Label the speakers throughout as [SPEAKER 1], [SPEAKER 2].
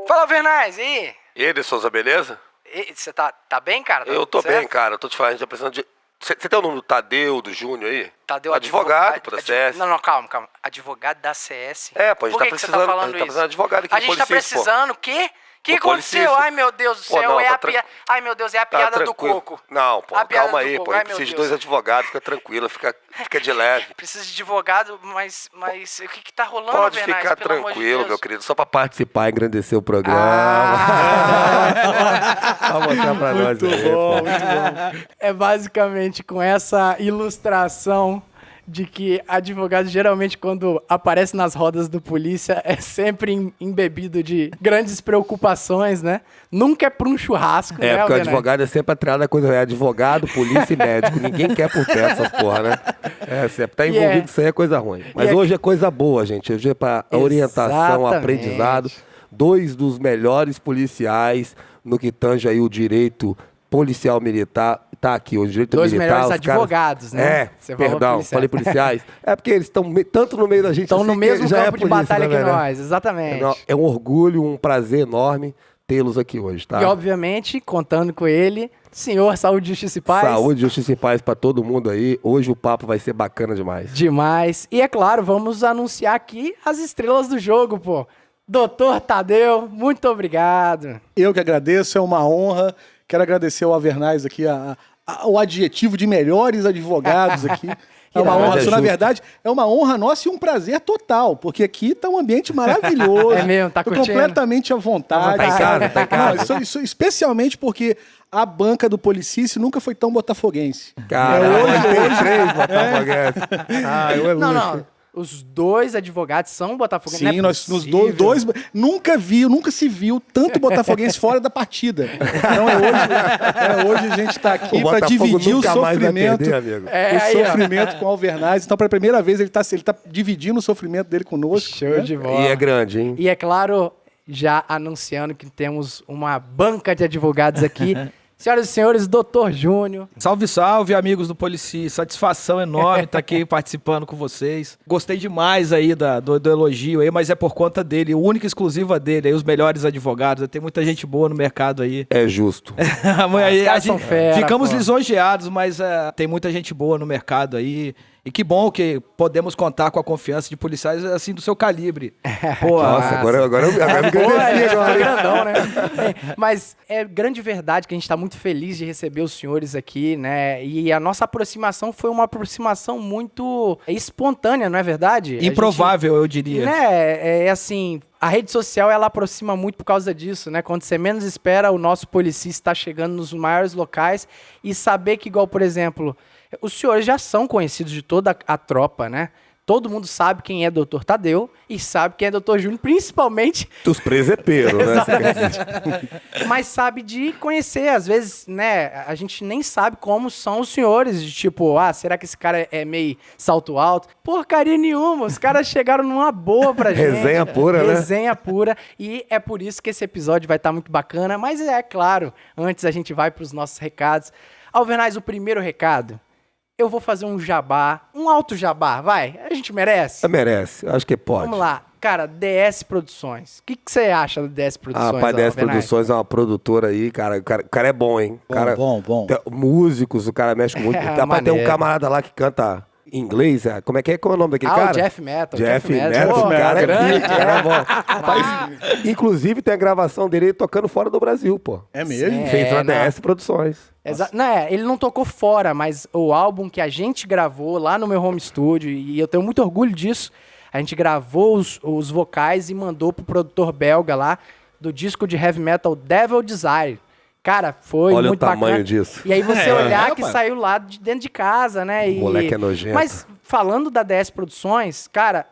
[SPEAKER 1] Fala, Vernais, e aí?
[SPEAKER 2] E aí, de Souza, beleza?
[SPEAKER 1] Você tá bem, cara?
[SPEAKER 2] Eu tô bem, cara. Eu tô te falando, a gente tá precisando de... Você tem o nome do Tadeu, do Júnior aí?
[SPEAKER 1] Tadeu,
[SPEAKER 2] advogado da CS.
[SPEAKER 1] Não, calma. Advogado da CS?
[SPEAKER 2] É, pô, a gente
[SPEAKER 1] Por
[SPEAKER 2] tá
[SPEAKER 1] que
[SPEAKER 2] precisando...
[SPEAKER 1] você tá falando
[SPEAKER 2] a gente tá
[SPEAKER 1] isso?
[SPEAKER 2] precisando de advogado aqui.
[SPEAKER 1] A gente tá precisando, o quê? O que aconteceu? Ai, meu Deus do céu,
[SPEAKER 2] não,
[SPEAKER 1] é a piada... Ai, meu Deus, é a piada do coco.
[SPEAKER 2] Não, pô, calma aí, pô.
[SPEAKER 1] Ai,
[SPEAKER 2] Precisa de 2 advogados, fica tranquilo, fica de leve.
[SPEAKER 1] Precisa de advogado, mas o que tá rolando,
[SPEAKER 2] Pode
[SPEAKER 1] Vernais,
[SPEAKER 2] ficar
[SPEAKER 1] pelo amor de
[SPEAKER 2] tranquilo,
[SPEAKER 1] Deus?
[SPEAKER 2] meu querido, só pra participar e engrandecer o programa. Vamos mostrar pra nós aí, pô.
[SPEAKER 3] Muito bom. É basicamente com essa ilustração de que advogado, geralmente, quando aparece nas rodas do polícia, é sempre embebido de grandes preocupações, né? Nunca é pra um churrasco, né,
[SPEAKER 2] porque o advogado é sempre atrelado a coisa. É advogado, polícia e médico. Ninguém quer por perto essas porra, né? Sempre tá envolvido, isso aí é coisa ruim. Mas hoje é coisa boa, gente. Hoje é pra orientação, aprendizado. 2 dos melhores policiais no que tange aí o direito policial militar. Tá aqui hoje, direito
[SPEAKER 3] 2
[SPEAKER 2] militar.
[SPEAKER 3] melhores advogados, né?
[SPEAKER 2] Falei policiais. É porque eles estão tanto no meio da gente.
[SPEAKER 3] Estão no mesmo campo de batalha que
[SPEAKER 2] né,
[SPEAKER 3] nós, exatamente.
[SPEAKER 2] É um orgulho, um prazer enorme tê-los aqui hoje, tá?
[SPEAKER 3] E, obviamente, contando com ele, senhor Saúde, Justiça e Paz.
[SPEAKER 2] Saúde, Justiça e Paz pra todo mundo aí. Hoje o papo vai ser bacana demais.
[SPEAKER 3] Demais. E, é claro, vamos anunciar aqui as estrelas do jogo, pô. Doutor Tadeu, muito obrigado.
[SPEAKER 4] Eu que agradeço, é uma honra. Quero agradecer ao Avernais aqui, o adjetivo de melhores advogados aqui. É uma honra, na verdade, é uma honra nossa e um prazer total, porque aqui tá um ambiente maravilhoso.
[SPEAKER 3] É mesmo, tá curtindo?
[SPEAKER 4] Completamente à vontade.
[SPEAKER 2] Tá em casa, tá em casa.
[SPEAKER 4] Não, isso especialmente porque a banca do Policice nunca foi tão botafoguense.
[SPEAKER 2] Cara, hoje 3 botafoguenses.
[SPEAKER 3] Não. Os 2 advogados são botafoguenses.
[SPEAKER 4] Sim, nós nos dois nunca se viu tanto botafoguense fora da partida. Então hoje a gente está aqui para dividir o sofrimento, sofrimento com o Alvernais. Então, pela primeira vez, ele tá dividindo o sofrimento dele conosco.
[SPEAKER 3] Show de bola.
[SPEAKER 2] E é grande, hein?
[SPEAKER 3] E é claro, já anunciando que temos uma banca de advogados aqui. Senhoras e senhores, Doutor Júnior.
[SPEAKER 5] Salve, salve, amigos do Polici. Satisfação enorme estar aqui participando com vocês. Gostei demais aí do elogio aí, mas é por conta dele, única e exclusiva dele, aí os melhores advogados. Tem muita gente boa no mercado aí.
[SPEAKER 2] É justo.
[SPEAKER 5] Ficamos lisonjeados, mas tem muita gente boa no mercado aí. E que bom que podemos contar com a confiança de policiais assim do seu calibre.
[SPEAKER 2] Pô, nossa, agora me agradeci
[SPEAKER 3] grandão, né? Mas é grande verdade que a gente está muito feliz de receber os senhores aqui, né? E a nossa aproximação foi uma aproximação muito espontânea, não é verdade?
[SPEAKER 5] Improvável, eu diria.
[SPEAKER 3] Né? É assim, a rede social, ela aproxima muito por causa disso, né? Quando você menos espera, o nosso policista está chegando nos maiores locais e saber que, igual, por exemplo, os senhores já são conhecidos de toda a tropa, né? Todo mundo sabe quem é Doutor Tadeu e sabe quem é Doutor Júnior, principalmente...
[SPEAKER 2] Dos presepeiros, né?
[SPEAKER 3] Mas sabe de conhecer, às vezes, né? A gente nem sabe como são os senhores, de tipo, será que esse cara é meio salto alto? Porcaria nenhuma, os caras chegaram numa boa pra gente.
[SPEAKER 2] Resenha pura, né?
[SPEAKER 3] Resenha pura, e é por isso que esse episódio vai estar muito bacana, mas é claro, antes a gente vai pros nossos recados. Alvernais, o primeiro recado... Eu vou fazer um jabá, um alto jabá, vai? A gente merece?
[SPEAKER 2] Merece, acho que pode.
[SPEAKER 3] Vamos lá. Cara, DS Produções. O que você acha da DS Produções?
[SPEAKER 2] Rapaz, DS Produções é uma produtora aí, cara. O cara é bom, hein?
[SPEAKER 4] Bom.
[SPEAKER 2] Músicos, o cara mexe com muito. Dá pra ter um camarada lá que canta em inglês. Como é que é? Qual é o nome daquele cara?
[SPEAKER 3] O Jeff Metal.
[SPEAKER 2] Jeff Metal, o cara é grande, cara é bom. Rapaz, inclusive tem a gravação dele tocando fora do Brasil, pô.
[SPEAKER 4] É mesmo?
[SPEAKER 2] Fez na DS Produções.
[SPEAKER 3] Ele não tocou fora, mas o álbum que a gente gravou lá no meu home studio, e eu tenho muito orgulho disso, a gente gravou os vocais e mandou pro produtor belga lá, do disco de heavy metal Devil Desire. Cara, foi
[SPEAKER 2] Olha
[SPEAKER 3] muito
[SPEAKER 2] o tamanho
[SPEAKER 3] bacana.
[SPEAKER 2] disso.
[SPEAKER 3] E aí você olhar que saiu lá de dentro de casa, né?
[SPEAKER 2] O moleque é nojento.
[SPEAKER 3] Mas falando da DS Produções, cara,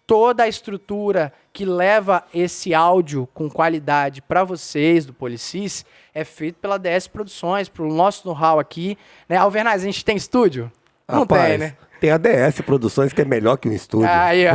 [SPEAKER 3] toda a estrutura que leva esse áudio com qualidade para vocês do Policis é feito pela DS Produções, pelo nosso know-how aqui. Né? Alvernais, a gente tem estúdio? Não tem, né?
[SPEAKER 2] Tem a DS Produções que é melhor que um estúdio.
[SPEAKER 3] Aí, ó.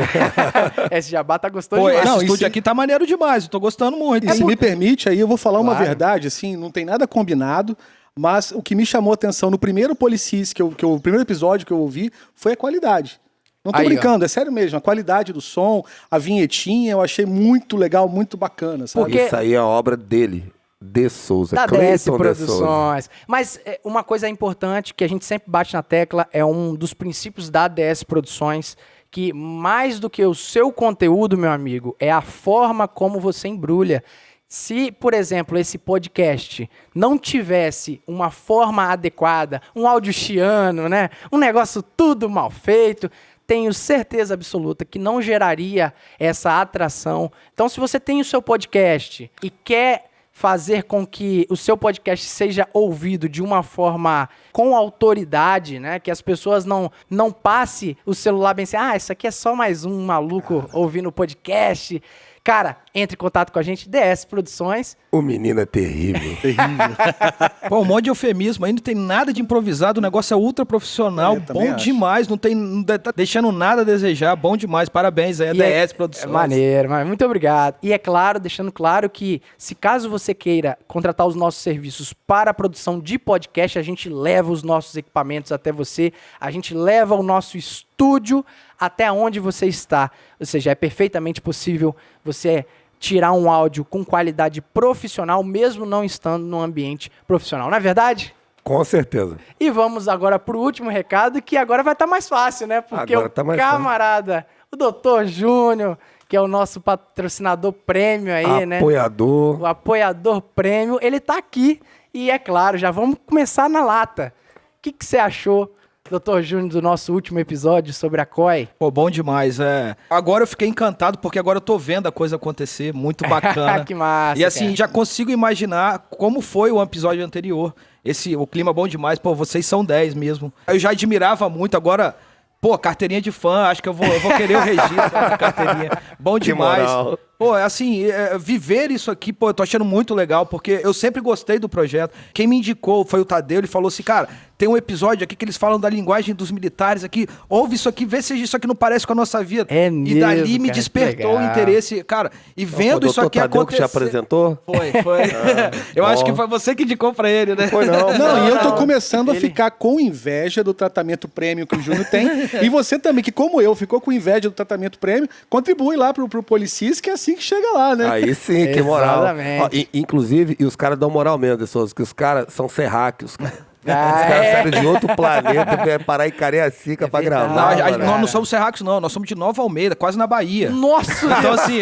[SPEAKER 3] Esse jabá tá gostoso demais.
[SPEAKER 5] Esse estúdio aqui tá maneiro demais, eu tô gostando muito.
[SPEAKER 4] E se me permite, aí eu vou falar uma verdade, assim, não tem nada combinado, mas o que me chamou a atenção no primeiro Policis, o primeiro episódio que eu ouvi, foi a qualidade. Não tô brincando, é sério mesmo. A qualidade do som, a vinhetinha, eu achei muito legal, muito bacana, sabe?
[SPEAKER 2] Porque isso aí é obra dele, de Souza.
[SPEAKER 3] Da DS
[SPEAKER 2] Cleiton de Souza.
[SPEAKER 3] Produções. Mas uma coisa importante que a gente sempre bate na tecla é um dos princípios da DS Produções, que mais do que o seu conteúdo, meu amigo, é a forma como você embrulha. Se, por exemplo, esse podcast não tivesse uma forma adequada, um áudio chiano, né? Um negócio tudo mal feito, tenho certeza absoluta que não geraria essa atração. Então, se você tem o seu podcast e quer fazer com que o seu podcast seja ouvido de uma forma com autoridade, né? Que as pessoas não passem o celular bem assim, isso aqui é só mais um maluco ouvindo o podcast. Cara, entre em contato com a gente, DS Produções.
[SPEAKER 2] O menino é terrível.
[SPEAKER 5] Pô, um monte de eufemismo, aí não tem nada de improvisado, o negócio é ultra profissional, bom demais, não tá deixando nada a desejar, bom demais, parabéns aí, a DS Produções.
[SPEAKER 3] É maneiro, mas muito obrigado. E é claro, deixando claro que, se caso você queira contratar os nossos serviços para a produção de podcast, a gente leva os nossos equipamentos até você, a gente leva o nosso estúdio até onde você está. Ou seja, é perfeitamente possível você tirar um áudio com qualidade profissional, mesmo não estando num ambiente profissional. Não é verdade?
[SPEAKER 2] Com certeza.
[SPEAKER 3] E vamos agora para o último recado, que agora vai estar mais fácil, né? Porque
[SPEAKER 2] agora tá mais
[SPEAKER 3] camarada, o Dr. Júnior, que é o nosso patrocinador prêmio aí, né?
[SPEAKER 2] Apoiador.
[SPEAKER 3] O apoiador prêmio, ele tá aqui. E é claro, já vamos começar na lata. O que você achou, Dr. Júnior, do nosso último episódio sobre a COI?
[SPEAKER 5] Pô, bom demais, Agora eu fiquei encantado, porque agora eu tô vendo a coisa acontecer, muito bacana.
[SPEAKER 3] Que massa,
[SPEAKER 5] e assim,
[SPEAKER 3] cara.
[SPEAKER 5] já consigo imaginar como foi o episódio anterior. O clima bom demais, pô, vocês são 10 mesmo. Eu já admirava muito, agora... Pô, carteirinha de fã, acho que eu vou querer o registro da carteirinha. Bom demais.
[SPEAKER 2] moral.
[SPEAKER 5] Pô, assim, viver isso aqui, pô, eu tô achando muito legal, porque eu sempre gostei do projeto. Quem me indicou foi o Tadeu, ele falou assim, cara, tem um episódio aqui que eles falam da linguagem dos militares aqui, ouve isso aqui, vê se isso aqui não parece com a nossa vida.
[SPEAKER 3] É
[SPEAKER 5] e
[SPEAKER 3] mesmo,
[SPEAKER 5] dali me
[SPEAKER 3] cara,
[SPEAKER 5] despertou o
[SPEAKER 3] legal.
[SPEAKER 5] interesse, cara, e vendo isso aqui
[SPEAKER 2] Tadeu
[SPEAKER 5] acontecer...
[SPEAKER 2] que te apresentou?
[SPEAKER 5] Foi. Eu acho que foi você que indicou pra ele, né?
[SPEAKER 2] Foi não.
[SPEAKER 4] Não, e eu tô começando a ficar com inveja do tratamento prêmio que o Júnior tem. E você também, que como eu, ficou com inveja do tratamento prêmio, contribui lá pro Policis, que é assim que chega lá, né?
[SPEAKER 2] Aí sim, que moral.
[SPEAKER 3] Exatamente.
[SPEAKER 2] Ó, inclusive, e os caras dão moral mesmo, pessoas, que os caras são serráqueos, cara. Os caras saíram de outro planeta, vieram parar em Cariacica pra gravar.
[SPEAKER 5] Nós não somos serracos, não. Nós somos de Nova Almeida, quase na Bahia.
[SPEAKER 3] Nossa!
[SPEAKER 5] Então, assim,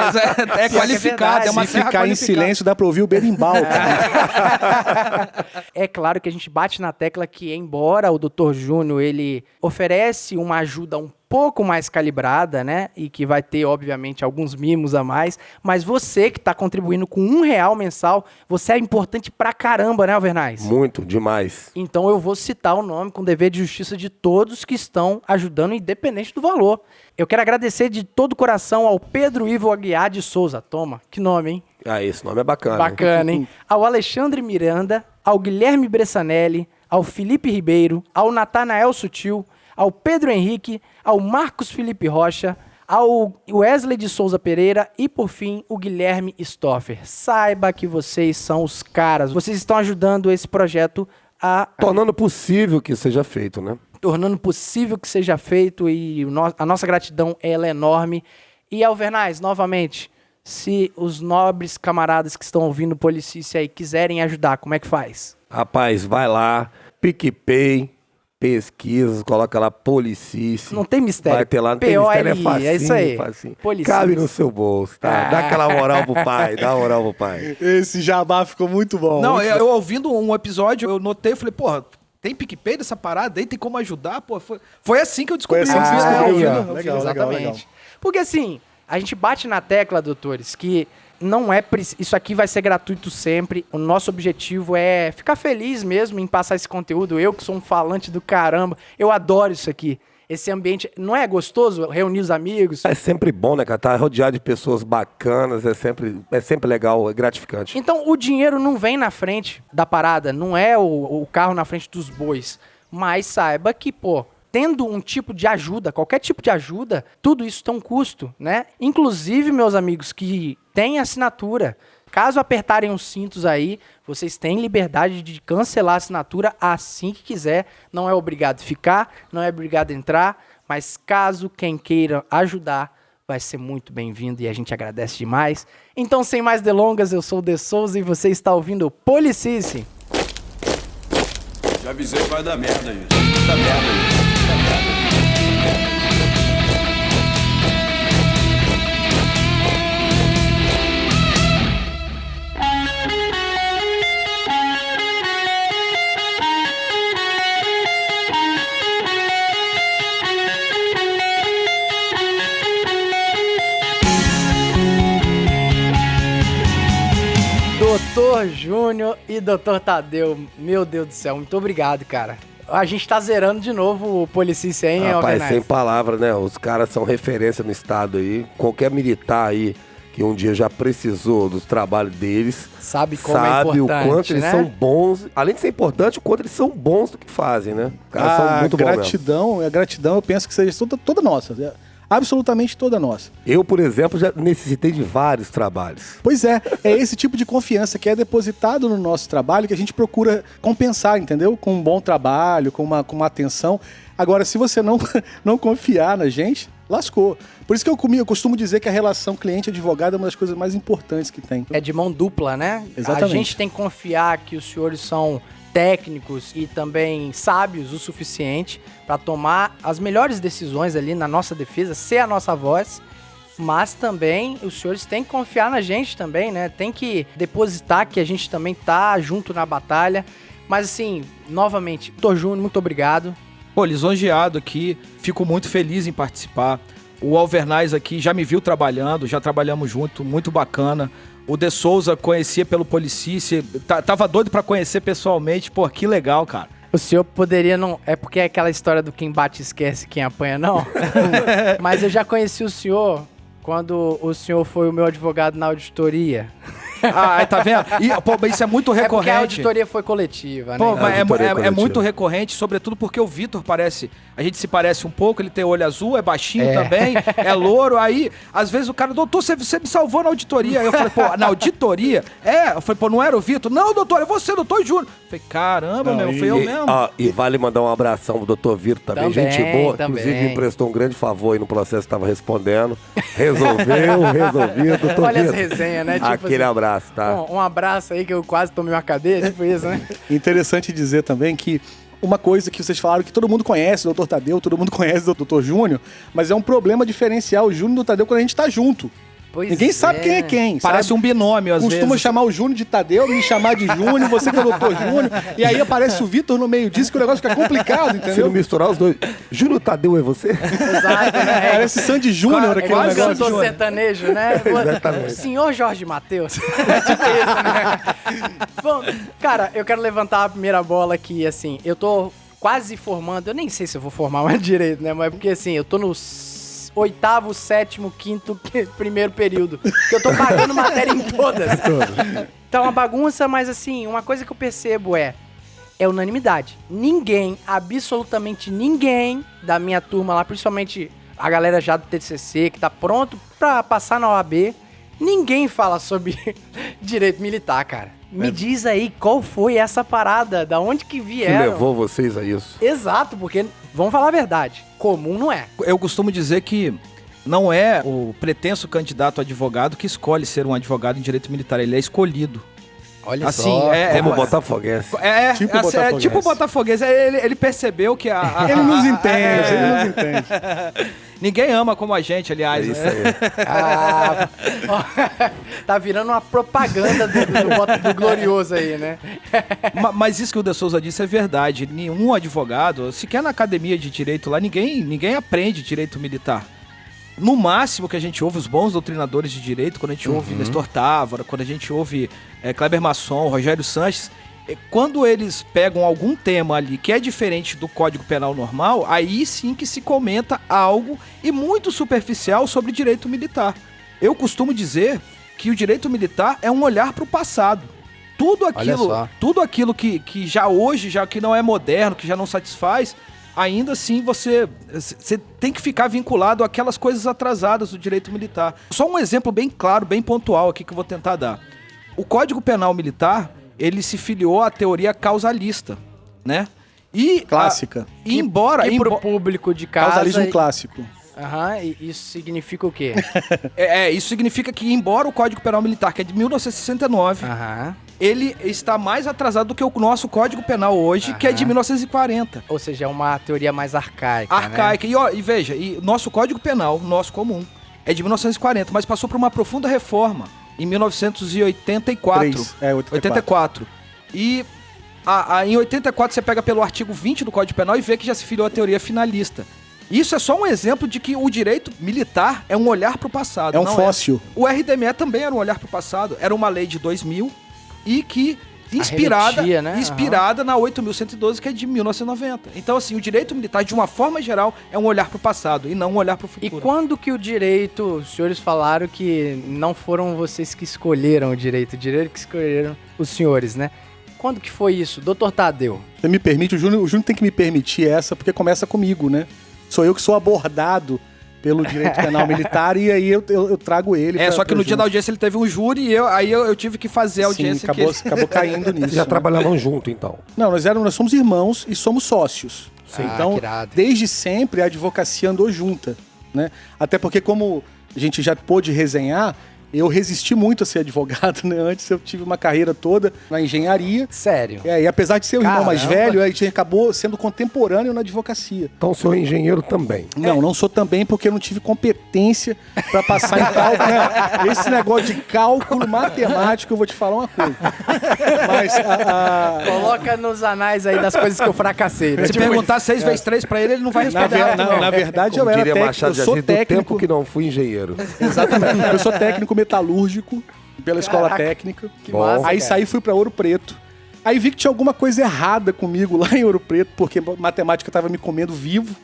[SPEAKER 5] é qualificado. É uma
[SPEAKER 4] Se
[SPEAKER 5] serra
[SPEAKER 4] ficar em
[SPEAKER 5] qualificada.
[SPEAKER 4] silêncio, dá pra ouvir o berimbau, cara.
[SPEAKER 3] É claro que a gente bate na tecla que, embora o Dr. Júnior ele oferece uma ajuda um pouco mais calibrada, né? E que vai ter, obviamente, alguns mimos a mais. Mas você que está contribuindo com R$1 mensal, você é importante pra caramba, né, Alvernais?
[SPEAKER 2] Muito, demais.
[SPEAKER 3] Então eu vou citar o nome com dever de justiça de todos que estão ajudando, independente do valor. Eu quero agradecer de todo o coração ao Pedro Ivo Aguiar de Souza. Toma, que nome, hein?
[SPEAKER 2] Ah, esse nome é bacana.
[SPEAKER 3] Bacana, hein? Ao Alexandre Miranda, ao Guilherme Bressanelli, ao Felipe Ribeiro, ao Natanael Sutil, ao Pedro Henrique, ao Marcos Felipe Rocha, ao Wesley de Souza Pereira e, por fim, o Guilherme Stoffer. Saiba que vocês são os caras. Vocês estão ajudando esse projeto a...
[SPEAKER 2] Tornando possível que seja feito, né?
[SPEAKER 3] Tornando possível que seja feito e a nossa gratidão ela é enorme. E, Alvernais, novamente, se os nobres camaradas que estão ouvindo o Policice aí quiserem ajudar, como é que faz?
[SPEAKER 2] Rapaz, vai lá, PicPay, pesquisa, coloca lá Policice.
[SPEAKER 3] Não tem mistério.
[SPEAKER 2] Vai ter lá, não tem mistério, é facinho.
[SPEAKER 3] É isso aí.
[SPEAKER 2] Facinho.
[SPEAKER 3] Policice.
[SPEAKER 2] Cabe no seu bolso, tá? Dá aquela moral pro pai, dá moral pro pai.
[SPEAKER 4] Esse jabá ficou muito bom.
[SPEAKER 5] Não,
[SPEAKER 4] muito
[SPEAKER 5] eu ouvindo um episódio, eu notei, eu falei, porra, tem PicPay dessa parada aí? Tem como ajudar? Pô, foi assim que eu descobri.
[SPEAKER 4] Foi assim que você descobriu,
[SPEAKER 3] aí,
[SPEAKER 4] né?
[SPEAKER 3] ó.
[SPEAKER 4] Legal,
[SPEAKER 3] Exatamente.
[SPEAKER 4] legal.
[SPEAKER 3] Porque assim, a gente bate na tecla, doutores, que não é isso aqui vai ser gratuito sempre. O nosso objetivo é ficar feliz mesmo em passar esse conteúdo. Eu que sou um falante do caramba, eu adoro isso aqui. Esse ambiente, não é gostoso reunir os amigos?
[SPEAKER 2] É sempre bom, né, cara? Tá rodeado de pessoas bacanas, é sempre legal, é gratificante.
[SPEAKER 3] Então, o dinheiro não vem na frente da parada, não é o carro na frente dos bois. Mas saiba que, pô, tendo um tipo de ajuda, qualquer tipo de ajuda, tudo isso tem um custo, né? Inclusive, meus amigos que têm assinatura, caso apertarem os cintos aí, vocês têm liberdade de cancelar a assinatura assim que quiser. Não é obrigado a ficar, não é obrigado a entrar, mas caso quem queira ajudar, vai ser muito bem-vindo e a gente agradece demais. Então, sem mais delongas, eu sou o De Souza e você está ouvindo o Policice.
[SPEAKER 6] Já avisei que vai dar merda isso. Dá merda isso.
[SPEAKER 3] Doutor Júnior e Doutor Tadeu, meu Deus do céu, muito obrigado, cara. A gente tá zerando de novo o Policice aí, hein,
[SPEAKER 2] Rapaz,
[SPEAKER 3] Alvenaz?
[SPEAKER 2] sem palavras, né? Os caras são referência no estado aí. Qualquer militar aí que um dia já precisou dos trabalhos deles,
[SPEAKER 3] sabe como é
[SPEAKER 2] sabe
[SPEAKER 3] importante,
[SPEAKER 2] o quanto eles
[SPEAKER 3] né?
[SPEAKER 2] são bons. Além de ser importante, o quanto eles são bons do que fazem, né? Os caras são muito bons mesmo.
[SPEAKER 4] A gratidão eu penso que seja toda nossa. Absolutamente toda nossa.
[SPEAKER 2] Eu, por exemplo, já necessitei de vários trabalhos.
[SPEAKER 4] Pois é esse tipo de confiança que é depositado no nosso trabalho que a gente procura compensar, entendeu? Com um bom trabalho, com uma atenção. Agora, se você não confiar na gente, lascou. Por isso que eu costumo dizer que a relação cliente-advogado é uma das coisas mais importantes que tem.
[SPEAKER 3] É de mão dupla, né?
[SPEAKER 4] Exatamente.
[SPEAKER 3] A gente tem que confiar que os senhores são técnicos e também sábios o suficiente para tomar as melhores decisões ali na nossa defesa, ser a nossa voz, mas também os senhores têm que confiar na gente também, né? Tem que depositar que a gente também tá junto na batalha. Mas assim, novamente, Dr. Júnior, muito obrigado.
[SPEAKER 5] Pô, lisonjeado aqui, fico muito feliz em participar. O Alvernaz aqui já me viu trabalhando, já trabalhamos junto, muito bacana. O De Souza conhecia pelo Policice, tava doido pra conhecer pessoalmente. Pô, que legal, cara.
[SPEAKER 3] O senhor poderia não... É porque é aquela história do quem bate esquece, quem apanha não? Mas eu já conheci o senhor quando o senhor foi o meu advogado na auditoria.
[SPEAKER 5] Ah, tá vendo? Pô, mas isso é muito recorrente.
[SPEAKER 3] É porque a auditoria foi coletiva, né?
[SPEAKER 5] Pô, mas é
[SPEAKER 2] coletiva.
[SPEAKER 5] muito recorrente, sobretudo porque o Vitor a gente se parece um pouco, ele tem olho azul, é baixinho também, é louro, aí, às vezes o cara, doutor, você me salvou na auditoria. Aí eu falei, pô, na auditoria? Eu falei, pô, não era o Vitor? Não, doutor, é você, doutor Júnior. Eu falei, caramba, fui eu mesmo.
[SPEAKER 2] E vale mandar um abração pro doutor Vitor também, gente boa, inclusive me prestou um grande favor aí no processo que estava respondendo. Resolvido, doutor
[SPEAKER 3] Olha
[SPEAKER 2] Vitor.
[SPEAKER 3] as resenhas, né? Tipo
[SPEAKER 2] Aquele
[SPEAKER 3] assim,
[SPEAKER 2] abraço, tá?
[SPEAKER 3] Um abraço aí que eu quase tomei uma cadeia, tipo isso, né?
[SPEAKER 4] Interessante dizer também que uma coisa que vocês falaram que todo mundo conhece o Dr. Tadeu, todo mundo conhece o Dr. Júnior, mas é um problema diferenciar o Júnior do Tadeu quando a gente tá junto.
[SPEAKER 3] Pois
[SPEAKER 4] Ninguém sabe quem é quem.
[SPEAKER 5] Parece
[SPEAKER 4] sabe?
[SPEAKER 5] um binômio, às vezes.
[SPEAKER 4] Costuma chamar o Júnior de Tadeu, me chamar de Júnior, você que é o Dr. Júnior. E aí aparece o Vitor no meio disso, que o negócio fica complicado,
[SPEAKER 2] Se
[SPEAKER 4] entendeu?
[SPEAKER 2] não misturar os dois. Júnior Tadeu é você?
[SPEAKER 3] Exato, né?
[SPEAKER 4] Parece Sandy Júnior aquele
[SPEAKER 3] Quase
[SPEAKER 4] negócio.
[SPEAKER 3] cantor sertanejo, né?
[SPEAKER 2] Exatamente.
[SPEAKER 3] Senhor Jorge Mateus. Tipo isso, né? Bom, cara, eu quero levantar a primeira bola aqui, assim, eu tô quase formando, eu nem sei se eu vou formar mais direito, né? Mas porque, assim, eu tô no 8º, 7º, 5º, primeiro período. Que eu tô pagando matéria em todas. Tá uma bagunça, mas assim, uma coisa que eu percebo é unanimidade. Ninguém, absolutamente ninguém da minha turma lá, principalmente a galera já do TCC, que tá pronto pra passar na OAB, ninguém fala sobre direito militar, cara. Me diz aí, qual foi essa parada? Da onde que
[SPEAKER 2] Que
[SPEAKER 3] vieram?
[SPEAKER 2] levou vocês a isso?
[SPEAKER 3] Exato, porque, vamos falar a verdade, comum não é.
[SPEAKER 5] Eu costumo dizer que não é o pretenso candidato a advogado que escolhe ser um advogado em direito militar, ele é escolhido.
[SPEAKER 3] Olha
[SPEAKER 5] Assim,
[SPEAKER 3] só.
[SPEAKER 2] Como Botafoguense.
[SPEAKER 5] Tipo o Botafoguense. Ele percebeu que
[SPEAKER 4] Ele nos entende.
[SPEAKER 5] Ninguém ama como a gente, aliás.
[SPEAKER 2] É isso
[SPEAKER 5] né?
[SPEAKER 2] aí.
[SPEAKER 3] Tá virando uma propaganda do Glorioso aí, né?
[SPEAKER 5] Mas isso que o De Souza disse é verdade. Nenhum advogado, sequer na academia de direito lá, ninguém aprende direito militar. No máximo que a gente ouve os bons doutrinadores de direito, quando a gente ouve Nestor Távora, quando a gente ouve Kleber Masson, Rogério Sanches, quando eles pegam algum tema ali que é diferente do Código Penal normal, aí sim que se comenta algo e muito superficial sobre direito militar. Eu costumo dizer que o direito militar é um olhar para o passado. Tudo aquilo que já hoje, já que não é moderno, que já não satisfaz, ainda assim você tem que ficar vinculado àquelas coisas atrasadas do direito militar. Só um exemplo bem claro, bem pontual aqui que eu vou tentar dar. O Código Penal Militar, ele se filiou à teoria causalista, né? E,
[SPEAKER 4] Clássica.
[SPEAKER 5] E embora...
[SPEAKER 3] E pro público de casa...
[SPEAKER 4] Causalismo clássico.
[SPEAKER 3] E isso significa o quê?
[SPEAKER 5] Isso significa que, embora o Código Penal Militar, que é de 1969, ele está mais atrasado do que o nosso Código Penal hoje, que é de 1940.
[SPEAKER 3] Ou seja, é uma teoria mais arcaica,
[SPEAKER 5] Arcaica.
[SPEAKER 3] Né?
[SPEAKER 5] E veja, nosso Código Penal, nosso comum, é de 1940, mas passou por uma profunda reforma em 1984. 84. E em 84 você pega pelo artigo 20 do Código Penal e vê que já se filiou a teoria finalista. Isso é só um exemplo de que o direito militar é um olhar para o passado.
[SPEAKER 4] É um fóssil.
[SPEAKER 5] O RDME também era um olhar para o passado. Era uma lei de 2000 e que inspirada na 8.112, que é de 1990. Então, assim, o direito militar, de uma forma geral, é um olhar para o passado e não um olhar para o futuro.
[SPEAKER 3] E quando que o direito... Os senhores falaram que não foram vocês que escolheram o direito que escolheram os senhores, né? Quando que foi isso? Doutor Tadeu.
[SPEAKER 4] Você me permite? O Júnior tem que me permitir essa, porque começa comigo, né? Sou eu que sou abordado pelo direito penal militar e aí eu trago ele.
[SPEAKER 5] Só que no dia da audiência ele teve um júri e eu tive que fazer a audiência.
[SPEAKER 4] Sim, acabou caindo nisso.
[SPEAKER 2] Já trabalhavam junto, então?
[SPEAKER 4] Não, nós somos irmãos e somos sócios. Então, desde sempre a advocacia andou junta, né? Até porque, como a gente já pôde resenhar, eu resisti muito a ser advogado, né? Antes eu tive uma carreira toda na engenharia.
[SPEAKER 3] Sério?
[SPEAKER 4] E apesar de ser o irmão mais velho, a gente acabou sendo contemporâneo na advocacia.
[SPEAKER 2] Então o senhor é engenheiro também?
[SPEAKER 4] Não sou também porque eu não tive competência para passar em cálculo. Né? Esse negócio de cálculo matemático, eu vou te falar uma coisa. Mas
[SPEAKER 3] coloca nos anais aí das coisas que eu fracassei. Né?
[SPEAKER 5] Se perguntar 6 vezes 3 para ele não vai responder.
[SPEAKER 4] Na verdade, eu era técnico. Eu sou técnico.
[SPEAKER 2] Tempo que não fui engenheiro.
[SPEAKER 4] Exatamente. Eu sou técnico metalúrgico pela escola técnica.
[SPEAKER 3] Que massa,
[SPEAKER 4] aí saí e fui para Ouro Preto. Aí vi que tinha alguma coisa errada comigo lá em Ouro Preto, porque matemática tava me comendo vivo.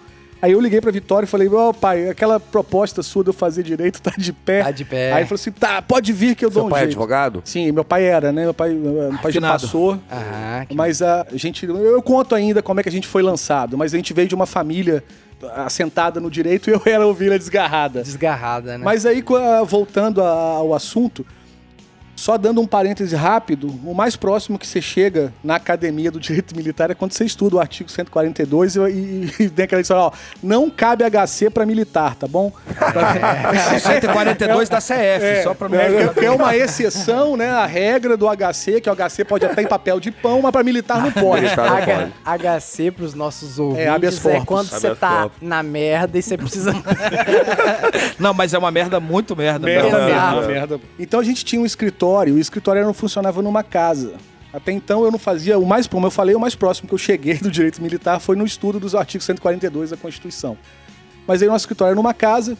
[SPEAKER 4] Aí eu liguei pra Vitória e falei, pai, aquela proposta sua de eu fazer direito tá de pé.
[SPEAKER 3] Tá de pé.
[SPEAKER 4] Aí ele falou assim, pode vir que eu dou um jeito.
[SPEAKER 2] Seu pai é advogado?
[SPEAKER 4] Sim, meu pai era, né? Meu pai já passou. Mas eu conto ainda como é que a gente foi lançado, mas a gente veio de uma família assentada no direito e eu era ovelha desgarrada.
[SPEAKER 3] Desgarrada, né?
[SPEAKER 4] Mas aí, voltando ao assunto, só dando um parêntese rápido, o mais próximo que você chega na academia do direito militar é quando você estuda o artigo 142 e tem aquela história, não cabe HC para militar, tá bom?
[SPEAKER 5] 142 da CF, só para
[SPEAKER 4] é uma exceção, né, a regra do HC, que o HC pode até em papel de pão, mas para militar não pode.
[SPEAKER 3] HC pros nossos ouvintes quando você tá na merda e você precisa...
[SPEAKER 5] Não, mas é uma merda muito merda.
[SPEAKER 4] Merda. Então a gente tinha um escritório, e o escritório não funcionava numa casa. Até então eu não fazia, como eu falei, o mais próximo que eu cheguei do direito militar foi no estudo dos artigos 142 da Constituição. Mas aí o nosso escritório era numa casa,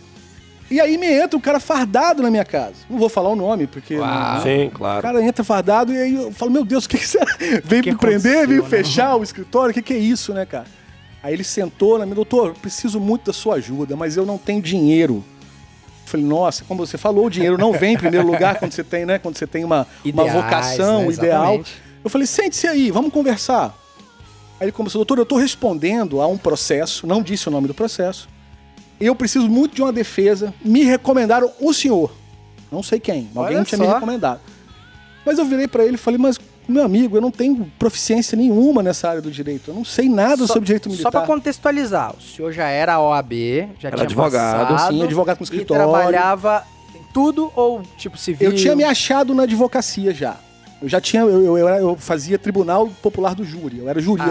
[SPEAKER 4] e aí me entra um cara fardado na minha casa. Não vou falar o nome, porque...
[SPEAKER 2] Sim, claro.
[SPEAKER 4] O cara entra fardado e aí eu falo, meu Deus, o que você... Veio me prender, veio fechar o escritório, o que é isso, né, cara? Aí ele sentou na minha, doutor, preciso muito da sua ajuda, mas eu não tenho dinheiro. Eu falei, nossa, como você falou, o dinheiro não vem em primeiro lugar quando você tem, né? Quando você tem uma vocação, né, ideal. Eu falei, sente-se aí, vamos conversar. Aí ele começou, doutor, eu estou respondendo a um processo, não disse o nome do processo, e eu preciso muito de uma defesa, me recomendaram o senhor. Não sei quem, alguém tinha me recomendado. Mas eu virei para ele e falei, mas meu amigo, eu não tenho proficiência nenhuma nessa área do direito. Eu não sei nada sobre direito militar.
[SPEAKER 3] Só para contextualizar, o senhor já era OAB, já tinha
[SPEAKER 2] advogado,
[SPEAKER 3] passado,
[SPEAKER 4] sim, advogado com escritório.
[SPEAKER 3] E trabalhava em tudo ou tipo civil?
[SPEAKER 4] Eu tinha me achado na advocacia já. Eu já tinha, eu fazia Tribunal Popular do Júri. Eu era júri,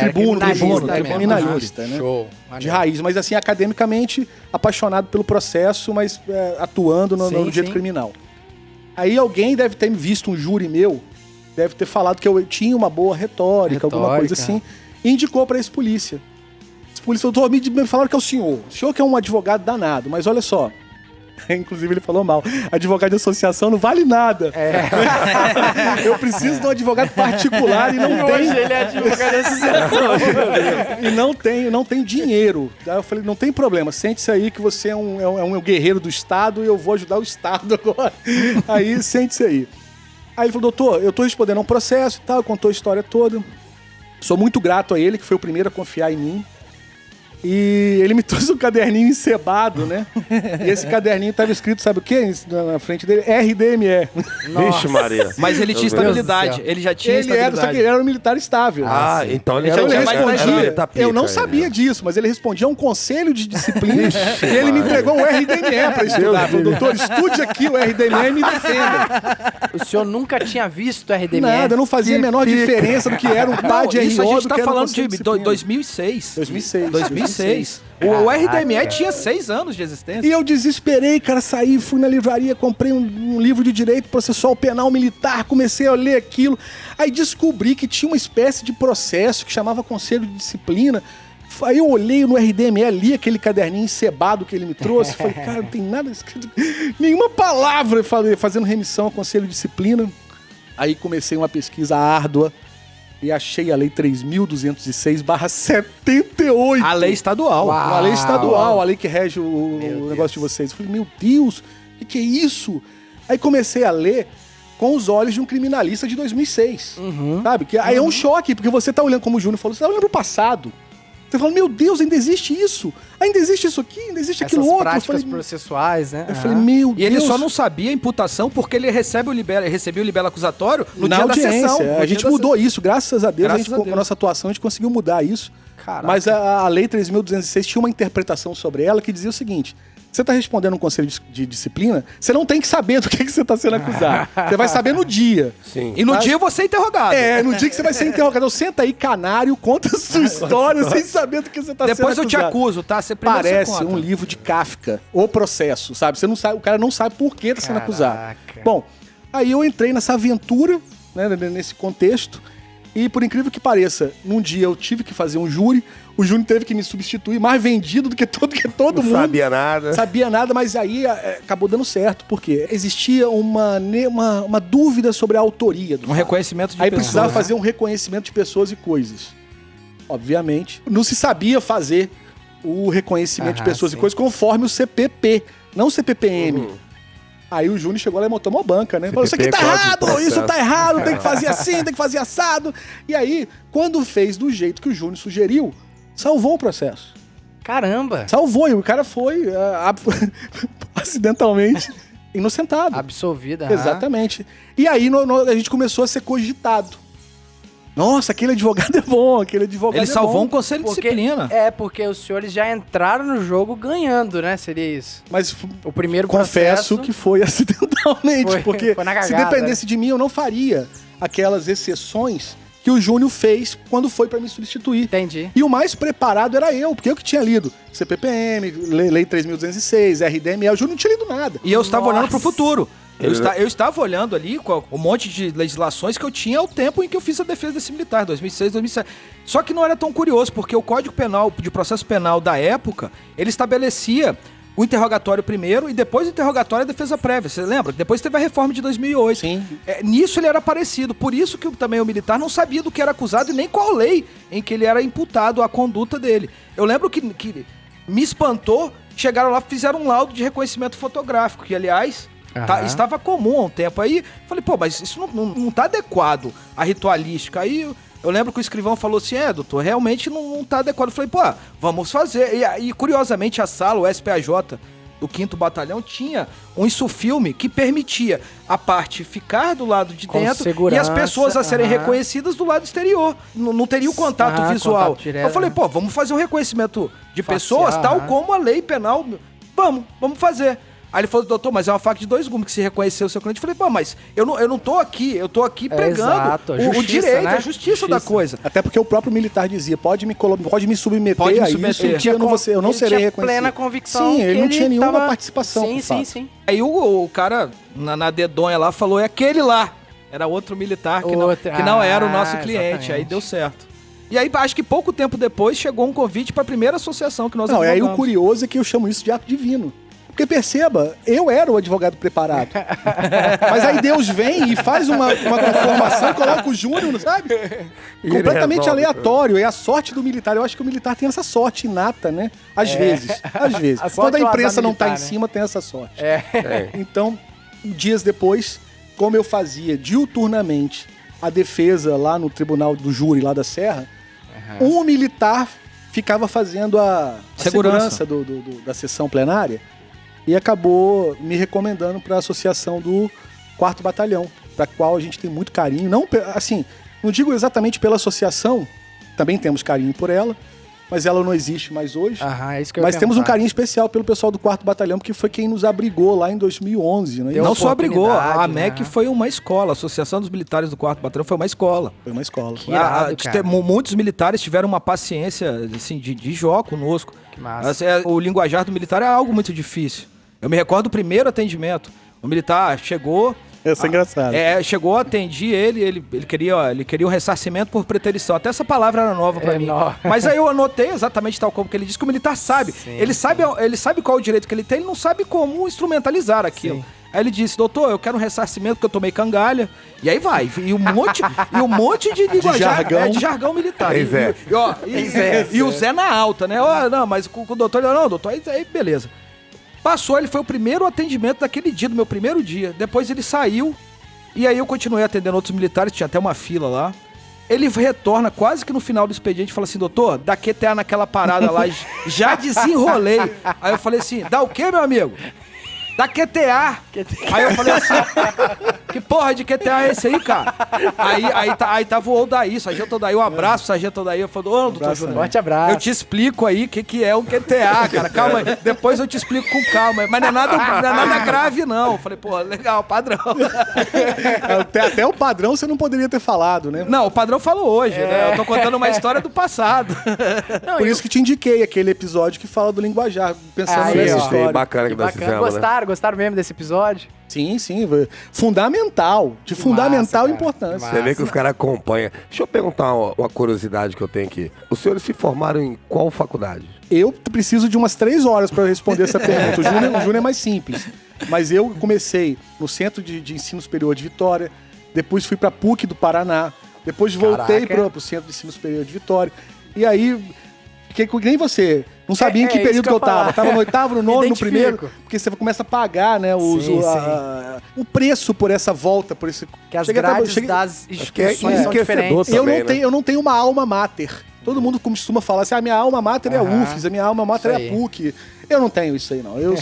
[SPEAKER 4] tribunalista, né?
[SPEAKER 3] Show.
[SPEAKER 4] De raiz, mas assim, academicamente apaixonado pelo processo, mas atuando no direito criminal. Aí alguém deve ter visto um júri meu, deve ter falado que eu tinha uma boa retórica, alguma coisa assim, e indicou para esse polícia. Esse polícia falou, me falaram que é o senhor que é um advogado danado, mas olha só, inclusive ele falou mal, advogado de associação não vale nada. Eu preciso de um advogado particular e não tem.
[SPEAKER 3] Hoje ele é advogado de associação.
[SPEAKER 4] E não tem dinheiro. Aí eu falei, não tem problema, sente-se aí que você é um guerreiro do Estado e eu vou ajudar o Estado agora. Aí, sente-se aí. Aí ele falou, doutor, eu tô respondendo a um processo e tal, contou a história toda. Sou muito grato a ele, que foi o primeiro a confiar em mim. E ele me trouxe um caderninho encebado, né? E esse caderninho tava escrito, sabe o quê? Na frente dele? RDME.
[SPEAKER 2] Vixe, Maria.
[SPEAKER 5] Mas ele tinha estabilidade. Ele já tinha estabilidade.
[SPEAKER 4] Só que ele era um militar estável.
[SPEAKER 2] Então ele
[SPEAKER 4] Então ele
[SPEAKER 2] era
[SPEAKER 4] respondia. Eu não sabia disso, mas ele respondia a um conselho de disciplina e ele me entregou um RDME pra estudar. Falou, doutor, estude aqui o RDME e me defenda.
[SPEAKER 3] O senhor nunca tinha visto o RDME?
[SPEAKER 4] Nada, não fazia a menor diferença do que era um par de RO.
[SPEAKER 5] Isso a gente tá
[SPEAKER 4] do que
[SPEAKER 5] falando
[SPEAKER 4] era
[SPEAKER 5] de 2006.
[SPEAKER 4] 2006.
[SPEAKER 5] O RDME tinha 6 anos de existência.
[SPEAKER 4] E eu desesperei, cara, saí, fui na livraria, comprei um livro de direito processual penal militar, comecei a ler aquilo. Aí descobri que tinha uma espécie de processo que chamava Conselho de Disciplina. Aí eu olhei no RDME, li aquele caderninho encebado que ele me trouxe. Falei, cara, não tem nada escrito, nenhuma palavra fazendo remissão ao Conselho de Disciplina. Aí comecei uma pesquisa árdua. E achei a lei 3.206/78.
[SPEAKER 5] A lei estadual.
[SPEAKER 4] A lei estadual, a lei que rege o negócio de vocês. Eu falei, meu Deus, o que é isso? Aí comecei a ler com os olhos de um criminalista de 2006. Sabe? Que aí é um choque, porque você tá olhando, como o Júnior falou, você tá olhando pro passado. Você fala, meu Deus, ainda existe isso? Ainda existe isso aqui? Ainda existe aquilo outro?
[SPEAKER 3] Práticas processuais, né?
[SPEAKER 4] Eu falei, meu Deus.
[SPEAKER 5] E ele só não sabia a imputação porque ele recebeu o libelo acusatório no dia
[SPEAKER 4] audiência.
[SPEAKER 5] da sessão.
[SPEAKER 4] A gente mudou isso, graças a Deus. Com a nossa atuação, a gente conseguiu mudar isso. Caraca. Mas a lei 3.206 tinha uma interpretação sobre ela que dizia o seguinte: você está respondendo um conselho de disciplina, você não tem que saber do que você está sendo acusado. Você vai saber no dia.
[SPEAKER 2] Sim.
[SPEAKER 5] E no dia você é interrogado.
[SPEAKER 4] No dia que você vai ser interrogado. Senta aí, canário, conta a sua história sem saber do que você está sendo acusado.
[SPEAKER 5] Depois eu te acuso, tá? Você
[SPEAKER 4] Parece um livro de Kafka, o processo, sabe? Você não sabe, o cara não sabe por que está sendo acusado. Bom, aí eu entrei nessa aventura, né, nesse contexto, e por incrível que pareça, num dia eu tive que fazer um júri, o Júnior teve que me substituir, mais vendido do que todo mundo.
[SPEAKER 2] Não sabia nada.
[SPEAKER 4] Sabia nada, mas aí acabou dando certo, porque existia uma dúvida sobre a autoria do fato.
[SPEAKER 5] Reconhecimento de pessoas.
[SPEAKER 4] Aí precisava fazer um reconhecimento de pessoas e coisas. Obviamente, não se sabia fazer o reconhecimento de pessoas e coisas conforme o CPP, não o CPPM. Aí o Júnior chegou lá e montou uma banca, né? Falou, isso aqui tá errado, isso tá errado, tem que fazer assim, tem que fazer assado. E aí, quando fez do jeito que o Júnior sugeriu, salvou o processo.
[SPEAKER 3] Caramba!
[SPEAKER 4] Salvou, e o cara foi acidentalmente inocentado.
[SPEAKER 3] Absolvido.
[SPEAKER 4] Exatamente. E aí a gente começou a ser cogitado. Nossa, aquele advogado é bom, aquele advogado
[SPEAKER 5] Ele salvou um conselho de disciplina.
[SPEAKER 3] Porque os senhores já entraram no jogo ganhando, né? Seria isso.
[SPEAKER 4] Mas
[SPEAKER 3] o primeiro
[SPEAKER 4] confesso que foi acidentalmente, porque
[SPEAKER 3] foi na cagada,
[SPEAKER 4] se dependesse de mim, eu não faria aquelas exceções que o Júnior fez quando foi pra me substituir.
[SPEAKER 3] Entendi.
[SPEAKER 4] E o mais preparado era eu, porque eu que tinha lido CPPM, Lei 3.206, RDME, o Júnior não tinha lido nada.
[SPEAKER 5] E eu estava olhando pro futuro. Eu estava olhando ali com um monte de legislações que eu tinha ao tempo em que eu fiz a defesa desse militar, 2006, 2007. Só que não era tão curioso, porque o Código Penal, de processo penal da época, ele estabelecia o interrogatório primeiro e depois o interrogatório e a defesa prévia. Você lembra? Depois teve a reforma de 2008.
[SPEAKER 4] Sim.
[SPEAKER 5] Nisso ele era parecido. Por isso que também o militar não sabia do que era acusado e nem qual lei em que ele era imputado, a conduta dele. Eu lembro que me espantou, chegaram lá, fizeram um laudo de reconhecimento fotográfico, que aliás... estava comum há um tempo. Aí falei, pô, mas isso não tá adequado à ritualística. Aí eu lembro que o escrivão falou assim, doutor, realmente não tá adequado. Eu falei, pô, vamos fazer. E curiosamente a sala, o SPAJ do 5º Batalhão, tinha um insufilme que permitia a parte ficar do lado de dentro e as pessoas a serem reconhecidas do lado exterior. Não teria o contato visual.
[SPEAKER 3] Contato direto,
[SPEAKER 5] eu falei, pô, vamos fazer um reconhecimento de pessoas, tal como a lei penal. Vamos fazer. Aí ele falou, doutor, mas é uma faca de 2 gumes que se reconheceu o seu cliente. Eu falei, pô, mas eu não tô aqui, eu tô aqui pregando o direito, né? A justiça da coisa.
[SPEAKER 4] Até porque o próprio militar dizia, pode me submeter a isso, que eu não serei reconhecido.
[SPEAKER 3] Plena convicção.
[SPEAKER 4] Sim, ele não tinha nenhuma participação.
[SPEAKER 3] Sim.
[SPEAKER 5] Aí o cara, na dedonha lá, falou, é aquele lá. Era outro militar que não era o nosso cliente. Exatamente. Aí deu certo. E aí, acho que pouco tempo depois, chegou um convite para a primeira associação que nós advogamos.
[SPEAKER 4] Aí o curioso é que eu chamo isso de ato divino. Porque perceba, eu era o advogado preparado. Mas aí Deus vem e faz uma conformação e coloca o Júnior, sabe? Completamente aleatório. É a sorte do militar. Eu acho que o militar tem essa sorte inata, né? Às vezes. Quando a imprensa não tá em cima, tem essa sorte. Então, dias depois, como eu fazia diuturnamente a defesa lá no tribunal do júri, lá da Serra, um militar ficava fazendo a segurança da sessão plenária e acabou me recomendando para a associação do 4º Batalhão, para a qual a gente tem muito carinho. Não, assim, não digo exatamente pela associação, também temos carinho por ela, mas ela não existe mais hoje.
[SPEAKER 3] É isso que eu
[SPEAKER 4] mas temos um carinho especial pelo pessoal do 4º Batalhão, porque foi quem nos abrigou lá em 2011. Né?
[SPEAKER 5] Não só abrigou, a AMEC foi uma escola, a Associação dos Militares do 4º Batalhão foi uma escola.
[SPEAKER 4] Foi uma escola.
[SPEAKER 3] Que irado, cara.
[SPEAKER 5] Muitos militares tiveram uma paciência assim, de jogo conosco.
[SPEAKER 3] Que massa.
[SPEAKER 5] O linguajar do militar é algo muito difícil. Eu me recordo do primeiro atendimento. O militar chegou...
[SPEAKER 4] Isso é engraçado.
[SPEAKER 5] Chegou, atendi ele queria um ressarcimento por preterição. Até essa palavra era nova pra mim. Mas aí eu anotei exatamente tal como que ele disse, que o militar sabe.
[SPEAKER 3] Sim,
[SPEAKER 5] ele sabe qual é o direito que ele tem, ele não sabe como instrumentalizar aquilo. Sim. Aí ele disse, doutor, eu quero um ressarcimento porque eu tomei cangalha. E aí vai. E um monte de linguajar, de jargão militar. E o Zé na alta, né? Não, mas com o doutor, não, doutor, aí beleza. Passou, ele foi o primeiro atendimento daquele dia, do meu primeiro dia. Depois ele saiu, e aí eu continuei atendendo outros militares, tinha até uma fila lá. Ele retorna quase que no final do expediente e fala assim, doutor, dá QTA naquela parada lá, já desenrolei. Aí eu falei assim, dá o quê, meu amigo? Dá QTA. Aí eu falei assim, que porra de QTA é esse aí, cara? Aí tava o Odaí, sargento Odaí, um abraço, sargento Odaí. Eu falei, ô, doutor Júnior,
[SPEAKER 3] forte abraço.
[SPEAKER 5] Eu te explico aí o que é um QTA, cara. Calma aí, depois eu te explico com calma. Mas não é nada grave, não. Eu falei, pô, legal, padrão.
[SPEAKER 4] Até o padrão você não poderia ter falado, né?
[SPEAKER 5] Não, o padrão falou hoje, né? Eu tô contando uma história do passado.
[SPEAKER 4] Por isso que te indiquei aquele episódio que fala do linguajar, pensando nessa história.
[SPEAKER 2] Bacana que nós fizemos, né?
[SPEAKER 3] Gostaram mesmo desse episódio?
[SPEAKER 4] Sim. Fundamental. De fundamental importância.
[SPEAKER 2] Você vê que os caras acompanham. Deixa eu perguntar uma curiosidade que eu tenho aqui. Os senhores se formaram em qual faculdade?
[SPEAKER 4] Eu preciso de umas 3 horas para responder essa pergunta. O Júnior é mais simples. Mas eu comecei no Centro de Ensino Superior de Vitória, depois fui para a PUC do Paraná, depois voltei para o Centro de Ensino Superior de Vitória. E aí, fiquei que nem você... Não sabia em que período que eu tava. Tava no 8º, no 9º, no primeiro. Porque você começa a pagar, né? O preço por essa volta, por esse...
[SPEAKER 3] Que as grades das instituições são diferentes.
[SPEAKER 4] Eu não tenho uma alma mater. Todo mundo costuma falar assim, minha alma mater é a UFES, a minha alma mater é a PUC. Eu não tenho isso aí, não. Eu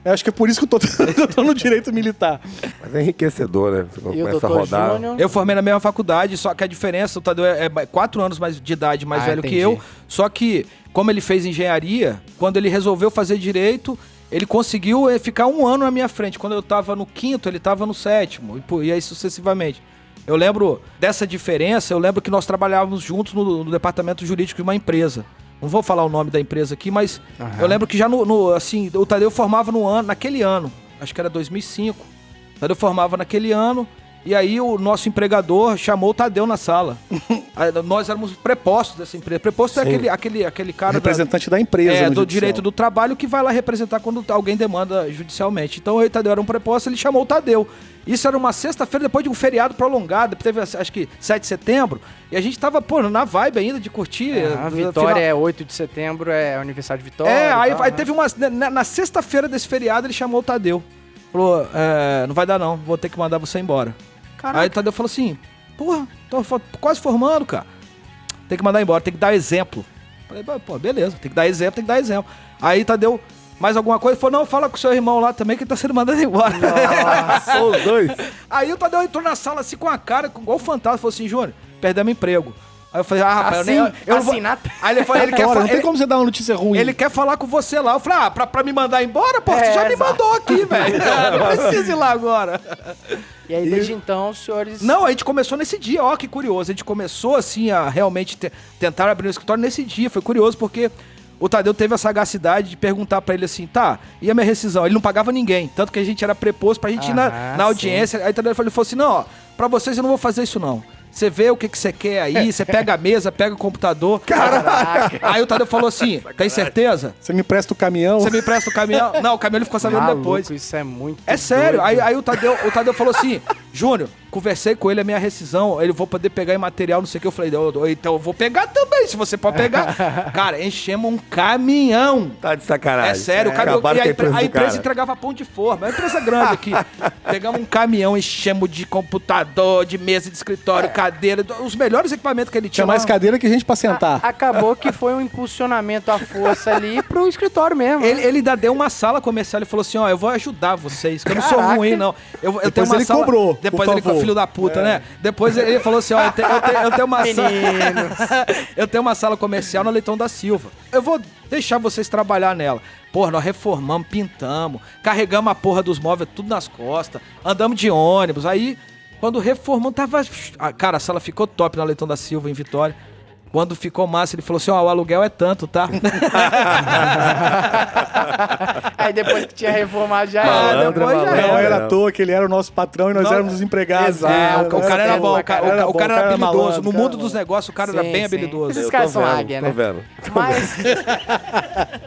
[SPEAKER 4] acho que é por isso que eu tô no direito militar.
[SPEAKER 2] Mas é enriquecedor, né? Você começa a rodar.
[SPEAKER 3] Júnior?
[SPEAKER 5] Eu formei na mesma faculdade, só que a diferença, o Tadeu é 4 anos de idade mais velho que eu. Só que, como ele fez engenharia, quando ele resolveu fazer direito, ele conseguiu ficar 1 ano na minha frente. Quando eu tava no 5º, ele tava no 7º, e aí sucessivamente. Eu lembro dessa diferença, eu lembro que nós trabalhávamos juntos no departamento jurídico de uma empresa. Não vou falar o nome da empresa aqui, mas eu lembro que já assim, o Tadeu formava naquele ano, acho que era 2005. O Tadeu formava naquele ano, e aí o nosso empregador chamou o Tadeu na sala. Nós éramos prepostos dessa empresa. Preposto é aquele cara...
[SPEAKER 4] Representante da empresa.
[SPEAKER 5] Do direito do trabalho que vai lá representar quando alguém demanda judicialmente. Então o Tadeu era um preposto, ele chamou o Tadeu. Isso era uma sexta-feira, depois de um feriado prolongado, teve acho que 7 de setembro, e a gente tava, na vibe ainda de curtir.
[SPEAKER 3] Vitória é 8 de setembro, é aniversário de Vitória.
[SPEAKER 5] Aí teve na sexta-feira desse feriado, ele chamou o Tadeu. Falou, não vai dar não, vou ter que mandar você embora. Caraca. Aí o Tadeu falou assim, tô quase formando, cara. Tem que mandar embora, tem que dar exemplo. Falei, beleza, tem que dar exemplo. Aí Tadeu, mais alguma coisa? Ele falou, não, fala com o seu irmão lá também que ele tá sendo mandado embora.
[SPEAKER 2] Nossa, os dois.
[SPEAKER 5] Aí o Tadeu entrou na sala assim com a cara, igual o fantasma, falou assim, Júnior, perdemos emprego. Aí eu falei, rapaz, eu não vou... Aí ele falou,
[SPEAKER 4] não tem como você dar uma notícia ruim.
[SPEAKER 5] Ele quer falar com você lá. Eu falei, pra me mandar embora? Pô, você já me mandou aqui, velho. Não precisa ir lá agora.
[SPEAKER 3] E aí, desde então, os senhores...
[SPEAKER 5] Não, a gente começou nesse dia, ó, que curioso. A gente começou, assim, a realmente tentar abrir o escritório nesse dia. Foi curioso, porque o Tadeu teve a sagacidade de perguntar pra ele assim, e a minha rescisão? Ele não pagava ninguém, tanto que a gente era preposto pra gente ir na audiência. Sim. Aí o Tadeu falou assim, não, pra vocês eu não vou fazer isso, não. Você vê o que você quer aí, você pega a mesa, pega o computador.
[SPEAKER 3] Caraca.
[SPEAKER 5] Aí o Tadeu falou assim, tem certeza?
[SPEAKER 4] Você me empresta o caminhão?
[SPEAKER 5] Você me empresta o caminhão? Não, o caminhão ele ficou sabendo depois.
[SPEAKER 3] Isso é muito
[SPEAKER 5] sério. Aí o Tadeu falou assim, Júnior, Conversei com ele, a minha rescisão, ele vou poder pegar em material, não sei o que. Eu falei, então eu vou pegar também, se você pode pegar. Cara, enchemos um caminhão.
[SPEAKER 2] Tá de sacanagem.
[SPEAKER 5] É sério, a empresa entregava pão de forma. É uma empresa grande aqui. Pegamos um caminhão, enchemos de computador, de mesa de escritório, cadeira, os melhores equipamentos que ele tinha.
[SPEAKER 4] Tinha mais cadeira que gente pra sentar.
[SPEAKER 3] Acabou que foi um impulsionamento à força ali pro escritório mesmo.
[SPEAKER 5] Ele ainda deu uma sala comercial e falou assim, ó, eu vou ajudar vocês, que eu não sou ruim, não. Eu tenho uma
[SPEAKER 4] ele
[SPEAKER 5] sala...
[SPEAKER 4] cobrou,
[SPEAKER 5] Depois
[SPEAKER 4] por
[SPEAKER 5] ele
[SPEAKER 4] favor.
[SPEAKER 5] filho da puta, né? Depois ele falou assim, ó, eu tenho uma sala... eu tenho uma sala comercial no Leitão da Silva. Eu vou deixar vocês trabalhar nela. Porra, nós reformamos, pintamos, carregamos a porra dos móveis tudo nas costas, andamos de ônibus. Aí, quando reformamos, tava... Cara, a sala ficou top na Leitão da Silva, em Vitória. Quando ficou massa, ele falou assim, ó, o aluguel é tanto, tá?
[SPEAKER 3] Aí depois que tinha reformado já
[SPEAKER 2] Malandro,
[SPEAKER 3] era. Depois já
[SPEAKER 2] malandro.
[SPEAKER 4] Não
[SPEAKER 3] era.
[SPEAKER 4] era à toa que ele era o nosso patrão e nós éramos os empregados.
[SPEAKER 5] O cara era bom, o cara era habilidoso.
[SPEAKER 4] malandro,
[SPEAKER 5] No mundo dos negócios, o cara era
[SPEAKER 3] Sim,
[SPEAKER 5] bem
[SPEAKER 3] sim.
[SPEAKER 5] habilidoso.
[SPEAKER 3] Esses caras são águia,
[SPEAKER 2] tô
[SPEAKER 3] né?
[SPEAKER 2] vendo.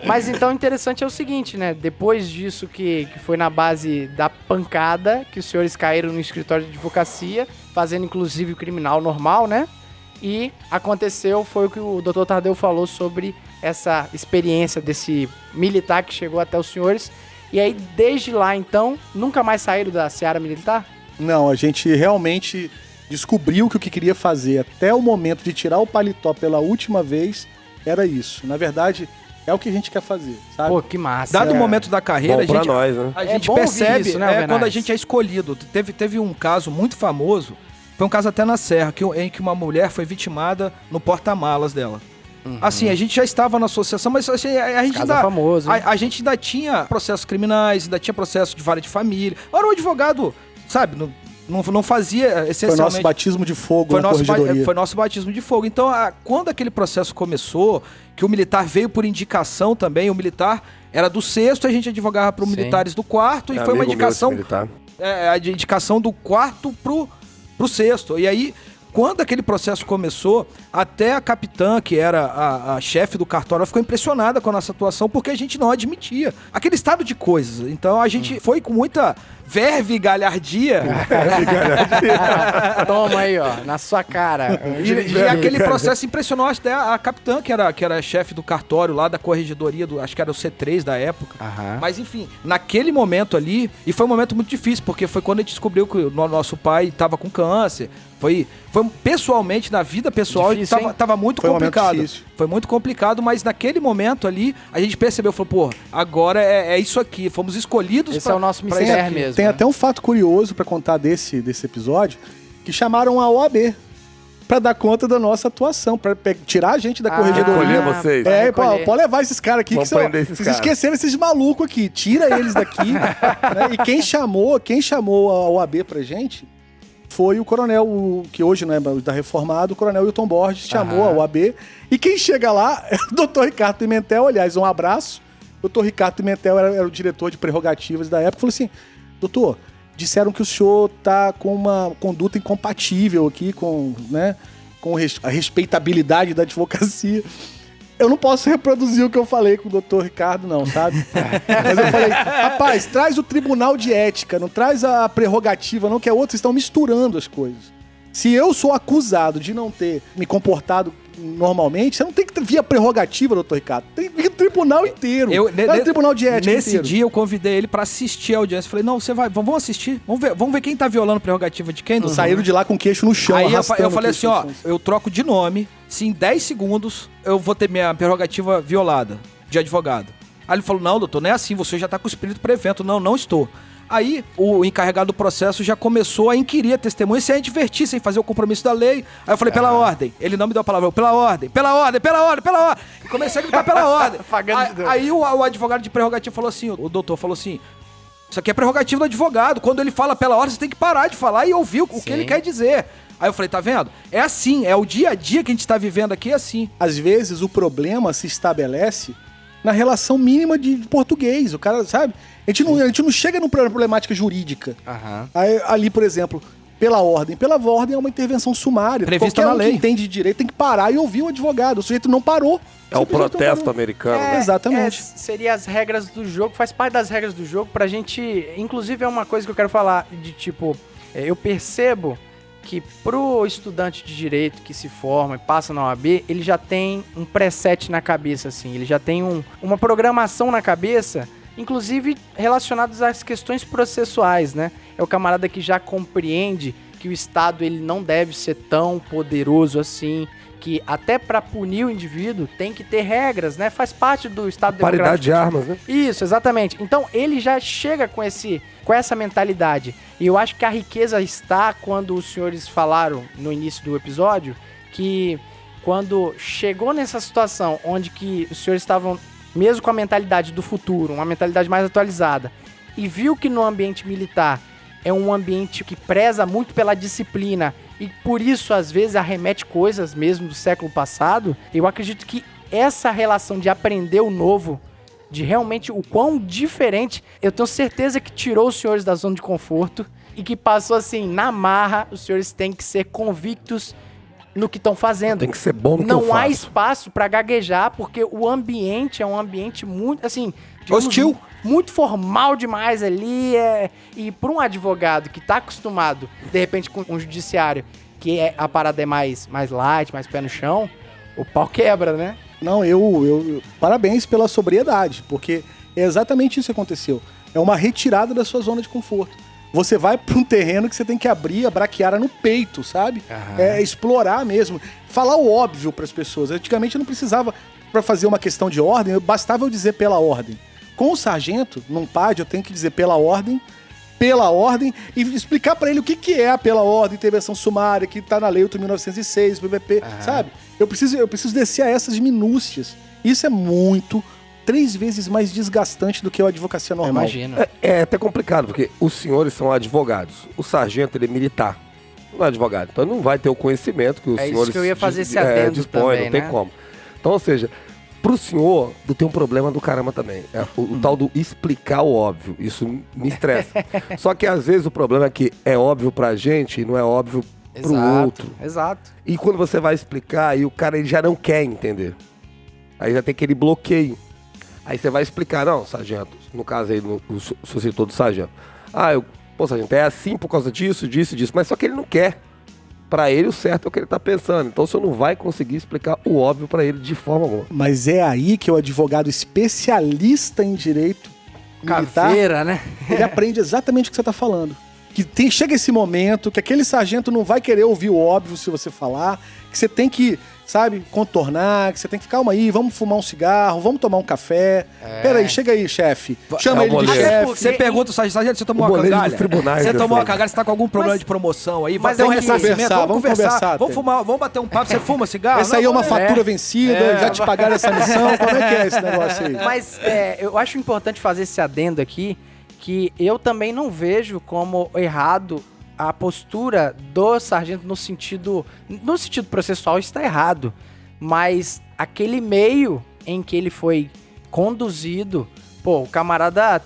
[SPEAKER 3] Mas então interessante é o seguinte, né? Depois disso que foi na base da pancada, que os senhores caíram no escritório de advocacia, fazendo inclusive o criminal normal, né? E aconteceu, foi o que o Dr. Tadeu falou sobre essa experiência desse militar que chegou até os senhores. E aí, desde lá, então, nunca mais saíram da seara militar?
[SPEAKER 4] Não, a gente realmente descobriu que o que queria fazer até o momento de tirar o paletó pela última vez era isso. Na verdade, é o que a gente quer fazer, sabe?
[SPEAKER 3] Pô, que massa.
[SPEAKER 5] Dado o momento da carreira,
[SPEAKER 2] Bom pra nós, né?
[SPEAKER 5] a
[SPEAKER 3] É
[SPEAKER 5] gente
[SPEAKER 3] bom ouvir
[SPEAKER 5] percebe
[SPEAKER 3] isso, né, Alvenaz?
[SPEAKER 5] quando a gente é escolhido. Teve um caso muito famoso, foi um caso até na Serra, em que uma mulher foi vitimada no porta-malas dela. Assim, a gente já estava na associação, mas assim, a gente
[SPEAKER 3] Caso
[SPEAKER 5] ainda,
[SPEAKER 3] famoso, hein?
[SPEAKER 5] a gente ainda tinha processos criminais, ainda tinha processo de vara de família. Era um advogado, sabe, não fazia
[SPEAKER 4] Foi
[SPEAKER 5] essencialmente...
[SPEAKER 4] nosso batismo de fogo
[SPEAKER 5] Foi
[SPEAKER 4] na corregedoria.
[SPEAKER 5] foi nosso batismo de fogo. Então, quando aquele processo começou, que o militar veio por indicação também, o militar era do 6º, a gente advogava para os
[SPEAKER 3] Sim.
[SPEAKER 5] militares do 4º, e foi uma
[SPEAKER 2] Amigo meu,
[SPEAKER 5] indicação...
[SPEAKER 2] esse militar.
[SPEAKER 5] a indicação do 4º pro 6º. E aí, quando aquele processo começou, até a capitã, que era a chefe do cartório, ela ficou impressionada com a nossa atuação, porque a gente não admitia aquele estado de coisas. Então, a gente foi com muita verve e galhardia.
[SPEAKER 3] Toma aí, ó, na sua cara.
[SPEAKER 5] E aquele processo impressionou até a capitã, que era chefe do cartório lá da corregedoria, acho que era o C3 da época.
[SPEAKER 3] Aham.
[SPEAKER 5] Mas enfim, naquele momento ali, e foi um momento muito difícil, porque foi quando a gente descobriu que o nosso pai estava com câncer. Foi pessoalmente, na vida pessoal,
[SPEAKER 3] Difícil, hein?
[SPEAKER 5] tava muito
[SPEAKER 4] Foi um momento
[SPEAKER 5] complicado.
[SPEAKER 4] difícil.
[SPEAKER 5] Foi muito complicado, mas naquele momento ali, a gente percebeu, falou, pô, agora é isso aqui, fomos escolhidos
[SPEAKER 3] Esse é o nosso
[SPEAKER 5] pra
[SPEAKER 3] mistério
[SPEAKER 5] isso aqui.
[SPEAKER 3] mesmo.
[SPEAKER 4] Tem
[SPEAKER 3] né?
[SPEAKER 4] até um fato curioso pra contar desse episódio, que chamaram a OAB pra dar conta da nossa atuação, pra tirar a gente da corregedoria.
[SPEAKER 2] recolher vocês.
[SPEAKER 4] É,
[SPEAKER 3] recolher.
[SPEAKER 4] pode levar esses caras aqui,
[SPEAKER 2] Vamos
[SPEAKER 4] que são,
[SPEAKER 2] prender esses
[SPEAKER 4] vocês
[SPEAKER 2] caras.
[SPEAKER 4] esqueceram esses malucos aqui, tira eles daqui. Né? E quem chamou a OAB pra gente foi o coronel, que hoje não é da reformado, o coronel Wilton Borges chamou a OAB. E quem chega lá é o doutor Ricardo Pimentel, aliás, um abraço. O doutor Ricardo Pimentel era o diretor de prerrogativas da época, falou assim, doutor, disseram que o senhor tá com uma conduta incompatível aqui com a respeitabilidade da advocacia. Eu não posso reproduzir o que eu falei com o doutor Ricardo, não, sabe? Mas eu falei, rapaz, traz o tribunal de ética, não traz a prerrogativa, não, que é outro, vocês estão misturando as coisas. Se eu sou acusado de não ter me comportado normalmente, você não tem que via prerrogativa, doutor Ricardo. Tem que vir o tribunal inteiro. Não é o tribunal de ética
[SPEAKER 5] Nesse
[SPEAKER 4] inteiro.
[SPEAKER 5] dia eu convidei ele pra assistir a audiência. Falei, não, você vai, vamos assistir. Vamos ver quem tá violando prerrogativa de quem.
[SPEAKER 4] Saíram de lá com o queixo no chão,
[SPEAKER 5] Aí
[SPEAKER 4] arrastando
[SPEAKER 5] eu falei
[SPEAKER 4] o
[SPEAKER 5] assim,
[SPEAKER 4] queixo
[SPEAKER 5] ó,
[SPEAKER 4] no chão.
[SPEAKER 5] eu troco de nome, se em 10 segundos eu vou ter minha prerrogativa violada de advogado. Aí ele falou, não, doutor, não é assim, você já tá com o espírito pro evento. Não estou. Aí o encarregado do processo já começou a inquirir a testemunha sem advertir, sem fazer o compromisso da lei. Aí eu falei, pela ordem. Ele não me deu a palavra, pela ordem. E comecei a gritar pela ordem. Aí o advogado de prerrogativa falou assim, o doutor falou assim, isso aqui é prerrogativa do advogado. Quando ele fala pela ordem, você tem que parar de falar e ouvir o que ele quer dizer. Aí eu falei, tá vendo? É assim, é o dia a dia que a gente tá vivendo aqui, é assim.
[SPEAKER 4] Às vezes o problema se estabelece na relação mínima de português. O cara, sabe? A gente não chega numa problemática jurídica.
[SPEAKER 3] Aham.
[SPEAKER 4] Aí, ali, por exemplo, pela ordem é uma intervenção sumária.
[SPEAKER 5] Prevista
[SPEAKER 4] Qualquer
[SPEAKER 5] na
[SPEAKER 4] um
[SPEAKER 5] lei.
[SPEAKER 4] que entende de direito tem que parar e ouvir o advogado. O sujeito não parou.
[SPEAKER 2] É o
[SPEAKER 4] Simplesmente não
[SPEAKER 2] protesto
[SPEAKER 4] parou.
[SPEAKER 2] americano. né?
[SPEAKER 4] Exatamente.
[SPEAKER 3] Seria as regras do jogo, faz parte das regras do jogo pra gente. Inclusive, é uma coisa que eu quero falar de tipo. eu percebo que pro estudante de direito que se forma e passa na OAB, ele já tem um preset na cabeça, assim, ele já tem uma programação na cabeça, inclusive relacionadas às questões processuais, né? É o camarada que já compreende que o Estado ele não deve ser tão poderoso assim, que até para punir o indivíduo tem que ter regras, né? Faz parte do Estado democrático.
[SPEAKER 2] Paridade de armas, né?
[SPEAKER 3] Isso, exatamente. Então ele já chega com essa mentalidade. E eu acho que a riqueza está quando os senhores falaram no início do episódio que quando chegou nessa situação onde que os senhores estavam mesmo com a mentalidade do futuro, uma mentalidade mais atualizada, e viu que no ambiente militar é um ambiente que preza muito pela disciplina e por isso às vezes arremete coisas mesmo do século passado, eu acredito que essa relação de aprender o novo, de realmente o quão diferente, eu tenho certeza que tirou os senhores da zona de conforto e que passou assim, na marra, os senhores têm que ser convictos no que estão fazendo.
[SPEAKER 2] Tem que ser bom no que eu faço.
[SPEAKER 3] Não há espaço para gaguejar, porque o ambiente é um ambiente muito, assim...
[SPEAKER 5] hostil.
[SPEAKER 3] Muito formal demais ali. E para um advogado que tá acostumado, de repente, com um judiciário, que a parada é mais light, mais pé no chão, o pau quebra, né?
[SPEAKER 4] Não, eu parabéns pela sobriedade, porque é exatamente isso que aconteceu. É uma retirada da sua zona de conforto. Você vai para um terreno que você tem que abrir a braquiara no peito, sabe? É explorar mesmo. Falar o óbvio para as pessoas. Antigamente eu não precisava, para fazer uma questão de ordem, bastava eu dizer pela ordem. Com o sargento, num PAD, eu tenho que dizer pela ordem, e explicar para ele o que é a pela ordem, intervenção sumária, que tá na lei 8.906, PVP, sabe? Eu preciso descer a essas minúcias. Isso é 3 vezes mais desgastante do que a advocacia normal.
[SPEAKER 3] Imagino.
[SPEAKER 2] É até complicado, porque os senhores são advogados. O sargento, ele é militar. Não é advogado. Então não vai ter o conhecimento que os senhores...
[SPEAKER 3] É isso que eu ia fazer esse adendo
[SPEAKER 2] dispõem,
[SPEAKER 3] também,
[SPEAKER 2] não tem
[SPEAKER 3] né?
[SPEAKER 2] como. Então, ou seja, pro senhor, tem um problema do caramba também. É o tal do explicar o óbvio. Isso me estressa. Só que às vezes o problema é que é óbvio pra gente e não é óbvio pro outro.
[SPEAKER 3] Exato.
[SPEAKER 2] E quando você vai explicar, aí o cara ele já não quer entender. Aí já tem aquele bloqueio. Aí você vai explicar, não, sargento, no caso aí, o senhor citou do sargento. Pô, sargento, é assim por causa disso, mas só que ele não quer. Pra ele, o certo é o que ele tá pensando. Então, o senhor não vai conseguir explicar o óbvio pra ele de forma alguma.
[SPEAKER 4] Mas é aí que o advogado especialista em direito militar,
[SPEAKER 3] Caveira, né?
[SPEAKER 4] ele aprende exatamente o que você tá falando. Que chega esse momento que aquele sargento não vai querer ouvir o óbvio se você falar, que você tem que, sabe, contornar, que você tem que, calma aí, vamos fumar um cigarro, vamos tomar um café. Peraí, chega aí, chefe. Chama ele de
[SPEAKER 2] moleque.
[SPEAKER 4] chefe.
[SPEAKER 5] Você pergunta, sargento, você tomou
[SPEAKER 2] O
[SPEAKER 5] uma
[SPEAKER 2] molejo
[SPEAKER 5] cangalha?
[SPEAKER 2] dos tribunais,
[SPEAKER 5] Você
[SPEAKER 2] né,
[SPEAKER 5] tomou uma
[SPEAKER 2] Fred?
[SPEAKER 5] cangalha, você tá com algum problema de promoção aí?
[SPEAKER 3] Mas
[SPEAKER 5] Vai ter um
[SPEAKER 3] vamos
[SPEAKER 5] ressarcimento,
[SPEAKER 4] vamos conversar,
[SPEAKER 5] vamos fumar, vamos bater um papo, você fuma cigarro?
[SPEAKER 4] Essa aí é uma fatura vencida, já te pagaram essa missão, como é que é esse negócio aí?
[SPEAKER 3] Mas eu acho importante fazer esse adendo aqui, que eu também não vejo como errado a postura do sargento no sentido processual está errado, mas aquele meio em que ele foi conduzido, pô, o camarada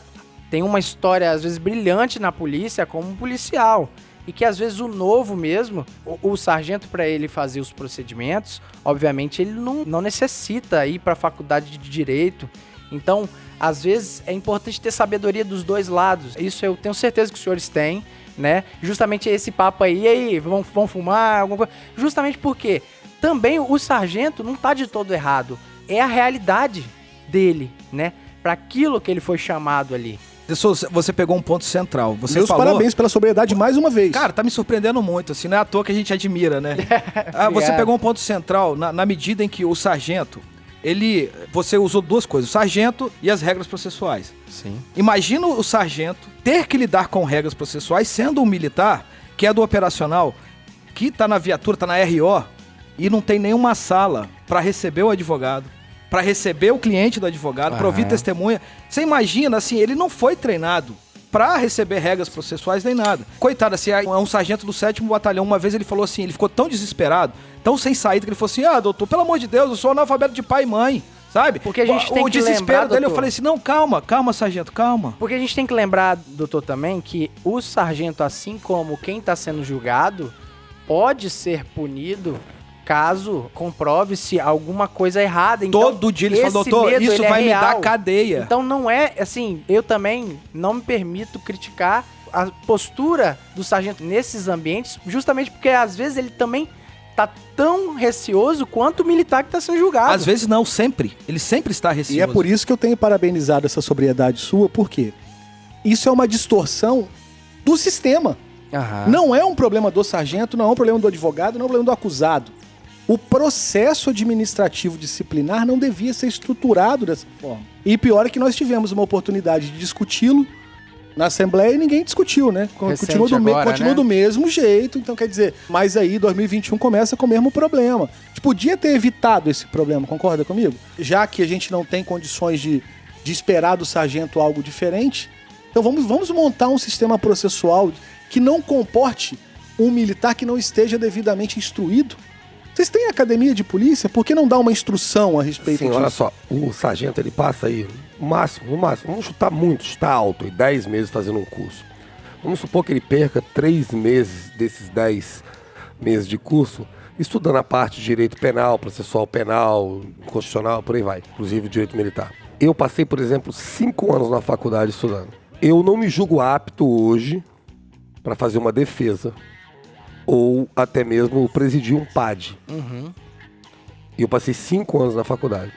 [SPEAKER 3] tem uma história às vezes brilhante na polícia como um policial, e que às vezes o novo mesmo, o sargento para ele fazer os procedimentos, obviamente ele não necessita ir para a faculdade de direito, então às vezes é importante ter sabedoria dos dois lados, isso eu tenho certeza que os senhores têm, né? Justamente esse papo aí, vamos fumar, alguma coisa. Justamente porque também o sargento não tá de todo errado. É a realidade dele, né? Para aquilo que ele foi chamado ali.
[SPEAKER 5] Você pegou um ponto central. Você
[SPEAKER 4] Meus
[SPEAKER 5] falou...
[SPEAKER 4] parabéns pela sobriedade mais uma vez.
[SPEAKER 5] Cara, tá me surpreendendo muito, assim, não é à toa que a gente admira, né? Você pegou um ponto central na medida em que o sargento, você usou 2 coisas, o sargento e as regras processuais.
[SPEAKER 3] Sim.
[SPEAKER 5] Imagina o sargento ter que lidar com regras processuais sendo um militar, que é do operacional, que tá na viatura, tá na RO, e não tem nenhuma sala para receber o advogado, para receber o cliente do advogado, para ouvir testemunha. Você imagina, assim, ele não foi treinado para receber regras processuais nem nada. Coitado, assim, é um sargento do 7º Batalhão, uma vez ele falou assim, ele ficou tão desesperado, tão sem saída, que ele falou assim, doutor, pelo amor de Deus, eu sou analfabeto de pai e mãe, sabe?
[SPEAKER 3] Porque a gente tem
[SPEAKER 5] o
[SPEAKER 3] que
[SPEAKER 5] desespero
[SPEAKER 3] lembrar,
[SPEAKER 5] dele,
[SPEAKER 3] doutor,
[SPEAKER 5] eu falei assim, não, calma, sargento, calma.
[SPEAKER 3] Porque a gente tem que lembrar, doutor, também, que o sargento, assim como quem tá sendo julgado, pode ser punido caso comprove-se alguma coisa errada. Então,
[SPEAKER 5] todo dia ele fala, doutor, isso vai me dar cadeia.
[SPEAKER 3] Então não é, assim, eu também não me permito criticar a postura do sargento nesses ambientes, justamente porque às vezes ele também tá tão receoso quanto o militar que tá sendo julgado.
[SPEAKER 5] Às vezes não, sempre. Ele sempre está receoso.
[SPEAKER 4] E é por isso que eu tenho parabenizado essa sobriedade sua, porque isso é uma distorção do sistema. Não é um problema do sargento, não é um problema do advogado, não é um problema do acusado. O processo administrativo disciplinar não devia ser estruturado dessa forma. E pior é que nós tivemos uma oportunidade de discuti-lo na Assembleia e ninguém discutiu, né? Continua do mesmo jeito, então quer dizer, mas aí 2021 começa com o mesmo problema. A gente podia ter evitado esse problema, concorda comigo? Já que a gente não tem condições de esperar do sargento algo diferente, então vamos montar um sistema processual que não comporte um militar que não esteja devidamente instruído. Vocês têm academia de polícia? Por que não dá uma instrução a respeito disso?
[SPEAKER 2] Sim, olha só, o sargento ele passa aí, no máximo, vamos chutar alto, 10 meses fazendo um curso. Vamos supor que ele perca 3 meses desses 10 meses de curso estudando a parte de direito penal, processual penal, constitucional, por aí vai, inclusive direito militar. Eu passei, por exemplo, 5 anos na faculdade estudando. Eu não me julgo apto hoje para fazer uma defesa ou até mesmo presidir um PAD. E eu passei 5 anos na faculdade.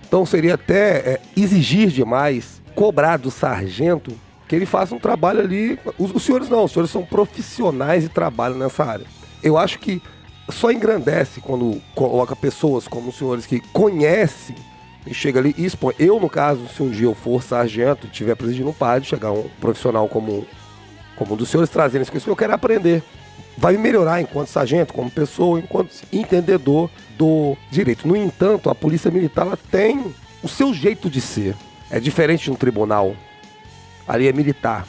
[SPEAKER 2] Então seria até exigir demais, cobrar do sargento que ele faça um trabalho ali. Os senhores não, os senhores são profissionais e trabalham nessa área. Eu acho que só engrandece quando coloca pessoas como os senhores que conhecem e chega ali e expõe. Eu, no caso, se um dia eu for sargento e estiver presidindo um PAD, chegar um profissional como um dos senhores trazendo isso que eu quero aprender. Vai me melhorar enquanto sargento, como pessoa, enquanto entendedor do direito. No entanto, a polícia militar ela tem o seu jeito de ser. É diferente de um tribunal. Ali é militar.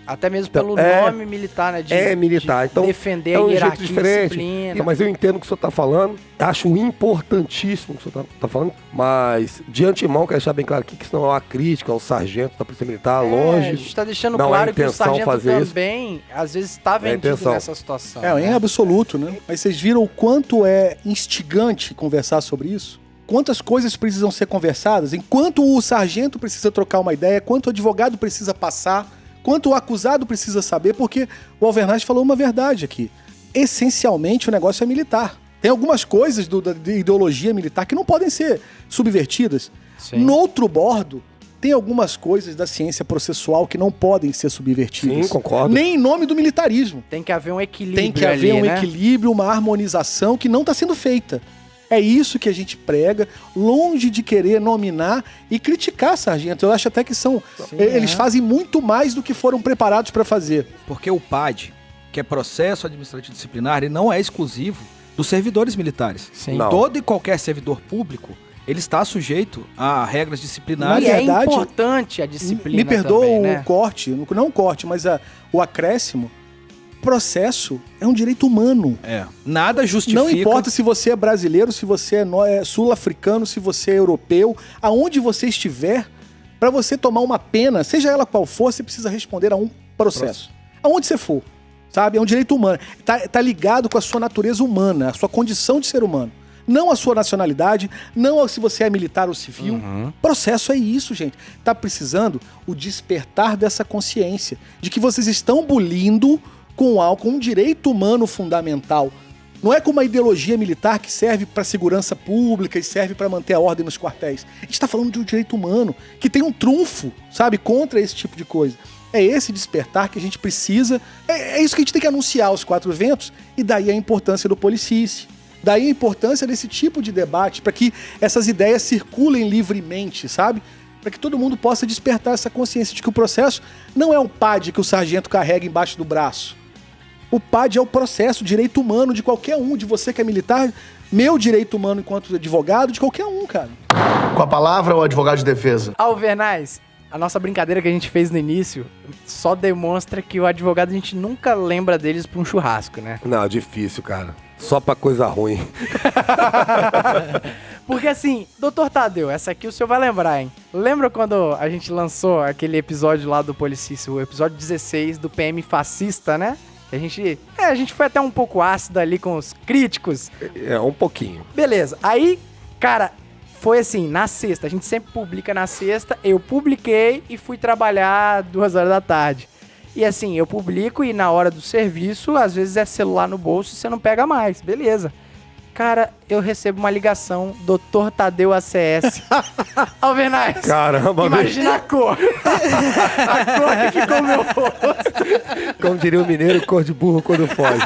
[SPEAKER 3] Até mesmo pelo nome militar, né?
[SPEAKER 2] Militar. Então,
[SPEAKER 3] defender a hierarquia e disciplina.
[SPEAKER 2] Mas eu entendo o que o senhor está falando. Acho importantíssimo o que o senhor está falando. Mas, de antemão, quero deixar bem claro aqui que isso não é uma crítica ao sargento da Polícia Militar, longe.
[SPEAKER 3] A gente está deixando claro que o sargento também, às vezes, está vendido nessa situação.
[SPEAKER 4] Em absoluto, né? Mas vocês viram o quanto é instigante conversar sobre isso? Quantas coisas precisam ser conversadas? Enquanto o sargento precisa trocar uma ideia, quanto o advogado precisa passar, quanto o acusado precisa saber, porque o Alvernaz falou uma verdade aqui. Essencialmente, o negócio é militar. Tem algumas coisas da ideologia militar que não podem ser subvertidas. Sim. No outro bordo, tem algumas coisas da ciência processual que não podem ser subvertidas.
[SPEAKER 2] Sim, concordo.
[SPEAKER 4] Nem em nome do militarismo.
[SPEAKER 3] Tem que haver um equilíbrio.
[SPEAKER 4] Tem que haver um equilíbrio, uma harmonização que não está sendo feita. É isso que a gente prega, longe de querer nominar e criticar sargento. Eu acho até que eles fazem muito mais do que foram preparados para fazer.
[SPEAKER 5] Porque o PAD, que é processo administrativo disciplinar, ele não é exclusivo dos servidores militares.
[SPEAKER 3] Sim.
[SPEAKER 5] Todo e qualquer servidor público, ele está sujeito a regras disciplinares.
[SPEAKER 3] E é importante a disciplina.
[SPEAKER 4] Me perdoa
[SPEAKER 3] também,
[SPEAKER 4] o
[SPEAKER 3] né?
[SPEAKER 4] corte, não o corte, mas o acréscimo. Processo é um direito humano.
[SPEAKER 5] Nada justifica.
[SPEAKER 4] Não importa se você é brasileiro, se você é sul-africano, se você é europeu, aonde você estiver, para você tomar uma pena, seja ela qual for, você precisa responder a um processo. Aonde você for, sabe? É um direito humano. Tá ligado com a sua natureza humana, a sua condição de ser humano. Não a sua nacionalidade, não se você é militar ou civil. Processo é isso, gente. Tá precisando o despertar dessa consciência de que vocês estão bulindo com um direito humano fundamental. Não é com uma ideologia militar que serve para segurança pública e serve para manter a ordem nos quartéis. A gente está falando de um direito humano que tem um trunfo, sabe, contra esse tipo de coisa. É esse despertar que a gente precisa, é isso que a gente tem que anunciar aos 4 ventos, e daí a importância do Policice. Daí a importância desse tipo de debate, para que essas ideias circulem livremente, sabe? Para que todo mundo possa despertar essa consciência de que o processo não é um PAD que o sargento carrega embaixo do braço. O PAD é o processo, o direito humano de qualquer um, de você que é militar, meu direito humano enquanto advogado, de qualquer um, cara.
[SPEAKER 7] Com a palavra, o advogado de defesa.
[SPEAKER 3] Alvernaz, a nossa brincadeira que a gente fez no início só demonstra que o advogado a gente nunca lembra deles pra um churrasco, né?
[SPEAKER 2] Não, é difícil, cara. Só pra coisa ruim.
[SPEAKER 3] Porque assim, doutor Tadeu, essa aqui o senhor vai lembrar, hein? Lembra quando a gente lançou aquele episódio lá do Policice, o episódio 16 do PM fascista, né? A gente foi até um pouco ácido ali com os críticos.
[SPEAKER 2] Um pouquinho.
[SPEAKER 3] Beleza. Aí, cara, foi assim, na sexta. A gente sempre publica na sexta. Eu publiquei e fui trabalhar 2 horas da tarde. E assim, eu publico e na hora do serviço, às vezes é celular no bolso e você não pega mais, beleza. Cara, eu recebo uma ligação, Dr. Tadeu ACS. Alvernaz,
[SPEAKER 2] caramba,
[SPEAKER 3] imagina a cor. A cor que ficou no meu rosto.
[SPEAKER 2] Como diria o mineiro, cor de burro quando foge.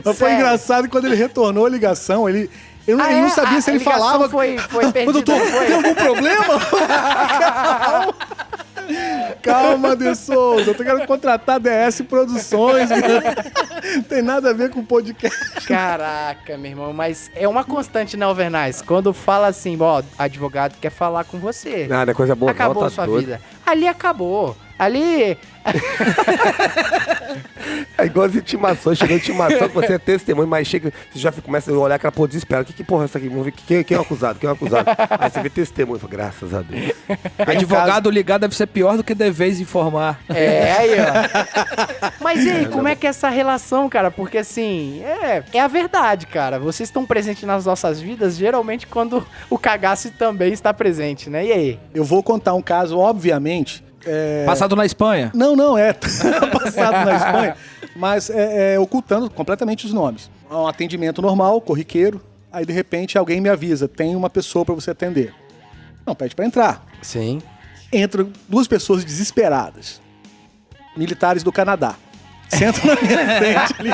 [SPEAKER 4] Mas foi engraçado quando ele retornou a ligação, ele não sabia se ele falava.
[SPEAKER 3] Foi perdida,
[SPEAKER 4] doutor, tem algum problema? Calma, De Souza, eu tô querendo contratar DS Produções, não tem nada a ver com podcast.
[SPEAKER 3] Caraca, meu irmão, mas é uma constante na Alvernaz. Quando fala assim, ó, advogado quer falar com você.
[SPEAKER 2] Nada, é coisa boa.
[SPEAKER 3] Acabou a sua vida. Ali acabou. Ali...
[SPEAKER 2] É igual as intimações, chegou a intimação que você é testemunho, mas chega, você já começa a olhar aquela porra desespera. Que porra é essa aqui? Vamos ver quem é o acusado, quem é o acusado. Aí você vê testemunho, fala, graças a Deus.
[SPEAKER 5] Advogado ligar deve ser pior do que deveis informar.
[SPEAKER 3] Aí, ó. Mas e aí, como é que é essa relação, cara? Porque assim, é a verdade, cara. Vocês estão presentes nas nossas vidas, geralmente quando o cagaço também está presente, né? E aí?
[SPEAKER 4] Eu vou contar um caso, obviamente...
[SPEAKER 5] Passado na Espanha?
[SPEAKER 4] Não, passado na Espanha, mas ocultando completamente os nomes. Um atendimento normal, corriqueiro, aí de repente alguém me avisa, tem uma pessoa pra você atender. Não, pede pra entrar.
[SPEAKER 3] Sim.
[SPEAKER 4] Entram 2 pessoas desesperadas, militares do Canadá. Sentam na minha frente ali.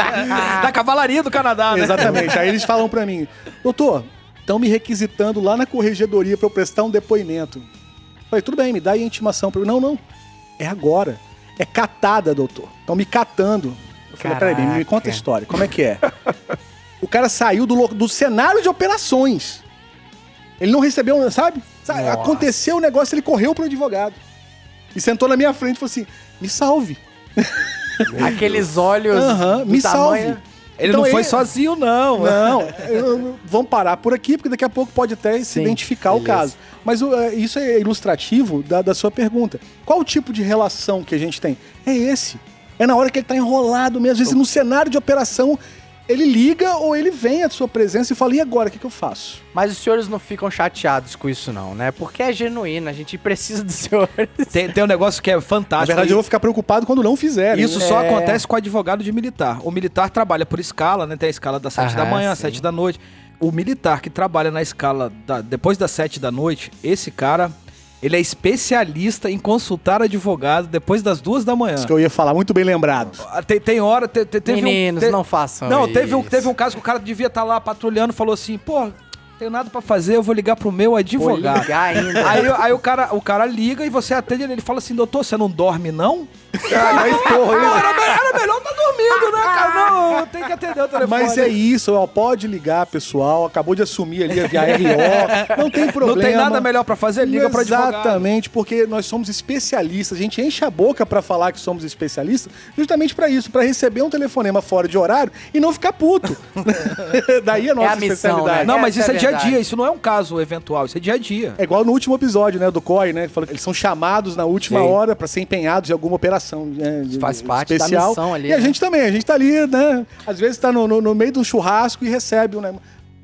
[SPEAKER 5] Da cavalaria do Canadá, né?
[SPEAKER 4] Exatamente, aí eles falam pra mim, doutor, estão me requisitando lá na corregedoria pra eu prestar um depoimento. Falei, tudo bem, me dá aí a intimação. Não, é agora. É catada, doutor. Estão me catando. Eu falei, peraí, me conta a história. Como é que é? O cara saiu do cenário de operações. Ele não recebeu, sabe? Aconteceu o negócio, ele correu pro advogado. E sentou na minha frente e falou assim, me salve.
[SPEAKER 3] Aqueles olhos
[SPEAKER 4] me salve.
[SPEAKER 5] Ele então, não foi sozinho, não.
[SPEAKER 4] Não, vamos parar por aqui, porque daqui a pouco pode até se identificar o caso. Mas isso é ilustrativo da sua pergunta. Qual o tipo de relação que a gente tem? É esse. É na hora que ele tá enrolado mesmo. Às vezes no cenário de operação, ele liga ou ele vem à sua presença e fala, e agora, o que eu faço?
[SPEAKER 3] Mas os senhores não ficam chateados com isso não, né? Porque é genuíno, a gente precisa dos senhores.
[SPEAKER 5] Tem um negócio que é fantástico.
[SPEAKER 4] Na verdade, eu vou ficar preocupado quando não fizerem.
[SPEAKER 5] Isso só acontece com o advogado de militar. O militar trabalha por escala, né? Tem a escala das 7 da manhã, 7 da noite. O militar que trabalha na escala depois das 7 da noite, esse cara... Ele é especialista em consultar advogado depois das 2 da manhã.
[SPEAKER 4] Isso que eu ia falar, muito bem lembrado.
[SPEAKER 5] Tem hora... Teve
[SPEAKER 3] Meninos, não façam
[SPEAKER 5] Não,
[SPEAKER 3] isso.
[SPEAKER 5] teve um caso que o cara devia estar lá patrulhando, falou assim, pô, tenho nada pra fazer, eu vou ligar pro meu advogado.
[SPEAKER 3] Vou ligar ainda.
[SPEAKER 5] Aí o cara liga e você atende ele fala assim, doutor, você não dorme não?
[SPEAKER 2] Era
[SPEAKER 5] melhor tá dormindo, né, cara? Não, tem que atender o telefone.
[SPEAKER 4] Mas é isso, pode ligar, pessoal. Acabou de assumir ali a VRO. Não tem problema.
[SPEAKER 5] Não tem nada melhor pra fazer, liga pra advogado.
[SPEAKER 4] Exatamente, porque nós somos especialistas. A gente enche a boca pra falar que somos especialistas justamente pra isso, pra receber um telefonema fora de horário e não ficar puto. Daí a nossa especialidade.
[SPEAKER 3] Né?
[SPEAKER 5] Não, mas isso é dia a dia, isso não é um caso eventual, isso é dia a dia.
[SPEAKER 4] É igual no último episódio, né, do COI, né? Eles são chamados na última hora pra ser empenhados em alguma operação
[SPEAKER 3] faz parte
[SPEAKER 4] especial.
[SPEAKER 3] da missão ali.
[SPEAKER 4] E a gente também, a gente tá ali, né? Às vezes tá no meio de um churrasco e recebe um...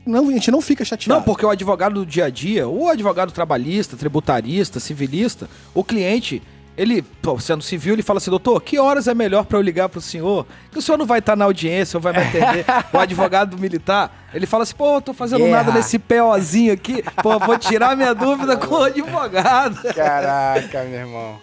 [SPEAKER 4] Não, a gente não fica chateado.
[SPEAKER 5] Não, porque o advogado do dia a dia, o advogado trabalhista, tributarista, civilista, o cliente, ele, sendo civil, ele fala assim, doutor, que horas é melhor pra eu ligar pro senhor? Que o senhor não vai estar na audiência ou vai me atender. O advogado militar, ele fala assim, pô, eu tô fazendo nada nesse POzinho aqui, pô, vou tirar minha dúvida com o advogado.
[SPEAKER 3] Caraca, meu irmão.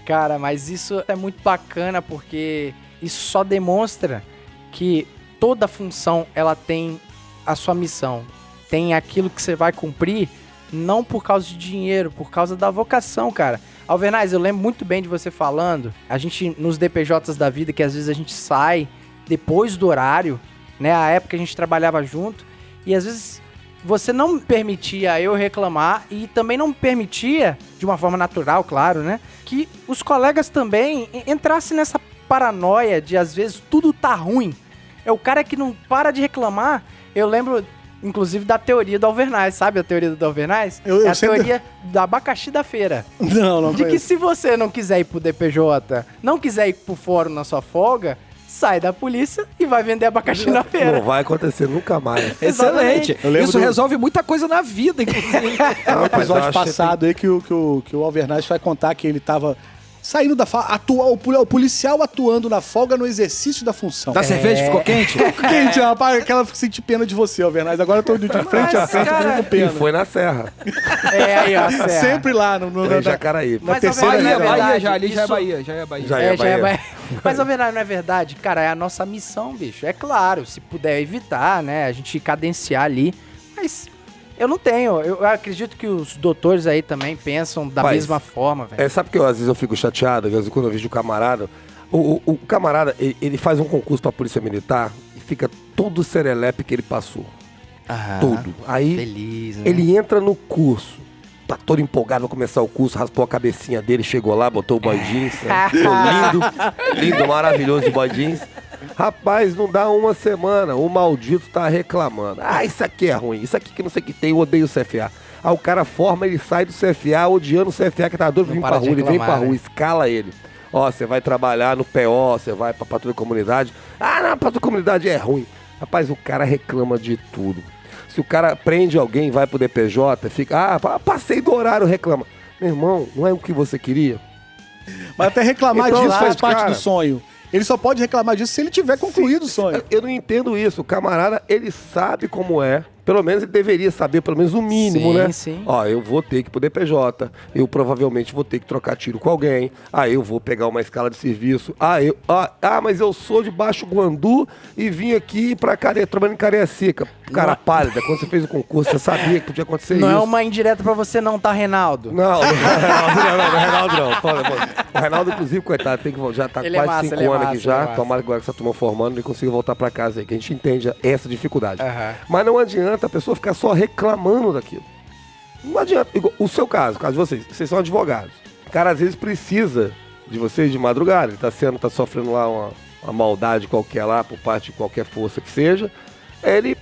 [SPEAKER 3] Cara, mas isso é muito bacana porque isso só demonstra que toda função ela tem a sua missão. Tem aquilo que você vai cumprir não por causa de dinheiro, por causa da vocação, cara. Alvernaz, eu lembro muito bem de você falando, a gente nos DPJs da vida, que às vezes a gente sai depois do horário, né? A época a gente trabalhava junto e às vezes... Você não me permitia eu reclamar e também não me permitia, de uma forma natural, claro, né? Que os colegas também entrassem nessa paranoia de, às vezes, tudo tá ruim. É o cara que não para de reclamar. Eu lembro, inclusive, da teoria do Alvernaz. Sabe a teoria do Alvernaz? É a teoria do abacaxi da feira.
[SPEAKER 4] Não
[SPEAKER 3] de que se você não quiser ir pro DPJ, não quiser ir pro fórum na sua folga... sai da polícia e vai vender abacaxi na feira.
[SPEAKER 2] Não vai acontecer nunca mais.
[SPEAKER 5] Excelente. Isso resolve muita coisa na vida, inclusive.
[SPEAKER 4] No episódio passado aí que o Alvernaz vai contar que ele tava saindo da folga, o policial atuando na folga no exercício da função.
[SPEAKER 5] Da cerveja ficou quente?
[SPEAKER 4] Quente, rapaz, aquela senti pena de você, Alvernaz. Agora eu tô de frente a frente,
[SPEAKER 3] cara,
[SPEAKER 4] com pena.
[SPEAKER 2] E foi na Serra.
[SPEAKER 3] Aí, ó, Serra.
[SPEAKER 4] Sempre lá no
[SPEAKER 2] Em Jacaraí.
[SPEAKER 3] Mas,
[SPEAKER 4] terceira
[SPEAKER 3] Alvernaz,
[SPEAKER 5] Bahia,
[SPEAKER 3] verdade,
[SPEAKER 5] já, ali já é
[SPEAKER 3] isso-
[SPEAKER 5] Bahia, já é Bahia.
[SPEAKER 2] Já é Bahia.
[SPEAKER 3] Mas, Alvernaz, não é verdade? Cara, é a nossa missão, bicho. É claro, se puder evitar, né, a gente cadenciar ali, mas eu não tenho. Eu acredito que os doutores aí também pensam da
[SPEAKER 2] Mas,
[SPEAKER 3] mesma forma, velho.
[SPEAKER 2] Sabe que às vezes eu fico chateado, às vezes quando eu vejo o camarada, o camarada, ele faz um concurso pra Polícia Militar e fica todo o serelepe que ele passou.
[SPEAKER 3] Aham.
[SPEAKER 2] Tudo. Aí
[SPEAKER 3] Feliz, né?
[SPEAKER 2] ele entra no curso, tá todo empolgado, vai começar o curso, raspou a cabecinha dele, chegou lá, botou o boy jeans, né? Ficou lindo, maravilhoso de boy jeans. Rapaz, não dá uma semana, o maldito tá reclamando. Ah, isso aqui é ruim, isso aqui que não sei o que tem, eu odeio o CFA. Aí o cara forma, ele sai do CFA odiando o CFA, que tá doido pra vir pra
[SPEAKER 3] para de
[SPEAKER 2] rua, ele vem
[SPEAKER 3] reclamar,
[SPEAKER 2] pra rua,
[SPEAKER 3] né?
[SPEAKER 2] escala ele. Ó, você vai trabalhar no PO, você vai pra patrulha de comunidade. Ah, não, patrulha de comunidade é ruim. Rapaz, o cara reclama de tudo. Se o cara prende alguém, vai pro DPJ, fica, passei do horário, reclama. Meu irmão, não é o que você queria?
[SPEAKER 4] Mas até reclamar
[SPEAKER 2] Então,
[SPEAKER 4] disso faz
[SPEAKER 2] cara,
[SPEAKER 4] parte do sonho. Ele só pode reclamar disso se ele tiver concluído o sonho.
[SPEAKER 2] Eu não entendo isso. O camarada, ele sabe como é. Pelo menos ele deveria saber, pelo menos o mínimo,
[SPEAKER 3] Sim,
[SPEAKER 2] né?
[SPEAKER 3] sim.
[SPEAKER 2] Ó, eu vou ter que ir pro DPJ, eu provavelmente vou ter que trocar tiro com alguém, eu vou pegar uma escala de serviço, mas eu sou de Baixo Guandu e vim aqui trabalhando em Cariacica. Cara pálida, quando você fez o concurso, você sabia que podia acontecer
[SPEAKER 3] Não
[SPEAKER 2] isso.
[SPEAKER 3] é uma indireta pra você não, tá, Reinaldo?
[SPEAKER 2] Não, Reinaldo não. O Reinaldo, inclusive, coitado, tem que já tá
[SPEAKER 3] Ele é
[SPEAKER 2] quase
[SPEAKER 3] massa,
[SPEAKER 2] 5
[SPEAKER 3] ele é
[SPEAKER 2] anos aqui
[SPEAKER 3] massa,
[SPEAKER 2] já.
[SPEAKER 3] ele é massa.
[SPEAKER 2] Tomara que agora que essa turma formando, ele consiga voltar pra casa aí, que a gente entende essa dificuldade.
[SPEAKER 3] Aham.
[SPEAKER 2] Mas não adianta a pessoa ficar só reclamando daquilo. Não adianta. O seu caso, o caso de vocês são advogados. O cara às vezes precisa de vocês de madrugada, ele tá sofrendo lá uma maldade qualquer lá, por parte de qualquer força que seja. Ele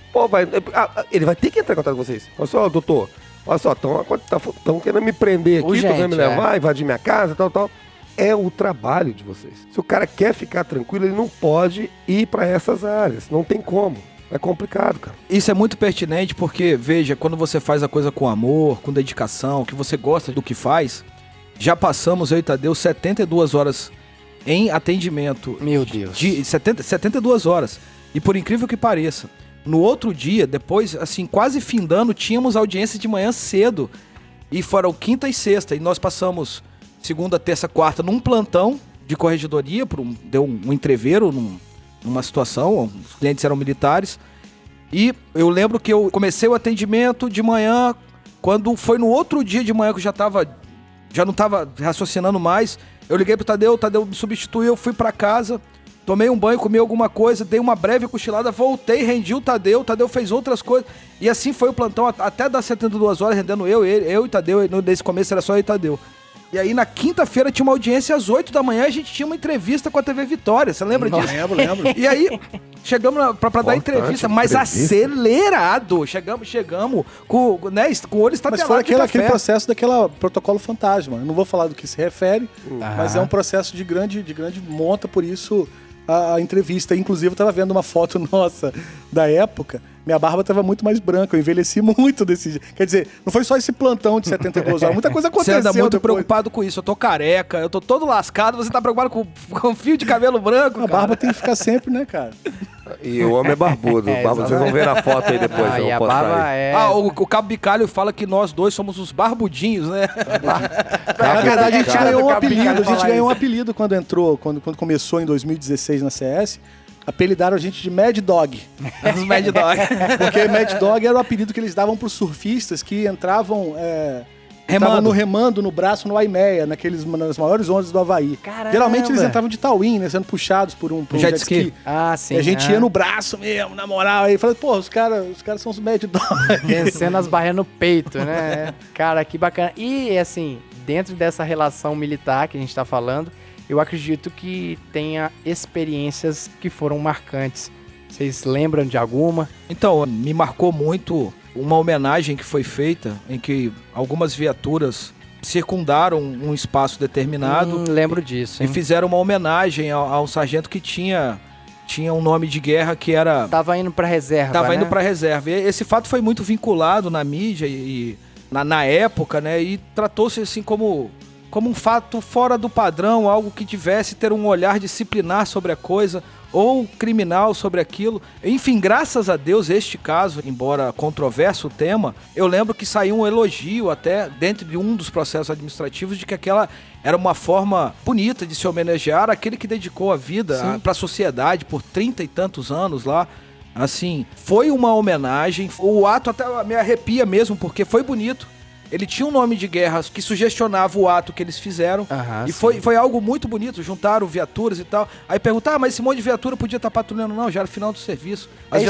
[SPEAKER 2] vai ter que entrar em contato com vocês. Olha só, doutor, olha só, estão querendo me prender aqui, estão querendo me levar, invadir minha casa, tal. É o trabalho de vocês. Se o cara quer ficar tranquilo, ele não pode ir para essas áreas. Não tem como. É complicado, cara.
[SPEAKER 5] Isso é muito pertinente porque, veja, quando você faz a coisa com amor, com dedicação, que você gosta do que faz, já passamos, eu e Tadeu, 72 horas em atendimento.
[SPEAKER 3] Meu Deus.
[SPEAKER 5] 72 horas. E por incrível que pareça, no outro dia, depois, assim, quase findando, tínhamos audiência de manhã cedo. E foram quinta e sexta. E nós passamos segunda, terça, quarta num plantão de corregedoria, deu um entreveiro numa situação, os clientes eram militares. E eu lembro que eu comecei o atendimento de manhã, quando foi no outro dia de manhã que eu já não estava raciocinando mais, eu liguei pro Tadeu, o Tadeu me substituiu, eu fui para casa, tomei um banho, comi alguma coisa, dei uma breve cochilada, voltei, rendi o Tadeu fez outras coisas, e assim foi o plantão até das 72 horas, rendendo eu e Tadeu, nesse começo era só eu e Tadeu. E aí na quinta-feira tinha uma audiência às 8 da manhã, a gente tinha uma entrevista com a TV Vitória, você lembra disso?
[SPEAKER 4] Lembro.
[SPEAKER 5] E aí, chegamos pra dar entrevista, mas
[SPEAKER 2] entrevista.
[SPEAKER 5] acelerado. Chegamos com o olho estatelado.
[SPEAKER 4] Mas foi
[SPEAKER 5] de
[SPEAKER 4] aquele
[SPEAKER 5] café.
[SPEAKER 4] processo daquela protocolo fantasma. Eu não vou falar do que se refere, mas é um processo de grande monta, por isso a entrevista. Inclusive, eu estava vendo uma foto nossa da época. Minha barba estava muito mais branca, eu envelheci muito desse jeito. Quer dizer, não foi só esse plantão de 72 horas, muita coisa
[SPEAKER 5] Você
[SPEAKER 4] aconteceu
[SPEAKER 5] anda muito
[SPEAKER 4] depois.
[SPEAKER 5] preocupado com isso. Eu tô careca, eu tô todo lascado, você tá preocupado com fio de cabelo branco,
[SPEAKER 4] A
[SPEAKER 5] cara.
[SPEAKER 4] barba tem que ficar sempre, né, cara?
[SPEAKER 2] E o homem é barbudo. Vocês vão ver na foto aí depois.
[SPEAKER 3] E a
[SPEAKER 2] postar
[SPEAKER 3] barba
[SPEAKER 2] aí.
[SPEAKER 3] é...
[SPEAKER 5] O Cabo Bicalho fala que nós dois somos os barbudinhos, né?
[SPEAKER 4] Na verdade, a gente
[SPEAKER 3] Cara,
[SPEAKER 4] ganhou um
[SPEAKER 3] do Cabo
[SPEAKER 4] apelido.
[SPEAKER 3] Bicalho
[SPEAKER 4] A gente
[SPEAKER 3] falar
[SPEAKER 4] ganhou um
[SPEAKER 3] isso.
[SPEAKER 4] apelido quando começou em 2016 na CS. Apelidaram a gente de Mad Dog.
[SPEAKER 5] Os Mad Dog.
[SPEAKER 4] Porque Mad Dog era o apelido que eles davam pros surfistas que entravam remando no braço no Aimeia, nas maiores ondas do Havaí.
[SPEAKER 3] Caramba!
[SPEAKER 4] Geralmente eles entravam de tauim, né? Sendo puxados por um
[SPEAKER 5] jet ski.
[SPEAKER 3] Ah, sim.
[SPEAKER 4] E a gente ia no braço mesmo, na moral. Aí falei, pô, os caras são os Mad Dog.
[SPEAKER 3] Vencendo as barreiras no peito, né? Cara, que bacana. E, assim, dentro dessa relação militar que a gente tá falando, eu acredito que tenha experiências que foram marcantes. Vocês lembram de alguma?
[SPEAKER 5] Então, me marcou muito uma homenagem que foi feita, em que algumas viaturas circundaram um espaço determinado
[SPEAKER 3] Lembro disso,
[SPEAKER 5] e
[SPEAKER 3] hein?
[SPEAKER 5] fizeram uma homenagem a um sargento que tinha um nome de guerra que era...
[SPEAKER 3] Tava indo pra reserva,
[SPEAKER 5] Tava
[SPEAKER 3] né?
[SPEAKER 5] indo pra reserva. E esse fato foi muito vinculado na mídia e na época, né? E tratou-se assim como como um fato fora do padrão, algo que tivesse ter um olhar disciplinar sobre a coisa ou criminal sobre aquilo. Enfim, graças a Deus, este caso, embora controverso o tema, eu lembro que saiu um elogio até dentro de um dos processos administrativos de que aquela era uma forma bonita de se homenagear aquele que dedicou a vida para a sociedade por 30 e tantos anos lá. Assim, foi uma homenagem, o ato até me arrepia mesmo, porque foi bonito. Ele tinha um nome de guerra que sugestionava o ato que eles fizeram. E foi algo muito bonito. Juntaram viaturas e tal. Aí perguntaram, mas esse monte de viatura podia estar patrulhando? Não, já era final do serviço. As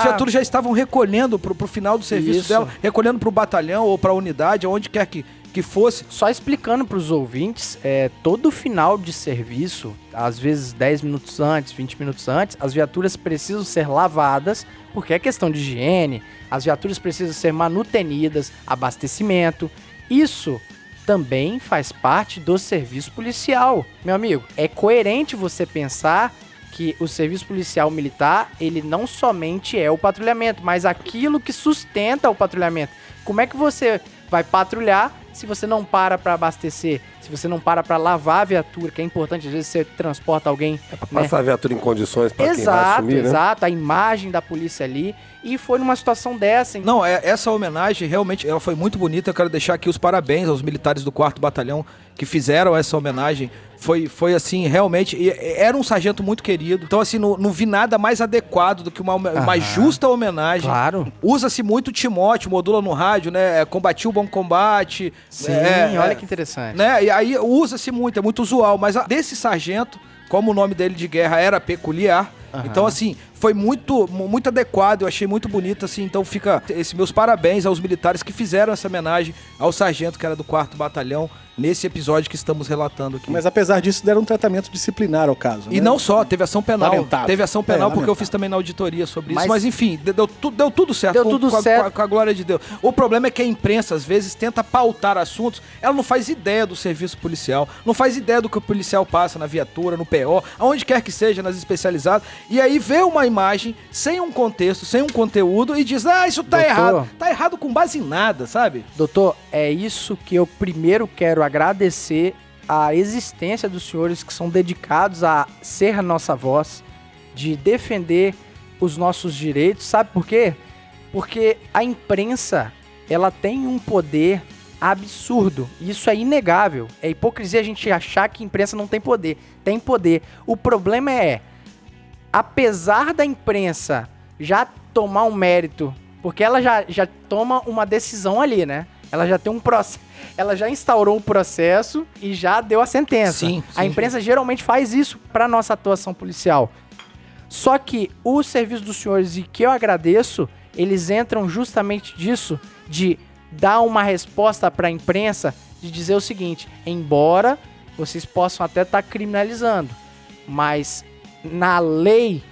[SPEAKER 5] viaturas já estavam recolhendo pro final do serviço dela, recolhendo pro batalhão ou pra unidade, aonde quer que fosse.
[SPEAKER 3] Só explicando pros ouvintes, todo final de serviço, às vezes 10 minutos antes, 20 minutos antes, as viaturas precisam ser lavadas, porque é questão de higiene, as viaturas precisam ser manutenidas, abastecimento. Isso também faz parte do serviço policial. Meu amigo, é coerente você pensar que o serviço policial militar, ele não somente é o patrulhamento, mas aquilo que sustenta o patrulhamento. Como é que você vai patrulhar se você não para abastecer, se você não para lavar a viatura, que é importante, às vezes você transporta alguém...
[SPEAKER 2] pra passar a viatura em condições para quem vai assumir, né?
[SPEAKER 3] Exato, a imagem da polícia ali, e foi numa situação dessa.
[SPEAKER 5] Não, essa homenagem realmente ela foi muito bonita, eu quero deixar aqui os parabéns aos militares do 4º Batalhão que fizeram essa homenagem. Foi assim, realmente, era um sargento muito querido, então assim, não vi nada mais adequado do que uma justa homenagem.
[SPEAKER 3] Claro.
[SPEAKER 5] Usa-se muito Timóteo, modula no rádio, né, combati o bom combate.
[SPEAKER 3] Sim, olha que interessante.
[SPEAKER 5] Né, e aí usa-se muito, é muito usual, mas desse sargento, como o nome dele de guerra era peculiar, então assim, foi muito adequado, eu achei muito bonito, assim, então fica esses meus parabéns aos militares que fizeram essa homenagem ao sargento que era do 4º Batalhão, nesse episódio que estamos relatando aqui.
[SPEAKER 4] Mas apesar disso, deram um tratamento disciplinar ao caso.
[SPEAKER 5] E não só, teve ação penal.
[SPEAKER 4] Lamentável.
[SPEAKER 5] Teve ação penal porque eu fiz também na auditoria sobre isso. Mas enfim, deu tudo certo. Com a glória de Deus. O problema é que a imprensa, às vezes, tenta pautar assuntos. Ela não faz ideia do serviço policial, não faz ideia do que o policial passa na viatura, no PO, aonde quer que seja, nas especializadas. E aí vê uma imagem sem um contexto, sem um conteúdo e diz, isso tá errado. Tá errado com base em nada, sabe?
[SPEAKER 3] Doutor, é isso que eu primeiro quero agradecer a existência dos senhores que são dedicados a ser a nossa voz, de defender os nossos direitos. Sabe por quê? Porque a imprensa, ela tem um poder absurdo. Isso é inegável. É hipocrisia a gente achar que a imprensa não tem poder. Tem poder. O problema apesar da imprensa já tomar um mérito, porque ela já toma uma decisão ali, né? Ela já tem um processo, ela já instaurou o processo e já deu a sentença.
[SPEAKER 5] Sim,
[SPEAKER 3] a imprensa geralmente faz isso para nossa atuação policial. Só que o serviço dos senhores, e que eu agradeço, eles entram justamente disso, de dar uma resposta para a imprensa, de dizer o seguinte, embora vocês possam até estar criminalizando, mas na lei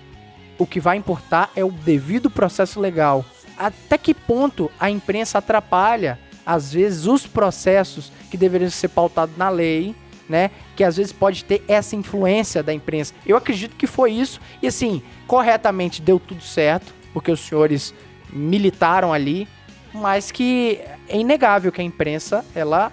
[SPEAKER 3] o que vai importar é o devido processo legal. Até que ponto a imprensa atrapalha, às vezes, os processos que deveriam ser pautados na lei, né? Que às vezes pode ter essa influência da imprensa. Eu acredito que foi isso. E assim, corretamente deu tudo certo, porque os senhores militaram ali, mas que é inegável que a imprensa, ela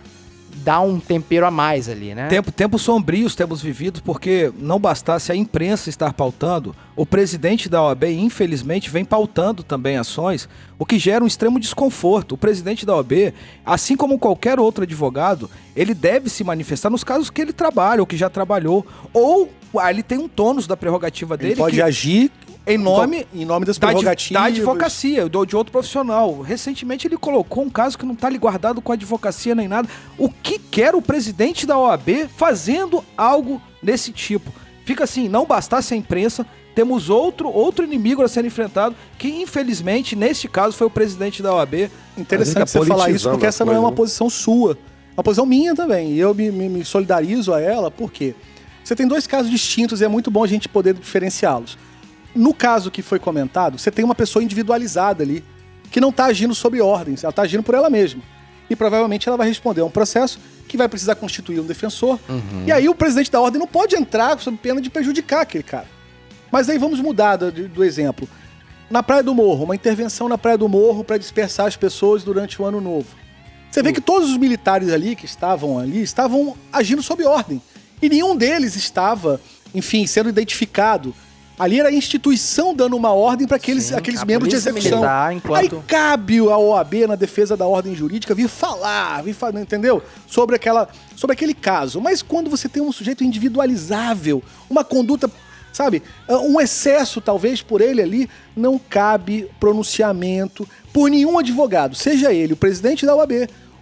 [SPEAKER 3] dá um tempero a mais ali, né?
[SPEAKER 5] Tempos sombrios temos vivido, porque não bastasse a imprensa estar pautando, o presidente da OAB, infelizmente, vem pautando também ações, o que gera um extremo desconforto. O presidente da OAB, assim como qualquer outro advogado, ele deve se manifestar nos casos que ele trabalha, ou que já trabalhou, ou ele tem um tônus da prerrogativa dele.
[SPEAKER 4] Ele pode agir
[SPEAKER 5] em nome
[SPEAKER 4] das prerrogativas
[SPEAKER 5] da advocacia, de outro profissional. Recentemente ele colocou um caso que não está ali guardado com a advocacia nem nada. O que quer o presidente da OAB fazendo algo desse tipo? Fica assim, não bastasse a imprensa, temos outro inimigo a ser enfrentado, que infelizmente, neste caso, foi o presidente da OAB.
[SPEAKER 4] Interessante você falar isso, porque essa não é uma posição sua. É uma posição minha também. E eu me solidarizo a ela, porque você tem dois casos distintos e é muito bom a gente poder diferenciá-los. No caso que foi comentado, você tem uma pessoa individualizada ali, que não está agindo sob ordens, ela está agindo por ela mesma. E provavelmente ela vai responder a um processo que vai precisar constituir um defensor. E aí o presidente da ordem não pode entrar sob pena de prejudicar aquele cara. Mas aí vamos mudar do exemplo. Na Praia do Morro, uma intervenção na Praia do Morro para dispersar as pessoas durante o Ano Novo. Você vê que todos os militares ali que estavam ali estavam agindo sob ordem. E nenhum deles estava, enfim, sendo identificado. Ali era a instituição dando uma ordem para aqueles membros de execução. Aí cabe a OAB, na defesa da ordem jurídica, vir falar, entendeu? Sobre aquele caso. Mas quando você tem um sujeito individualizável, uma conduta, sabe, um excesso talvez por ele ali, não cabe pronunciamento por nenhum advogado, seja ele o presidente da OAB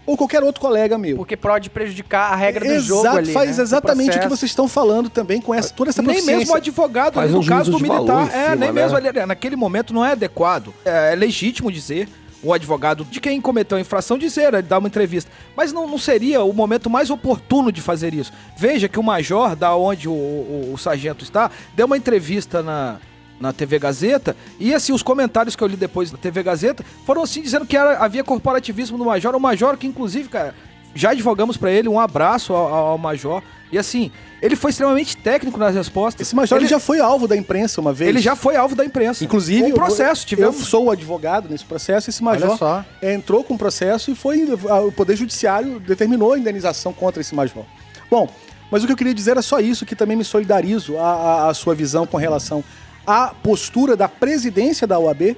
[SPEAKER 4] ou qualquer outro colega meu.
[SPEAKER 3] Porque pode prejudicar a regra do jogo ali,
[SPEAKER 4] faz exatamente o que vocês estão falando também com toda essa proficiência.
[SPEAKER 5] Nem mesmo o advogado,
[SPEAKER 2] faz
[SPEAKER 5] no caso do militar,
[SPEAKER 2] cima,
[SPEAKER 5] nem
[SPEAKER 2] né?
[SPEAKER 5] mesmo ali, naquele momento não é adequado. É legítimo dizer, o advogado de quem cometeu a infração dizer, ele dá uma entrevista. Mas não seria o momento mais oportuno de fazer isso. Veja que o major, da onde o sargento está, deu uma entrevista na TV Gazeta, e assim, os comentários que eu li depois da TV Gazeta foram assim, dizendo que havia corporativismo no major, o major que inclusive, cara, já advogamos pra ele, um abraço ao major, e assim, ele foi extremamente técnico nas respostas.
[SPEAKER 4] Esse major ele já foi alvo da imprensa uma vez.
[SPEAKER 5] Ele já foi alvo da imprensa.
[SPEAKER 4] Inclusive,
[SPEAKER 5] um processo,
[SPEAKER 4] eu sou o advogado nesse processo, esse major entrou com o processo e o Poder Judiciário determinou a indenização contra esse major. Bom, mas o que eu queria dizer era só isso, que também me solidarizo a sua visão com relação a postura da presidência da OAB,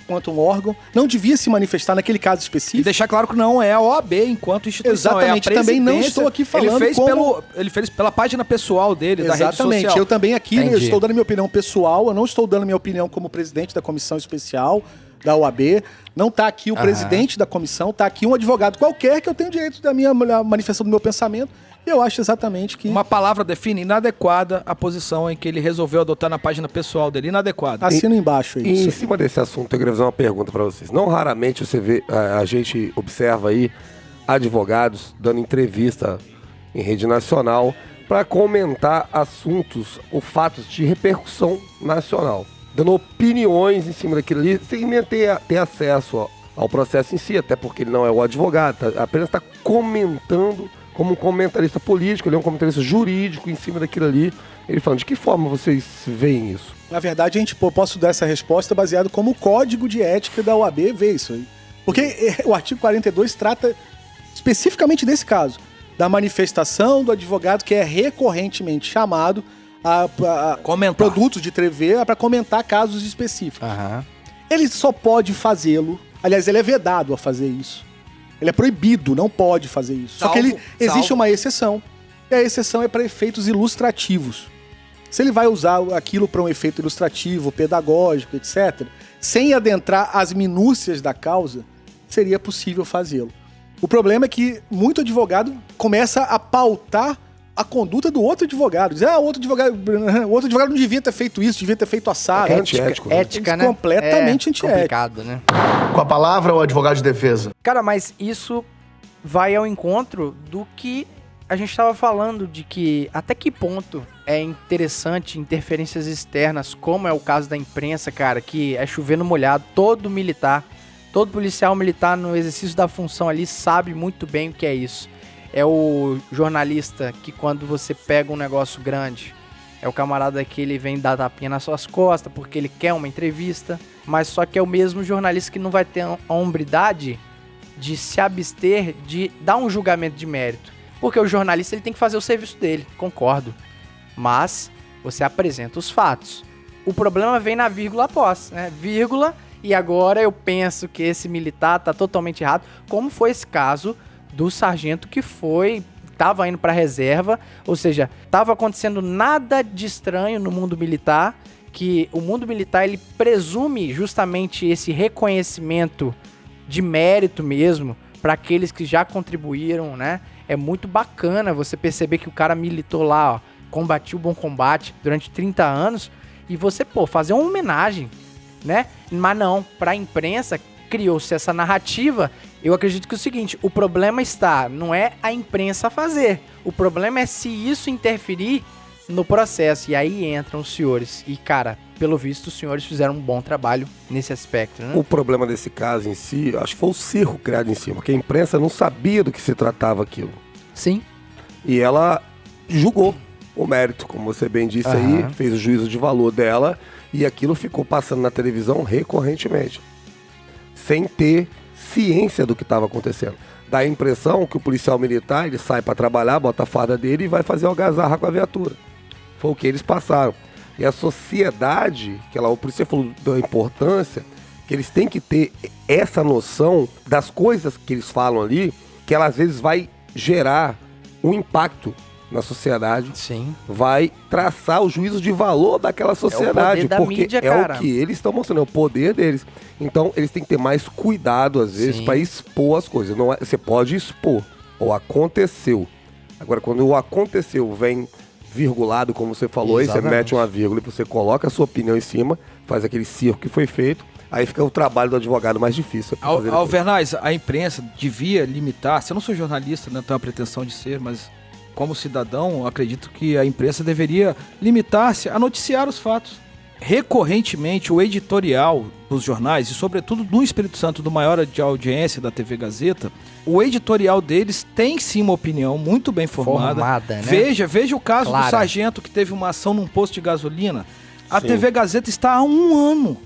[SPEAKER 4] quanto um órgão, não devia se manifestar naquele caso específico.
[SPEAKER 5] E deixar claro que não é a OAB enquanto instituição.
[SPEAKER 4] Exatamente, também não estou aqui falando
[SPEAKER 5] ele fez pela página pessoal dele, da rede social.
[SPEAKER 4] Exatamente, eu também aqui estou dando minha opinião pessoal, eu não estou dando minha opinião como presidente da comissão especial da OAB, não está aqui o presidente da comissão, está aqui um advogado qualquer que eu tenho direito da minha manifestação do meu pensamento. Eu acho exatamente que...
[SPEAKER 5] Uma palavra define inadequada a posição em que ele resolveu adotar na página pessoal dele. Inadequada.
[SPEAKER 4] Assina embaixo aí.
[SPEAKER 2] E em cima desse assunto, eu queria fazer uma pergunta para vocês. Não raramente você vê, a gente observa aí advogados dando entrevista em rede nacional para comentar assuntos ou fatos de repercussão nacional. Dando opiniões em cima daquilo ali, sem ter acesso ao processo em si, até porque ele não é o advogado, apenas está comentando como um comentarista político, ele é um comentarista jurídico em cima daquilo ali. Ele falando, de que forma vocês veem isso?
[SPEAKER 4] Na verdade, posso dar essa resposta baseado como o código de ética da OAB vê isso aí. Porque o artigo 42 trata especificamente desse caso, da manifestação do advogado que é recorrentemente chamado a produtos de TV para comentar casos específicos. Ele só pode fazê-lo, aliás, ele é vedado a fazer isso. Ele é proibido, não pode fazer isso. Só que existe uma exceção. E a exceção é para efeitos ilustrativos. Se ele vai usar aquilo para um efeito ilustrativo, pedagógico, etc., sem adentrar as minúcias da causa, seria possível fazê-lo. O problema é que muito advogado começa a pautar a conduta do outro advogado. Diz, o outro advogado não devia ter feito isso, devia ter feito assado.
[SPEAKER 3] Ética, né?
[SPEAKER 4] Completamente antiético.
[SPEAKER 3] Complicado, né?
[SPEAKER 7] Com a palavra, o advogado de defesa.
[SPEAKER 3] Cara, mas isso vai ao encontro do que a gente estava falando, de que até que ponto é interessante interferências externas, como é o caso da imprensa, cara, que é chover no molhado. Todo policial militar no exercício da função ali sabe muito bem o que é isso. É o jornalista que, quando você pega um negócio grande, é o camarada que ele vem dar tapinha nas suas costas porque ele quer uma entrevista, mas só que é o mesmo jornalista que não vai ter a hombridade de se abster de dar um julgamento de mérito. Porque o jornalista ele tem que fazer o serviço dele, concordo. Mas você apresenta os fatos. O problema vem na vírgula após, né? Vírgula, e agora eu penso que esse militar tá totalmente errado, como foi esse caso do sargento que tava indo pra reserva, ou seja, tava acontecendo nada de estranho no mundo militar, que o mundo militar ele presume justamente esse reconhecimento de mérito mesmo para aqueles que já contribuíram, né? É muito bacana você perceber que o cara militou lá, ó, combatiu o bom combate durante 30 anos e você, fazer uma homenagem, né? Mas não, pra imprensa criou-se essa narrativa. Eu acredito que é o seguinte, o problema não é a imprensa fazer, o problema é se isso interferir no processo, e aí entram os senhores, e cara, pelo visto os senhores fizeram um bom trabalho nesse aspecto, né?
[SPEAKER 2] O problema desse caso em si, acho que foi o circo criado em cima, porque a imprensa não sabia do que se tratava aquilo.
[SPEAKER 3] Sim.
[SPEAKER 2] E ela julgou o mérito, como você bem disse aí, fez o juízo de valor dela, e aquilo ficou passando na televisão recorrentemente, sem ter ciência do que estava acontecendo. dá a impressão que o policial militar, ele sai para trabalhar, bota a farda dele e vai fazer algazarra com a viatura. Foi o que eles passaram. E a sociedade, o policial falou da importância, que eles têm que ter essa noção das coisas que eles falam ali, que ela às vezes vai gerar um impacto na sociedade.
[SPEAKER 3] Sim.
[SPEAKER 2] Vai traçar o juízo de valor daquela sociedade.
[SPEAKER 3] É o poder da
[SPEAKER 2] porque
[SPEAKER 3] mídia,
[SPEAKER 2] é
[SPEAKER 3] cara.
[SPEAKER 2] o que eles estão mostrando, é o poder deles. Então, eles têm que ter mais cuidado, às vezes, para expor as coisas. Não é, você pode expor, ou aconteceu. Agora, quando o aconteceu vem virgulado, como você falou, aí você mete uma vírgula e você coloca a sua opinião em cima, faz aquele circo que foi feito, aí fica o trabalho do advogado mais difícil.
[SPEAKER 5] Alvernaz, a imprensa devia limitar, se eu não sou jornalista, não tenho a pretensão de ser, mas como cidadão, acredito que a imprensa deveria limitar-se a noticiar os fatos. Recorrentemente, o editorial dos jornais, e sobretudo do Espírito Santo, do maior de audiência da TV Gazeta, o editorial deles tem sim uma opinião muito bem formada. Né? Veja o caso do sargento que teve uma ação num posto de gasolina. A TV Gazeta está há 1 ano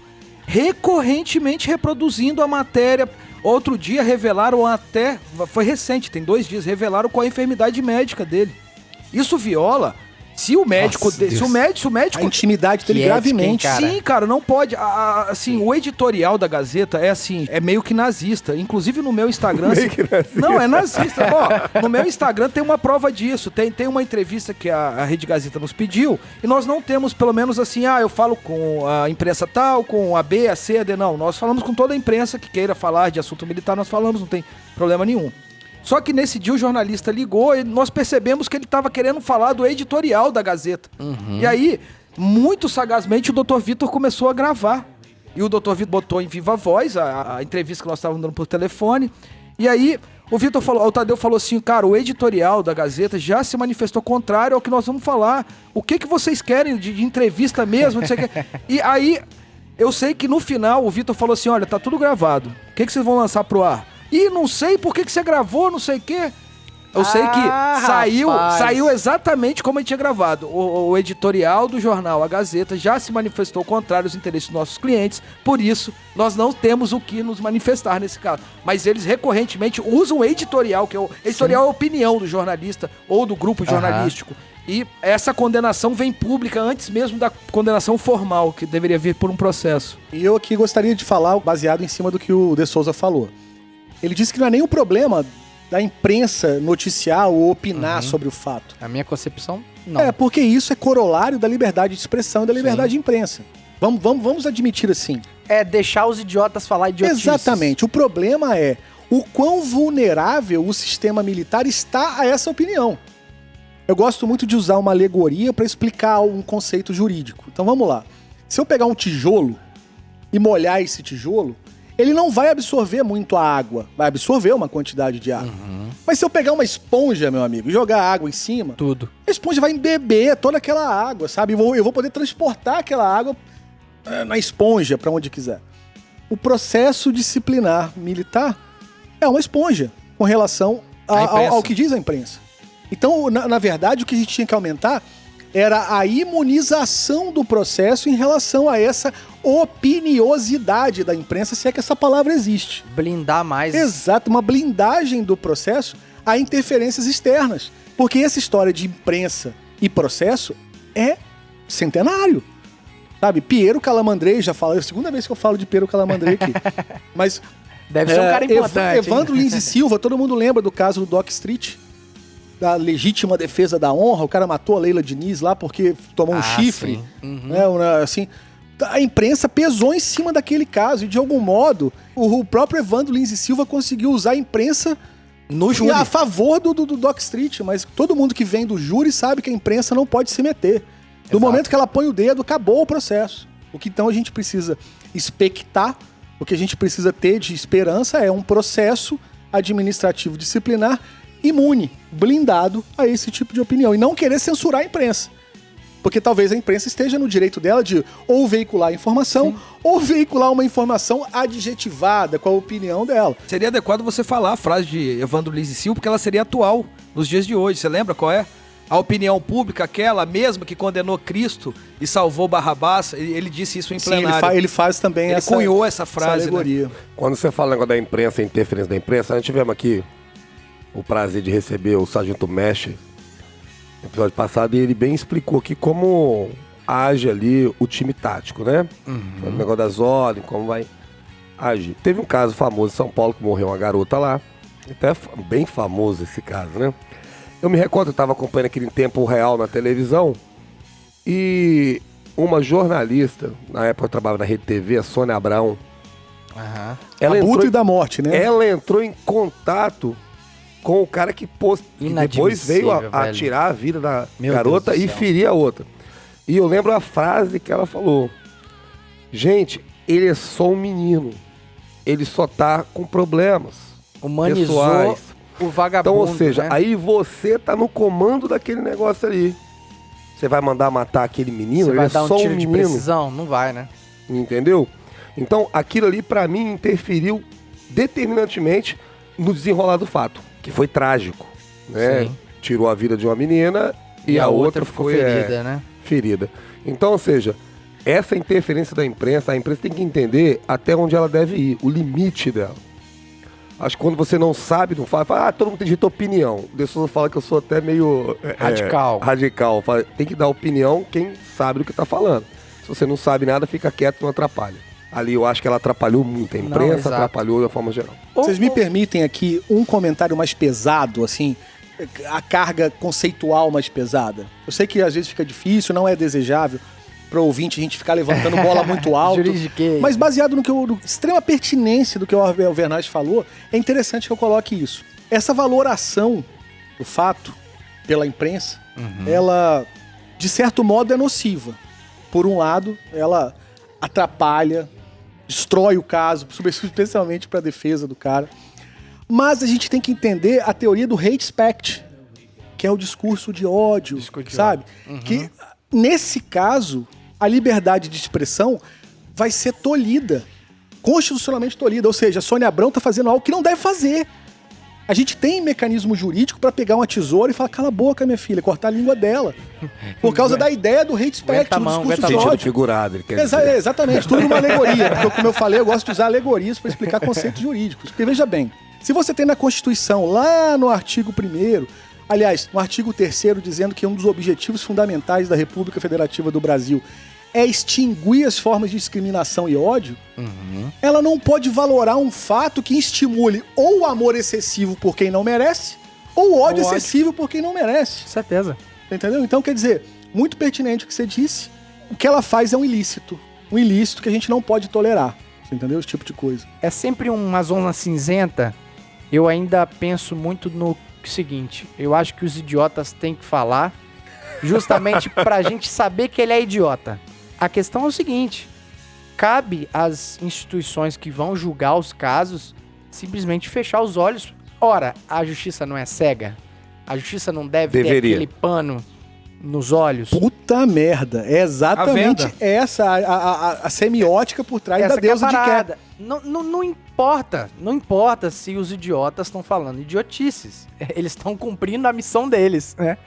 [SPEAKER 5] recorrentemente reproduzindo a matéria. Outro dia revelaram foi recente, tem 2 dias, revelaram qual a enfermidade médica dele. Isso viola. Se o médico...
[SPEAKER 4] A intimidade dele gravemente.
[SPEAKER 5] Sim, cara, não pode. O editorial da Gazeta é meio que nazista. Inclusive no meu Instagram... Não, é nazista. Ó, no meu Instagram tem uma prova disso. Tem uma entrevista que a Rede Gazeta nos pediu e nós não temos, pelo menos eu falo com a imprensa tal, com a B, a C, a D. Não, nós falamos com toda a imprensa que queira falar de assunto militar, nós falamos, não tem problema nenhum. Só que nesse dia o jornalista ligou e nós percebemos que ele estava querendo falar do editorial da Gazeta. E aí, muito sagazmente, o Dr. Vitor começou a gravar. E o Dr. Vitor botou em viva voz a entrevista que nós estávamos dando por telefone. E aí, o Tadeu falou assim, cara, o editorial da Gazeta já se manifestou contrário ao que nós vamos falar. O que vocês querem de entrevista mesmo? Não sei o que. E aí, eu sei que no final o Vitor falou assim, olha, tá tudo gravado. O que vocês vão lançar pro ar? E não sei por que você gravou, não sei o quê. Eu sei que saiu exatamente como a gente tinha gravado. O editorial do jornal, a Gazeta, já se manifestou contrário aos interesses dos nossos clientes. Por isso, nós não temos o que nos manifestar nesse caso. Mas eles recorrentemente usam o editorial, que é o editorial é a opinião do jornalista ou do grupo jornalístico. E essa condenação vem pública antes mesmo da condenação formal, que deveria vir por um processo.
[SPEAKER 4] E eu aqui gostaria de falar, baseado em cima do que o De Souza falou. Ele disse que não é nem o problema da imprensa noticiar ou opinar sobre o fato.
[SPEAKER 3] A minha concepção, não.
[SPEAKER 4] É, porque isso é corolário da liberdade de expressão e da liberdade de imprensa. Vamos admitir assim.
[SPEAKER 3] É deixar os idiotas falar idiotices.
[SPEAKER 4] Exatamente. O problema é o quão vulnerável o sistema militar está a essa opinião. Eu gosto muito de usar uma alegoria para explicar um conceito jurídico. Então vamos lá. Se eu pegar um tijolo e molhar esse tijolo, ele não vai absorver muito a água. Vai absorver uma quantidade de água. Mas se eu pegar uma esponja, meu amigo, e jogar água em cima...
[SPEAKER 3] Tudo.
[SPEAKER 4] A esponja vai embeber toda aquela água, sabe? Eu vou poder transportar aquela água na esponja, para onde quiser. O processo disciplinar militar é uma esponja com relação ao que diz a imprensa. Então, na verdade, o que a gente tinha que aumentar era a imunização do processo em relação a essa opiniosidade da imprensa, se é que essa palavra existe.
[SPEAKER 3] Blindar mais.
[SPEAKER 4] Exato, uma blindagem do processo a interferências externas. Porque essa história de imprensa e processo é centenário. Sabe, Piero Calamandrei, já falo, é a segunda vez que eu falo de Piero Calamandrei aqui. Mas
[SPEAKER 3] deve ser um cara importante.
[SPEAKER 4] Evandro Lins e Silva, todo mundo lembra do caso do Doc Street, da legítima defesa da honra. O cara matou a Leila Diniz lá porque tomou um chifre. Né, assim, a imprensa pesou em cima daquele caso e, de algum modo, o próprio Evandro Lins e Silva conseguiu usar a imprensa no júri a favor do Doc Street, mas todo mundo que vem do júri sabe que a imprensa não pode se meter. No momento que ela põe o dedo, acabou o processo. O que então a gente precisa expectar, o que a gente precisa ter de esperança é um processo administrativo disciplinar imune, blindado a esse tipo de opinião. E não querer censurar a imprensa. Porque talvez a imprensa esteja no direito dela de ou veicular informação, ou veicular uma informação adjetivada com a opinião dela.
[SPEAKER 5] Seria adequado você falar a frase de Evandro Lins e Silva, porque ela seria atual nos dias de hoje. Você lembra qual é? A opinião pública, aquela mesma que condenou Cristo e salvou Barrabás, ele disse isso em plenário.
[SPEAKER 4] Sim, ele faz também
[SPEAKER 5] ele cunhou essa frase,
[SPEAKER 4] alegoria.
[SPEAKER 2] Né? Quando você fala o negócio da imprensa, interferência da imprensa, a gente vemos aqui o prazer de receber o Sargento Mestre no episódio passado, e ele bem explicou aqui como age ali o time tático, né? O negócio das ordens, como vai agir. Teve um caso famoso em São Paulo que morreu uma garota lá, até bem famoso esse caso, né? Eu me recordo, eu estava acompanhando aquele em tempo real na televisão, e uma jornalista, na época eu trabalhava na Rede TV, a Sônia Abrão,
[SPEAKER 4] ela entrou e da morte, né?
[SPEAKER 2] Ela entrou em contato com o cara que depois veio a tirar a vida da garota e ferir a outra. E eu lembro a frase que ela falou: gente, ele é só um menino, ele só tá com problemas
[SPEAKER 3] humanizou
[SPEAKER 2] pessoais.
[SPEAKER 3] O vagabundo,
[SPEAKER 2] então, ou seja,
[SPEAKER 3] né?
[SPEAKER 2] aí você tá no comando daquele negócio ali. Você vai mandar matar aquele menino?
[SPEAKER 3] Você
[SPEAKER 2] ele
[SPEAKER 3] vai
[SPEAKER 2] é
[SPEAKER 3] dar
[SPEAKER 2] só
[SPEAKER 3] um tiro
[SPEAKER 2] um
[SPEAKER 3] de
[SPEAKER 2] menino.
[SPEAKER 3] precisão? Não vai, né?
[SPEAKER 2] Entendeu? Então, aquilo ali, pra mim, interferiu determinantemente no desenrolar do fato, que foi trágico, né?
[SPEAKER 3] Sim.
[SPEAKER 2] Tirou a vida de uma menina e a outra
[SPEAKER 3] ficou
[SPEAKER 2] foi
[SPEAKER 3] ferida, né?
[SPEAKER 2] ferida. Então, ou seja, essa interferência da imprensa, a imprensa tem que entender até onde ela deve ir, o limite dela. Acho que quando você não sabe, não fala, todo mundo tem direito à opinião. O De Souza fala que eu sou até meio... radical. Fala, tem que dar opinião quem sabe do que tá falando. Se você não sabe nada, fica quieto, não atrapalha. Ali eu acho que ela atrapalhou muito, a imprensa atrapalhou da forma geral.
[SPEAKER 4] Vocês me permitem aqui um comentário mais pesado, assim, a carga conceitual mais pesada? Eu sei que às vezes fica difícil, não é desejável para o ouvinte a gente ficar levantando bola muito alto, mas baseado no que extrema pertinência do que o Alvernaz falou, é interessante que eu coloque isso. Essa valoração do fato pela imprensa, ela, de certo modo, é nociva. Por um lado, ela atrapalha, destrói o caso, especialmente para a defesa do cara. Mas a gente tem que entender a teoria do hate speech, que é o discurso de ódio, sabe? Que, nesse caso, a liberdade de expressão vai ser tolhida, constitucionalmente tolhida. Ou seja, a Sônia Abrão está fazendo algo que não deve fazer. A gente tem mecanismo jurídico para pegar uma tesoura e falar, cala a boca, minha filha, cortar a língua dela. Por causa da ideia do hate speech, do discurso de ódio.
[SPEAKER 2] Figurado, ele quer dizer.
[SPEAKER 4] Exatamente, tudo numa alegoria. Porque, como eu falei, eu gosto de usar alegorias para explicar conceitos jurídicos. Porque, veja bem, se você tem na Constituição, lá no artigo 1º, aliás, no artigo 3º, dizendo que um dos objetivos fundamentais da República Federativa do Brasil é extinguir as formas de discriminação e ódio, ela não pode valorar um fato que estimule ou o amor excessivo por quem não merece, ou o ódio excessivo por quem não merece.
[SPEAKER 3] Certeza.
[SPEAKER 4] Entendeu? Então, quer dizer, muito pertinente o que você disse, o que ela faz é um ilícito que a gente não pode tolerar. Você entendeu? Esse tipo de coisa.
[SPEAKER 3] É sempre uma zona cinzenta. Eu ainda penso muito no seguinte, eu acho que os idiotas têm que falar justamente pra gente saber que ele é idiota. A questão é o seguinte, cabe às instituições que vão julgar os casos simplesmente fechar os olhos. Ora, a justiça não é cega? A justiça não deve ter aquele pano nos olhos?
[SPEAKER 4] Puta merda, é exatamente essa a semiótica por trás da deusa de queda.
[SPEAKER 3] Não importa se os idiotas estão falando idiotices. Eles estão cumprindo a missão deles, né?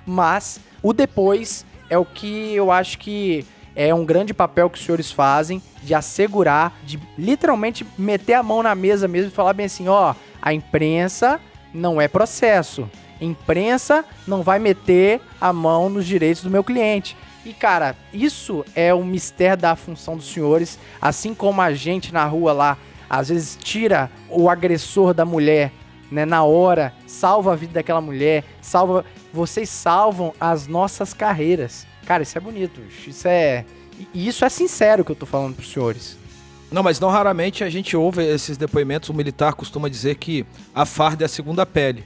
[SPEAKER 3] Mas o depois é o que eu acho que é um grande papel que os senhores fazem de assegurar, de literalmente meter a mão na mesa mesmo e falar bem assim, a imprensa não é processo. Imprensa não vai meter a mão nos direitos do meu cliente. E, cara, isso é um mistério da função dos senhores, assim como a gente na rua lá, às vezes tira o agressor da mulher, né, na hora, salva a vida daquela mulher, vocês salvam as nossas carreiras. Cara, isso é bonito, isso é sincero que eu tô falando pros senhores.
[SPEAKER 5] Não, mas não raramente a gente ouve esses depoimentos, o militar costuma dizer que a farda é a segunda pele.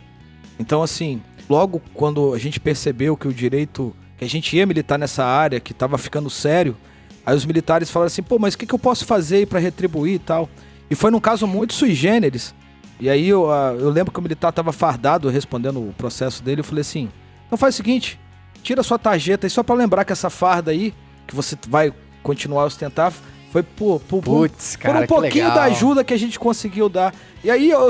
[SPEAKER 5] Então, assim, logo quando a gente percebeu que o direito, que a gente ia militar nessa área, que tava ficando sério, aí os militares falaram assim, mas o que eu posso fazer aí pra retribuir e tal? E foi num caso muito sui generis. E aí eu lembro que o militar tava fardado respondendo o processo dele, eu falei assim, então faz o seguinte, tira sua tarjeta aí só pra lembrar que essa farda aí, que você vai continuar a ostentar, foi por um pouquinho da ajuda que a gente conseguiu dar. E aí eu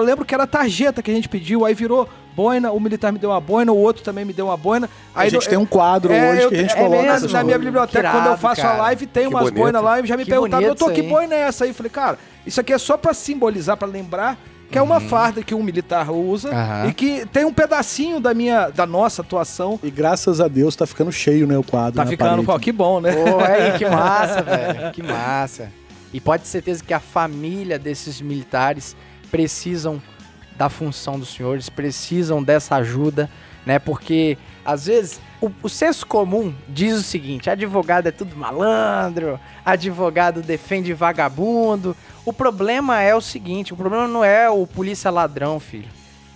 [SPEAKER 5] lembro que era a tarjeta que a gente pediu, aí virou boina, o militar me deu uma boina, o outro também me deu uma boina. Aí
[SPEAKER 4] a gente tem um quadro hoje que a gente coloca.
[SPEAKER 5] Na minha biblioteca, quando eu faço a live, tem umas boinas lá e já me perguntaram, doutor, que boina é essa aí? Eu falei, cara, isso aqui é só pra simbolizar, pra lembrar que é uma farda que um militar usa e que tem um pedacinho da nossa atuação.
[SPEAKER 4] E graças a Deus tá ficando cheio, né, o quadro.
[SPEAKER 5] Tá ficando, que bom, né?
[SPEAKER 3] Pô, aí, que massa, velho. Que massa. E pode ter certeza que a família desses militares precisam da função dos senhores, precisam dessa ajuda, né? Porque, às vezes, o senso comum diz o seguinte: advogado é tudo malandro, advogado defende vagabundo. O problema é o seguinte, o problema não é o polícia ladrão, filho.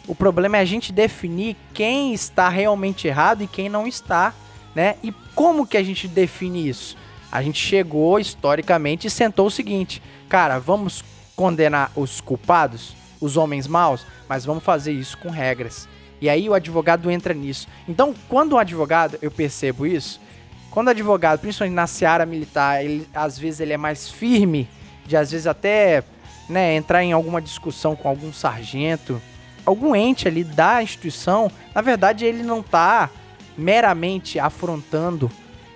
[SPEAKER 3] O problema é a gente definir quem está realmente errado e quem não está, né? E como que a gente define isso? A gente chegou, historicamente, e sentou o seguinte: cara, vamos condenar os culpados, os homens maus, mas vamos fazer isso com regras. E aí o advogado entra nisso. Então, quando o advogado, eu percebo isso, quando o advogado, principalmente na seara militar, às vezes ele é mais firme, de às vezes até, né, entrar em alguma discussão com algum sargento, algum ente ali da instituição, na verdade ele não tá meramente afrontando,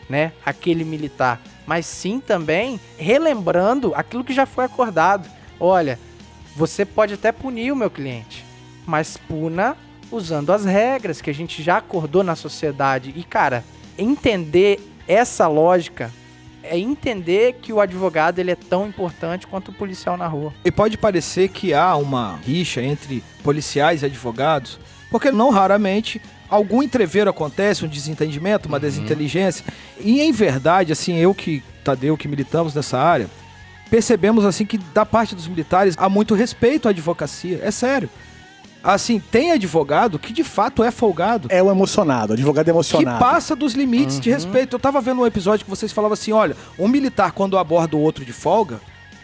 [SPEAKER 3] né, aquele militar, mas sim também relembrando aquilo que já foi acordado. Olha, você pode até punir o meu cliente, mas puna usando as regras que a gente já acordou na sociedade. E, cara, entender essa lógica é entender que o advogado ele é tão importante quanto o policial na rua.
[SPEAKER 5] E pode parecer que há uma rixa entre policiais e advogados, porque não raramente algum entreveiro acontece, um desentendimento, uma desinteligência. E, em verdade, assim, Tadeu, que militamos nessa área, percebemos, assim, que da parte dos militares há muito respeito à advocacia. É sério. Assim, tem advogado que de fato é folgado.
[SPEAKER 4] É o emocionado, advogado emocionado.
[SPEAKER 5] Que passa dos limites de respeito. Eu tava vendo um episódio que vocês falavam assim, olha, um militar quando aborda o outro de folga,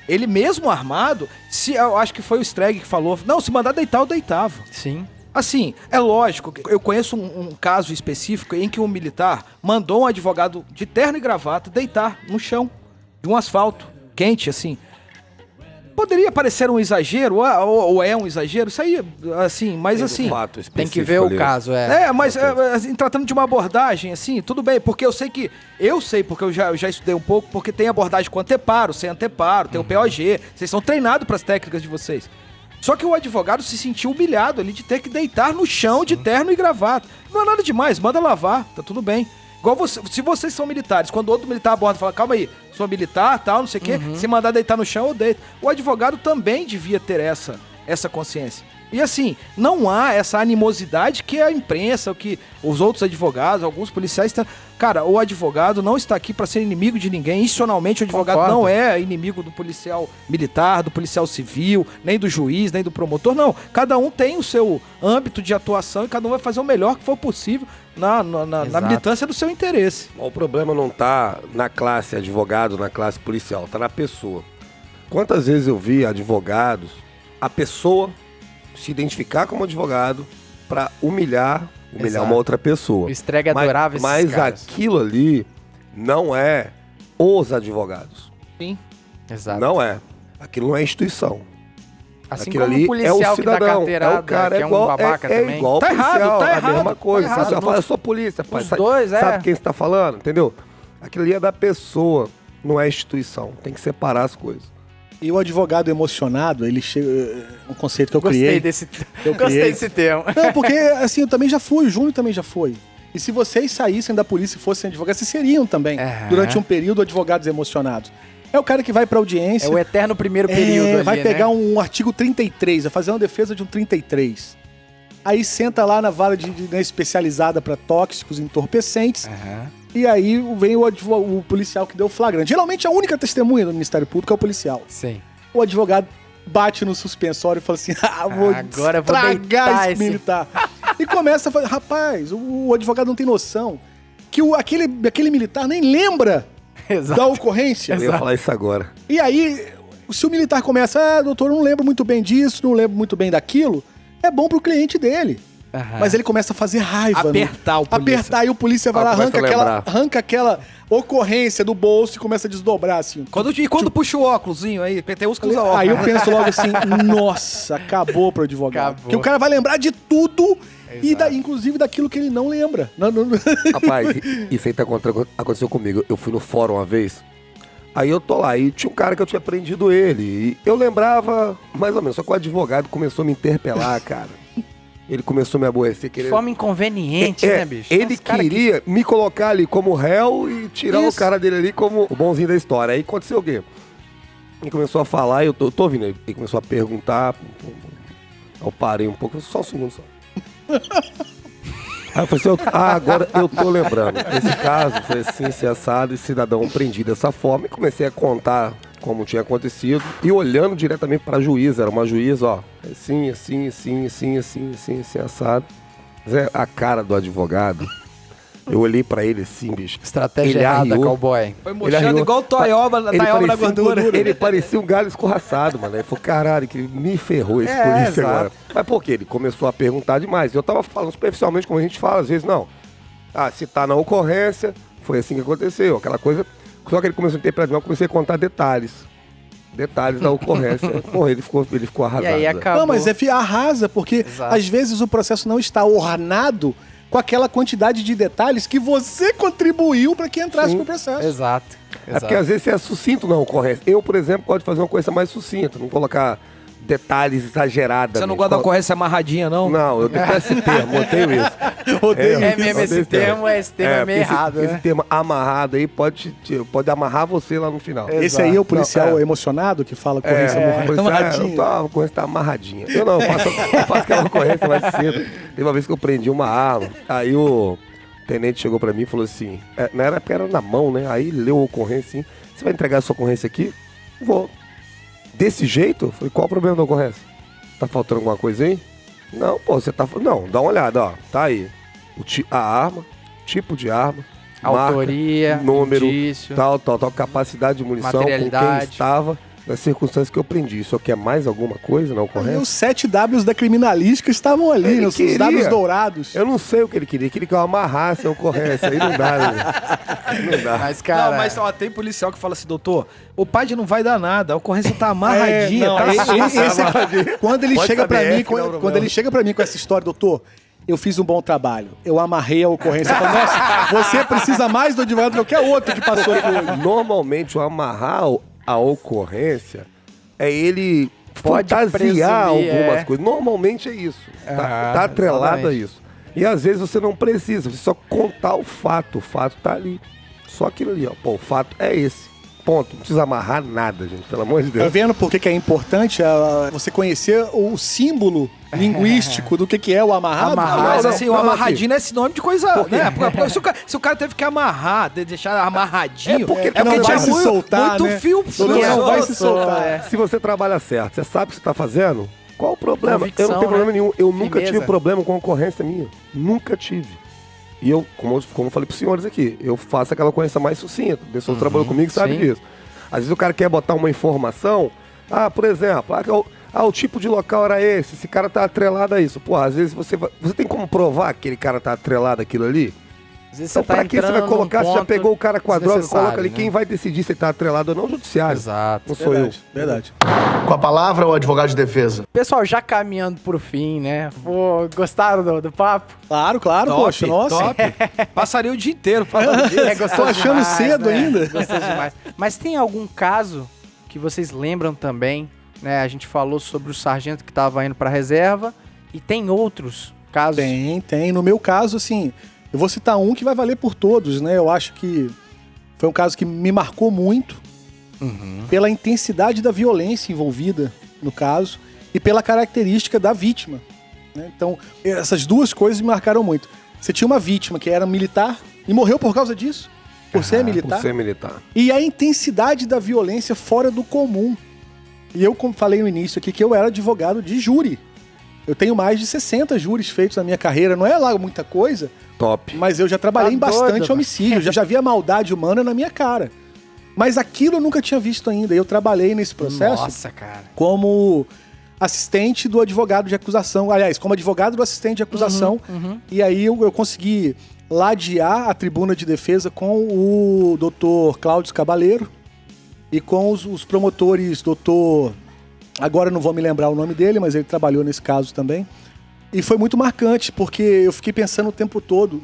[SPEAKER 5] ele mesmo armado, eu acho que foi o Streg que falou, não, se mandar deitar, eu deitava.
[SPEAKER 3] Sim.
[SPEAKER 5] Assim, é lógico, eu conheço um caso específico em que um militar mandou um advogado de terno e gravata deitar no chão de um asfalto quente, assim. Poderia parecer um exagero, ou é um exagero, isso aí, assim, mas assim...
[SPEAKER 3] Tem que ver o caso,
[SPEAKER 5] mas assim, tratando de uma abordagem, assim, tudo bem, porque eu sei, porque eu já estudei um pouco, porque tem abordagem com anteparo, sem anteparo, tem o POG, vocês são treinados para as técnicas de vocês. Só que o advogado se sentiu humilhado ali de ter que deitar no chão de terno e gravata. Não é nada demais, manda lavar, tá tudo bem. Igual se vocês são militares, quando outro militar aborda e fala, calma aí, sou militar, tal, não sei o quê, se mandar deitar no chão, eu deito. O advogado também devia ter essa consciência. E assim, não há essa animosidade que a imprensa, que os outros advogados, alguns policiais... Cara, o advogado não está aqui para ser inimigo de ninguém. Institucionalmente, o advogado não é inimigo do policial militar, do policial civil, nem do juiz, nem do promotor. Não, cada um tem o seu âmbito de atuação e cada um vai fazer o melhor que for possível na militância do seu interesse.
[SPEAKER 2] O problema não tá na classe advogado, na classe policial, tá na pessoa. Quantas vezes eu vi advogados, a pessoa se identificar como advogado para humilhar uma outra pessoa.
[SPEAKER 3] O Streg adorava esses
[SPEAKER 2] mas
[SPEAKER 3] caras.
[SPEAKER 2] Aquilo ali não é os advogados.
[SPEAKER 5] Sim.
[SPEAKER 3] Exato.
[SPEAKER 2] Não é. Aquilo não é instituição.
[SPEAKER 3] Assim
[SPEAKER 2] aquilo
[SPEAKER 3] como
[SPEAKER 2] ali
[SPEAKER 3] o policial
[SPEAKER 2] é o
[SPEAKER 3] que dá
[SPEAKER 2] cidadão,
[SPEAKER 3] carteirada,
[SPEAKER 2] é o cara,
[SPEAKER 3] que é um babaca também.
[SPEAKER 2] É igual
[SPEAKER 5] Tá
[SPEAKER 2] policial,
[SPEAKER 5] errado, tá
[SPEAKER 2] é a
[SPEAKER 5] errado,
[SPEAKER 2] mesma coisa.
[SPEAKER 5] tá errado.
[SPEAKER 2] Você fala, eu sou polícia, pai.
[SPEAKER 3] Os dois,
[SPEAKER 2] sabe quem você tá falando, entendeu? Aquilo ali é da pessoa, não é instituição. Tem que separar as coisas.
[SPEAKER 4] E o advogado emocionado, ele chega... Um conceito que eu criei.
[SPEAKER 3] Gostei desse termo.
[SPEAKER 4] Não, porque assim, eu também já fui, o Júnior também já foi. E se vocês saíssem da polícia e fossem advogados, vocês seriam também, durante um período, advogados emocionados. É o cara que vai pra audiência...
[SPEAKER 3] É o eterno primeiro período ali,
[SPEAKER 4] vai pegar um artigo 33, vai fazer uma defesa de um 33. Aí senta lá na vara especializada para tóxicos e entorpecentes. E aí vem o policial que deu o flagrante. Geralmente a única testemunha do Ministério Público é o policial.
[SPEAKER 3] Sim.
[SPEAKER 4] O advogado bate no suspensório e fala assim,
[SPEAKER 3] agora eu vou
[SPEAKER 4] estragar esse militar. E começa a falar, rapaz, o advogado não tem noção que aquele militar nem lembra da ocorrência.
[SPEAKER 2] Eu ia falar isso agora.
[SPEAKER 4] E aí, se o militar começa, doutor, eu não lembro muito bem disso, não lembro muito bem daquilo, é bom pro cliente dele. Mas ele começa a fazer raiva.
[SPEAKER 5] Apertar o polícia.
[SPEAKER 4] Apertar, e o polícia vai lá, arranca aquela ocorrência do bolso e começa a desdobrar, assim.
[SPEAKER 5] Quando puxa o óculosinho aí, tem uns que usa óculos.
[SPEAKER 4] Aí eu penso logo assim, nossa, acabou pro advogado. Porque o cara vai lembrar de tudo, e inclusive daquilo que ele não lembra.
[SPEAKER 2] Rapaz, isso aí aconteceu comigo. Eu fui no fórum uma vez, Aí eu tô lá, e tinha um cara que eu tinha prendido ele. E eu lembrava, mais ou menos, só que o advogado começou a me interpelar, cara. Ele começou a me aborrecer.
[SPEAKER 3] De forma inconveniente, né, bicho?
[SPEAKER 2] Ele queria me colocar ali como réu e tirar o cara dele ali como o bonzinho da história. Aí aconteceu o quê? Ele começou a falar, eu tô ouvindo, ele começou a perguntar. Eu parei um pouco, só um segundo só. Aí eu falei assim, agora eu tô lembrando. Esse caso foi assim, assado, e cidadão prendido dessa forma. E comecei a contar como tinha acontecido. E olhando diretamente pra juíza, era uma juíza, ó. Assim, assado. Zé, a cara do advogado, eu olhei pra ele assim, bicho.
[SPEAKER 3] Estratégia errada, cowboy.
[SPEAKER 5] Foi murchando igual o Taioba na gordura.
[SPEAKER 2] Ele parecia um galho escorraçado, mano. Ele falou, caralho, que me ferrou esse polícia agora. Mas por quê? Ele começou a perguntar demais. Eu tava falando superficialmente, como a gente fala, às vezes, não. Se tá na ocorrência, foi assim que aconteceu. Aquela coisa. Só que ele começou a interpretar, eu comecei a contar detalhes da ocorrência. Porra, ele ficou arrasado.
[SPEAKER 3] E aí acabou.
[SPEAKER 4] Não, mas arrasa, porque às vezes o processo não está ornado com aquela quantidade de detalhes que você contribuiu para que entrasse pro processo.
[SPEAKER 3] Exato.
[SPEAKER 2] É porque às vezes você é sucinto na ocorrência. Eu, por exemplo, gosto de fazer uma coisa mais sucinta, não colocar detalhes exagerados.
[SPEAKER 5] Você não gosta da ocorrência amarradinha, não?
[SPEAKER 2] Não, eu detesto esse termo, odeio isso.
[SPEAKER 3] Esse termo é meio errado, né?
[SPEAKER 2] Esse termo amarrado aí pode amarrar você lá no final.
[SPEAKER 4] Esse aí é o policial emocionado que fala ocorrência amarradinha?
[SPEAKER 2] A ocorrência tá amarradinha. Eu faço aquela ocorrência mais cedo. Teve uma vez que eu prendi uma arma, aí o tenente chegou pra mim e falou assim, na época era na mão, né? Aí ele leu a ocorrência assim, você vai entregar a sua ocorrência aqui? Vou. Desse jeito? Eu falei, qual o problema da ocorrência? Tá faltando alguma coisa aí? Não, pô, você tá... Não, dá uma olhada, ó. Tá aí. A arma, tipo de arma,
[SPEAKER 3] autoria,
[SPEAKER 2] marca, número,
[SPEAKER 3] indício,
[SPEAKER 2] tal, capacidade de munição, com quem estava, nas circunstâncias que eu prendi. Isso aqui é mais alguma coisa na ocorrência?
[SPEAKER 4] Os 7 Ws da criminalística estavam ali, os Ws dourados.
[SPEAKER 2] Eu não sei o que ele queria que eu amarrasse a ocorrência. Aí não dá, né? Não dá.
[SPEAKER 3] Mas, cara...
[SPEAKER 5] Não, mas ó, tem policial que fala assim, doutor, o PAD não vai dar nada, a ocorrência tá amarradinha.
[SPEAKER 4] Quando ele chega pra mim, quando ele chega pra mim com essa história, doutor, eu fiz um bom trabalho, eu amarrei a ocorrência. Eu falo, nossa, você precisa mais do advogado do que qualquer outro que passou aqui hoje.
[SPEAKER 2] Normalmente, o amarrar a ocorrência é ele fantasiar algumas coisas. Normalmente é isso. Tá atrelado a isso. E às vezes você não precisa, você só contar o fato. O fato tá ali. Só aquilo ali, ó. Pô, o fato é esse. Ponto. Não precisa amarrar nada, gente. Pelo amor de Deus.
[SPEAKER 4] Tá vendo por que é importante você conhecer o símbolo linguístico do que é o amarrado?
[SPEAKER 5] Mas assim, o amarradinho não é sinônimo de coisa, né? Porque se o cara teve que amarrar, deixar amarradinho,
[SPEAKER 2] porque
[SPEAKER 4] não vai se soltar,
[SPEAKER 5] muito
[SPEAKER 4] né?
[SPEAKER 5] fio.
[SPEAKER 4] Não vai se soltar.
[SPEAKER 2] Se você trabalha certo, você sabe o que você tá fazendo, qual o problema?
[SPEAKER 3] Convicção,
[SPEAKER 2] eu não tenho problema nenhum. Eu
[SPEAKER 3] Firmeza.
[SPEAKER 2] nunca tive problema com a ocorrência minha. Nunca tive. E eu, como eu falei pros senhores aqui, eu faço aquela ocorrência mais sucinta. O pessoal que trabalhou comigo sabe disso. Às vezes o cara quer botar uma informação, por exemplo, o tipo de local era esse cara tá atrelado a isso. Pô, às vezes você tem como provar que aquele cara tá atrelado àquilo ali?
[SPEAKER 3] Às vezes
[SPEAKER 2] Então, pra que você vai colocar? Você já pegou o cara com a droga, coloca ali.
[SPEAKER 3] né?
[SPEAKER 2] Quem vai decidir se ele tá atrelado ou não? O judiciário.
[SPEAKER 3] Exato.
[SPEAKER 2] Não sou eu.
[SPEAKER 4] Verdade.
[SPEAKER 7] Com a palavra, o advogado de defesa.
[SPEAKER 3] Pessoal, já caminhando pro fim, né? Pô, gostaram do papo?
[SPEAKER 4] Claro, poxa, nossa.
[SPEAKER 5] Top. Passaria o dia inteiro falando disso.
[SPEAKER 4] Tô achando cedo ainda.
[SPEAKER 3] Gostoso demais. Mas tem algum caso que vocês lembram também, né? A gente falou sobre o sargento que tava indo pra reserva e tem outros casos?
[SPEAKER 4] Tem. No meu caso, assim, eu vou citar um que vai valer por todos, né? Eu acho que foi um caso que me marcou muito pela intensidade da violência envolvida no caso e pela característica da vítima, né? Então, essas duas coisas me marcaram muito. Você tinha uma vítima que era militar e morreu por causa disso, por ser militar.
[SPEAKER 2] Por ser militar.
[SPEAKER 4] E a intensidade da violência fora do comum. E eu, como falei no início aqui, que eu era advogado de júri. Eu tenho mais de 60 júris feitos na minha carreira. Não é lá muita coisa,
[SPEAKER 2] Top.
[SPEAKER 4] mas eu já trabalhei em bastante homicídio. Já vi a maldade humana na minha cara. Mas aquilo eu nunca tinha visto ainda. Eu trabalhei nesse processo como assistente do advogado de acusação. Aliás, como advogado do assistente de acusação. E aí eu consegui ladear a tribuna de defesa com o doutor Cláudio Cabaleiro e com os promotores, doutor... Agora eu não vou me lembrar o nome dele, mas ele trabalhou nesse caso também. E foi muito marcante, porque eu fiquei pensando o tempo todo.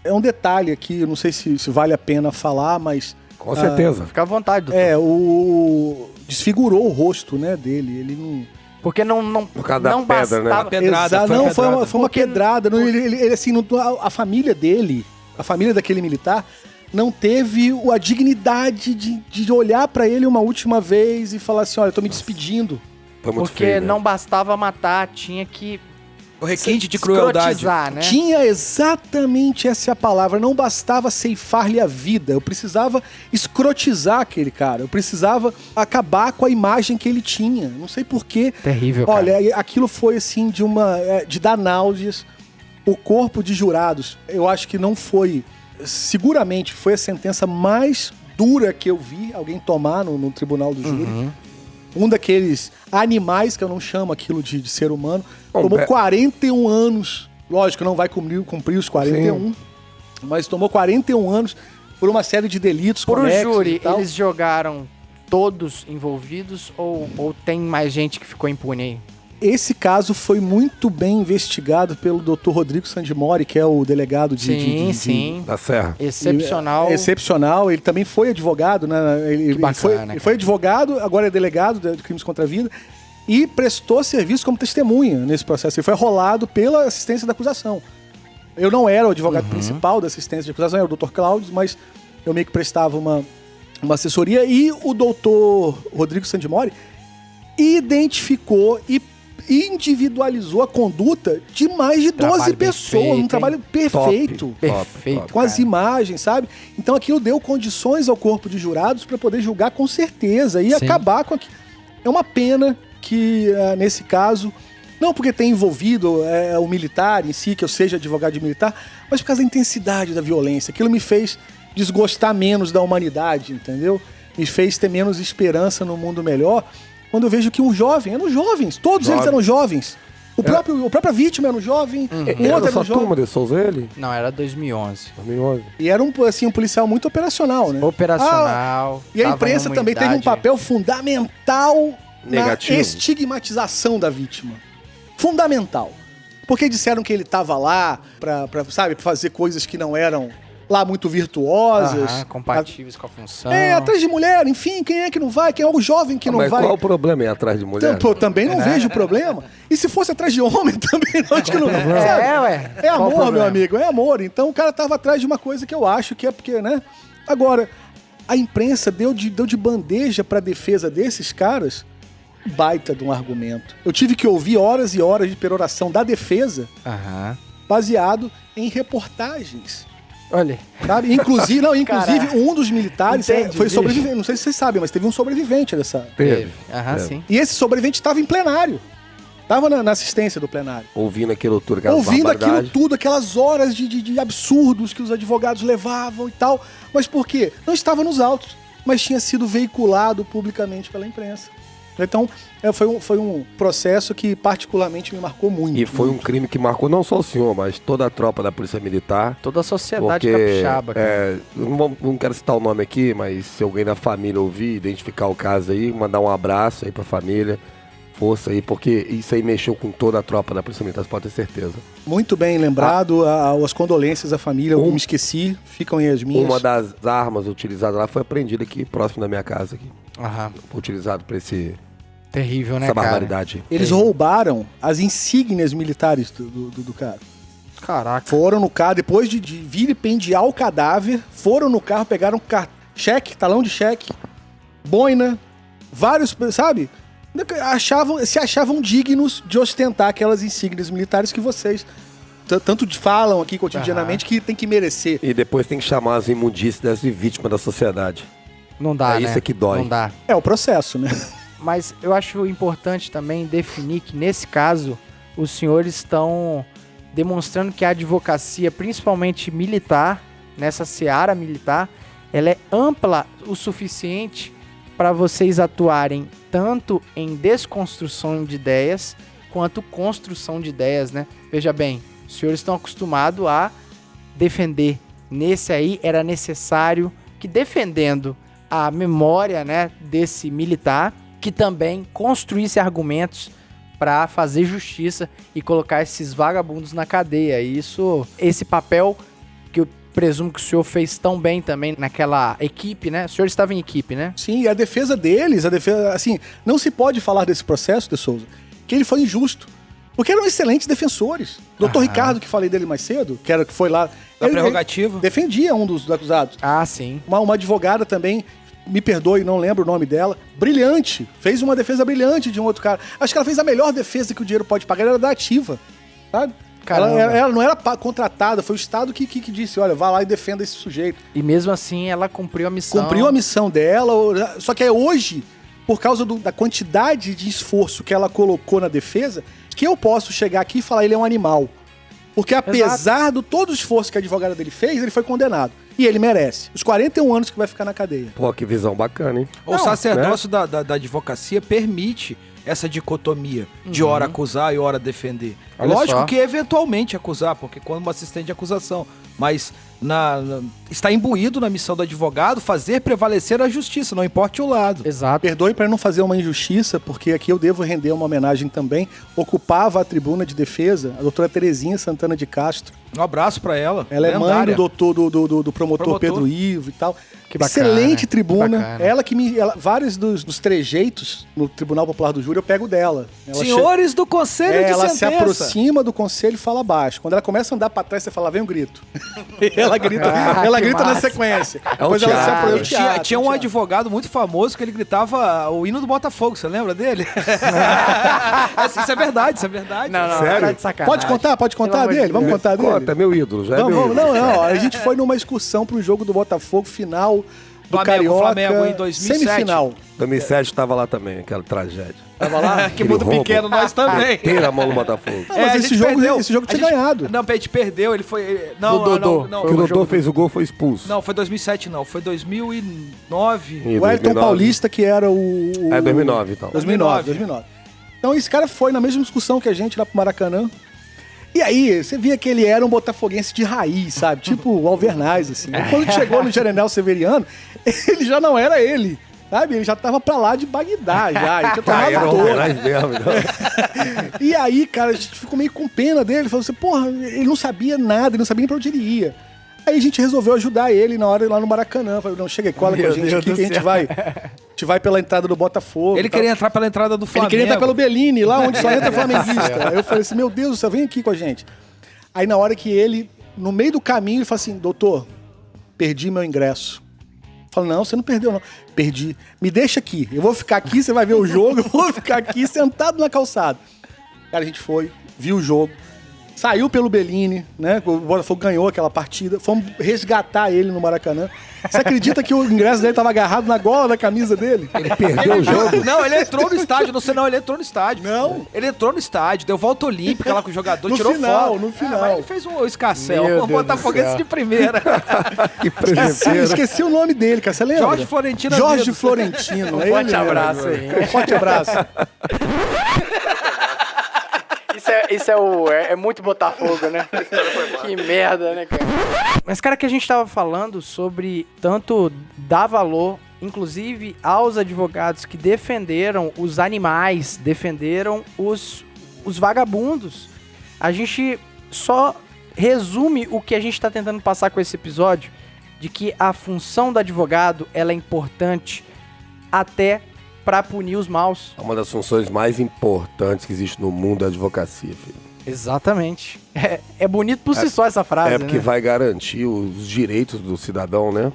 [SPEAKER 4] É um detalhe aqui, eu não sei se vale a pena falar, mas
[SPEAKER 2] Com certeza.
[SPEAKER 3] Fica à vontade, doutor.
[SPEAKER 4] Desfigurou o rosto, né, dele. Ele não...
[SPEAKER 3] Porque não
[SPEAKER 2] Por causa da pedra, né?
[SPEAKER 5] A pedrada,
[SPEAKER 4] Exato, não, foi uma
[SPEAKER 3] Porque-
[SPEAKER 4] pedrada. Não, ele, assim, a família dele, a família daquele militar, não teve a dignidade de olhar pra ele uma última vez e falar assim, olha, eu tô me despedindo.
[SPEAKER 2] Foi muito
[SPEAKER 3] Porque
[SPEAKER 2] feio, né?
[SPEAKER 3] não bastava matar, tinha que
[SPEAKER 5] O requinte de crueldade.
[SPEAKER 3] escrotizar, né?
[SPEAKER 4] Tinha exatamente essa palavra. Não bastava ceifar-lhe a vida. Eu precisava escrotizar aquele cara. Eu precisava acabar com a imagem que ele tinha. Não sei porquê.
[SPEAKER 3] Terrível, cara.
[SPEAKER 4] Olha, aquilo foi assim de dar náuseas. O corpo de jurados, eu acho que não foi... Seguramente foi a sentença mais dura que eu vi alguém tomar no tribunal do júri. Um daqueles animais, que eu não chamo aquilo de ser humano, tomou 41 anos. Lógico, não vai cumprir os 41, mas tomou 41 anos por uma série de delitos
[SPEAKER 3] Por o
[SPEAKER 4] conexos e
[SPEAKER 3] júri,
[SPEAKER 4] tal.
[SPEAKER 3] eles jogaram todos envolvidos ou tem mais gente que ficou impune aí?
[SPEAKER 4] Esse caso foi muito bem investigado pelo Dr. Rodrigo Sandimori, que é o delegado
[SPEAKER 3] Sim.
[SPEAKER 2] Da Serra.
[SPEAKER 3] Excepcional.
[SPEAKER 4] Excepcional. Ele também foi advogado, né? Ele
[SPEAKER 3] bacana,
[SPEAKER 4] ele foi advogado, agora é delegado de crimes contra a vida e prestou serviço como testemunha nesse processo. Ele foi arrolado pela assistência da acusação. Eu não era o advogado principal da assistência de acusação, era o Dr. Cláudio, mas eu meio que prestava uma assessoria. E o Dr. Rodrigo Sandimori identificou e individualizou a conduta de mais de 12 pessoas. Um trabalho perfeito.
[SPEAKER 3] Perfeito.
[SPEAKER 4] Com as imagens, sabe? Então aquilo deu condições ao corpo de jurados para poder julgar com certeza e
[SPEAKER 3] Sim.
[SPEAKER 4] acabar com aquilo. É uma pena que, nesse caso, não porque tem envolvido o militar em si, que eu seja advogado de militar, mas por causa da intensidade da violência. Aquilo me fez desgostar menos da humanidade, entendeu? Me fez ter menos esperança no mundo melhor. Quando eu vejo que um jovem, eram jovens, todos eles eram jovens. A própria vítima era um jovem, o outro
[SPEAKER 2] Era
[SPEAKER 4] era
[SPEAKER 2] só
[SPEAKER 4] um jovem.
[SPEAKER 2] turma de Souza ele?
[SPEAKER 3] Não, era 2011.
[SPEAKER 2] 2011.
[SPEAKER 4] E era um policial muito operacional, né?
[SPEAKER 3] Operacional.
[SPEAKER 4] E a
[SPEAKER 3] tava
[SPEAKER 4] imprensa
[SPEAKER 3] numa
[SPEAKER 4] também teve um
[SPEAKER 3] idade-
[SPEAKER 4] papel fundamental
[SPEAKER 2] Negativo.
[SPEAKER 4] na estigmatização da vítima. Fundamental. Porque disseram que ele estava lá pra fazer coisas que não eram lá muito virtuosas.
[SPEAKER 3] compatíveis com a função.
[SPEAKER 4] Atrás de mulher, enfim, quem é que não vai? Quem é o jovem que não
[SPEAKER 2] Mas
[SPEAKER 4] vai?
[SPEAKER 2] qual o problema em ir atrás de mulher?
[SPEAKER 4] Então, também não vejo problema. E se fosse atrás de homem, também não, acho que não. sabe?
[SPEAKER 3] ué.
[SPEAKER 4] É
[SPEAKER 3] Qual o
[SPEAKER 4] amor,
[SPEAKER 3] problema?
[SPEAKER 4] meu amigo, é amor. Então o cara tava atrás de uma coisa que eu acho que é porque, né? Agora, a imprensa deu de bandeja pra defesa desses caras, baita de um argumento. Eu tive que ouvir horas e horas de peroração da defesa,
[SPEAKER 3] Aham.
[SPEAKER 4] baseado em reportagens.
[SPEAKER 3] Olha.
[SPEAKER 4] Sabe? Inclusive
[SPEAKER 3] Caraca.
[SPEAKER 4] um dos militares
[SPEAKER 3] Entendi,
[SPEAKER 4] foi
[SPEAKER 3] bicho.
[SPEAKER 4] sobrevivente. Não sei se vocês sabem, mas teve um sobrevivente dessa.
[SPEAKER 2] Teve.
[SPEAKER 3] Aham, sim.
[SPEAKER 4] E esse sobrevivente estava em plenário. Estava na assistência do plenário.
[SPEAKER 2] Ouvindo aquilo tudo, aquela
[SPEAKER 4] Ouvindo aquilo
[SPEAKER 2] barbaridade.
[SPEAKER 4] tudo, aquelas horas de absurdos que os advogados levavam e tal. Mas por quê? Não estava nos autos, mas tinha sido veiculado publicamente pela imprensa. Então, foi um processo que particularmente me marcou muito.
[SPEAKER 2] E foi um crime que marcou não só o senhor, mas toda a tropa da Polícia Militar.
[SPEAKER 3] Toda a sociedade
[SPEAKER 2] Porque,
[SPEAKER 3] capixaba, cara.
[SPEAKER 2] não quero citar o nome aqui, mas se alguém da família ouvir, identificar o caso aí, mandar um abraço aí pra família, força aí, porque isso aí mexeu com toda a tropa da Polícia Militar, você pode ter certeza.
[SPEAKER 4] Muito bem lembrado, as condolências à família, eu me esqueci, ficam aí as minhas.
[SPEAKER 2] Uma das armas utilizadas lá foi apreendida aqui, próximo da minha casa aqui.
[SPEAKER 3] Aham.
[SPEAKER 2] Foi utilizado pra
[SPEAKER 3] Terrível, né,
[SPEAKER 2] essa
[SPEAKER 3] cara?
[SPEAKER 2] barbaridade.
[SPEAKER 4] Eles roubaram as insígnias militares do cara.
[SPEAKER 3] Caraca.
[SPEAKER 4] Foram no carro, depois de vilipendiar o cadáver, foram no carro, pegaram cheque, talão de cheque, boina, vários, sabe? Se achavam dignos de ostentar aquelas insígnias militares que vocês tanto falam aqui cotidianamente que tem que merecer.
[SPEAKER 2] E depois tem que chamar as imundícias de vítimas da sociedade.
[SPEAKER 3] Não dá,
[SPEAKER 2] É
[SPEAKER 3] né?
[SPEAKER 2] isso que dói.
[SPEAKER 3] Não dá.
[SPEAKER 4] É o processo, né?
[SPEAKER 3] Mas eu acho importante também definir que, nesse caso, os senhores estão demonstrando que a advocacia, principalmente militar, nessa seara militar, ela é ampla o suficiente para vocês atuarem tanto em desconstrução de ideias, quanto construção de ideias, né? Veja bem, os senhores estão acostumados a defender. Nesse aí, era necessário que, defendendo a memória, né, desse militar, que também construísse argumentos para fazer justiça e colocar esses vagabundos na cadeia. E esse papel que presumo que o senhor fez tão bem também naquela equipe, né? O senhor estava em equipe, né?
[SPEAKER 4] Sim, e a defesa deles, assim, não se pode falar desse processo, De Souza, que ele foi injusto. Porque eram excelentes defensores. Dr. Ricardo, que falei dele mais cedo, que foi lá...
[SPEAKER 5] Da prerrogativa.
[SPEAKER 4] Defendia um dos acusados.
[SPEAKER 3] Ah, sim.
[SPEAKER 4] Uma advogada também, me perdoe, não lembro o nome dela, brilhante. Fez uma defesa brilhante de um outro cara. Acho que ela fez a melhor defesa que o dinheiro pode pagar, ela era da ativa, sabe? Ela não era contratada, foi o Estado que disse, olha, vá lá e defenda esse sujeito.
[SPEAKER 3] E mesmo assim, ela cumpriu a missão.
[SPEAKER 4] Cumpriu a missão dela, só que hoje, por causa da quantidade de esforço que ela colocou na defesa, que eu posso chegar aqui e falar ele é um animal. Porque apesar de todo o esforço que a advogada dele fez, ele foi condenado. E ele merece. Os 41 anos que vai ficar na cadeia.
[SPEAKER 2] Pô, que visão bacana, hein?
[SPEAKER 5] O sacerdócio da advocacia permite essa dicotomia de hora acusar e hora defender.
[SPEAKER 3] Olha
[SPEAKER 5] Lógico
[SPEAKER 3] só.
[SPEAKER 5] que eventualmente acusar, porque quando uma assistente de acusação, mas está imbuído na missão do advogado fazer prevalecer a justiça, não importe o lado.
[SPEAKER 3] Exato.
[SPEAKER 4] Perdoe para não fazer uma injustiça, porque aqui eu devo render uma homenagem também. Ocupava a tribuna de defesa a doutora Terezinha Santana de Castro.
[SPEAKER 5] Um abraço para ela.
[SPEAKER 4] Ela é mãe do promotor Pedro Ivo e tal.
[SPEAKER 3] Que bacana,
[SPEAKER 4] excelente
[SPEAKER 3] né?
[SPEAKER 4] tribuna.
[SPEAKER 3] Que bacana.
[SPEAKER 4] Ela que vários dos trejeitos no Tribunal Popular do Júri eu pego dela. Ela
[SPEAKER 5] Senhores do Conselho de
[SPEAKER 4] ela
[SPEAKER 5] Sentença.
[SPEAKER 4] se aproxima do conselho e fala baixo. Quando ela começa a andar pra trás, você fala, vem um grito. ela grita, ela
[SPEAKER 3] que
[SPEAKER 4] grita na
[SPEAKER 3] massa.
[SPEAKER 4] sequência.
[SPEAKER 2] É um
[SPEAKER 4] Depois ela se
[SPEAKER 2] teatro.
[SPEAKER 4] aproxima.
[SPEAKER 5] Tinha um advogado muito famoso que ele gritava o hino do Botafogo, você lembra dele? Isso é verdade, isso é verdade.
[SPEAKER 3] Não,
[SPEAKER 2] Sério?
[SPEAKER 3] tá de sacanagem.
[SPEAKER 4] Pode contar
[SPEAKER 3] Pelo amor de
[SPEAKER 4] dele? Vamos contar dele?
[SPEAKER 2] Conta, meu ídolo, já é
[SPEAKER 4] Vamos,
[SPEAKER 2] meu ídolo.
[SPEAKER 4] não. A gente foi numa excursão para um jogo do Botafogo, final do Carioca.
[SPEAKER 5] Flamengo em 2007.
[SPEAKER 4] Semifinal.
[SPEAKER 2] 2007 tava lá também, aquela tragédia.
[SPEAKER 4] Tava lá?
[SPEAKER 5] Que mundo
[SPEAKER 2] roubo.
[SPEAKER 5] pequeno, nós também.
[SPEAKER 2] Inteira a mão no Botafogo.
[SPEAKER 4] Ah, mas
[SPEAKER 5] a
[SPEAKER 4] esse
[SPEAKER 5] gente
[SPEAKER 4] jogo
[SPEAKER 5] perdeu.
[SPEAKER 4] tinha
[SPEAKER 5] A gente-
[SPEAKER 4] ganhado.
[SPEAKER 5] Não, a gente perdeu, ele foi... Não,
[SPEAKER 3] Do Dodô.
[SPEAKER 5] não.
[SPEAKER 2] Que o doutor fez o gol, foi expulso.
[SPEAKER 5] Não, foi 2007 não, foi 2009.
[SPEAKER 2] Em
[SPEAKER 4] O Ayrton
[SPEAKER 2] 2009.
[SPEAKER 4] Paulista, que era o...
[SPEAKER 2] É 2009, então.
[SPEAKER 4] 2009. Então esse cara foi na mesma discussão que a gente lá pro Maracanã. E aí, você via que ele era um botafoguense de raiz, sabe? Tipo o Alvernaz, assim. E quando chegou no General Severiano, ele já não era ele, sabe? Ele já tava pra lá de Bagdá, já. Ele tinha tomado
[SPEAKER 2] Era o
[SPEAKER 4] todo.
[SPEAKER 2] Alvernaz mesmo, então.
[SPEAKER 4] E aí, cara, a gente ficou meio com pena dele. Falou assim, porra, ele não sabia nada, ele não sabia nem pra onde ele ia. Aí a gente resolveu ajudar ele na hora lá no Maracanã. Falei, não, chega e cola com a gente aqui que a gente vai pela entrada do Botafogo.
[SPEAKER 5] Ele queria entrar pela entrada do
[SPEAKER 4] Ele
[SPEAKER 5] Flamengo.
[SPEAKER 4] queria entrar pelo Bellini, lá onde só entra flamenguista. Aí eu falei assim, meu Deus do céu, vem aqui com a gente. Aí na hora que ele, no meio do caminho, ele falou assim, doutor, perdi meu ingresso. Eu falei, não, você não perdeu não. Perdi. Me deixa aqui. Eu vou ficar aqui, você vai ver o jogo, eu vou ficar aqui sentado na calçada. Cara, a gente foi, viu o jogo. Saiu pelo Bellini, né? O Botafogo ganhou aquela partida. Fomos resgatar ele no Maracanã. Você acredita que o ingresso dele tava agarrado na gola da camisa dele?
[SPEAKER 2] Ele perdeu o jogo.
[SPEAKER 5] Não, ele entrou no estádio. Ele entrou no estádio.
[SPEAKER 4] Não.
[SPEAKER 5] Ele entrou no estádio, deu volta olímpica lá com o jogador,
[SPEAKER 4] No
[SPEAKER 5] tirou
[SPEAKER 4] final,
[SPEAKER 5] foto.
[SPEAKER 4] no final.
[SPEAKER 5] Mas ele fez um escarcel,
[SPEAKER 3] Meu
[SPEAKER 5] um
[SPEAKER 3] Deus
[SPEAKER 5] botafoguense
[SPEAKER 3] do céu.
[SPEAKER 5] de primeira.
[SPEAKER 2] Que presenteiro.
[SPEAKER 4] Esqueci o nome dele, cara. Você lembra?
[SPEAKER 5] Jorge Florentino
[SPEAKER 4] Jorge
[SPEAKER 5] Azevedo.
[SPEAKER 4] Florentino.
[SPEAKER 3] Um
[SPEAKER 4] é
[SPEAKER 3] forte
[SPEAKER 4] ele,
[SPEAKER 3] abraço
[SPEAKER 4] né?
[SPEAKER 3] aí.
[SPEAKER 4] Um forte abraço.
[SPEAKER 3] Isso é muito Botafogo, né? Que merda, né, cara? Mas, cara, que a gente tava falando sobre tanto dar valor, inclusive, aos advogados que defenderam os animais, defenderam os vagabundos. A gente só resume o que a gente tá tentando passar com esse episódio, de que a função do advogado, ela é importante até pra punir os maus.
[SPEAKER 2] É uma das funções mais importantes que existe no mundo da advocacia, filho.
[SPEAKER 3] Exatamente. É bonito por si só essa frase,
[SPEAKER 2] É porque
[SPEAKER 3] né?
[SPEAKER 2] vai garantir os direitos do cidadão, né?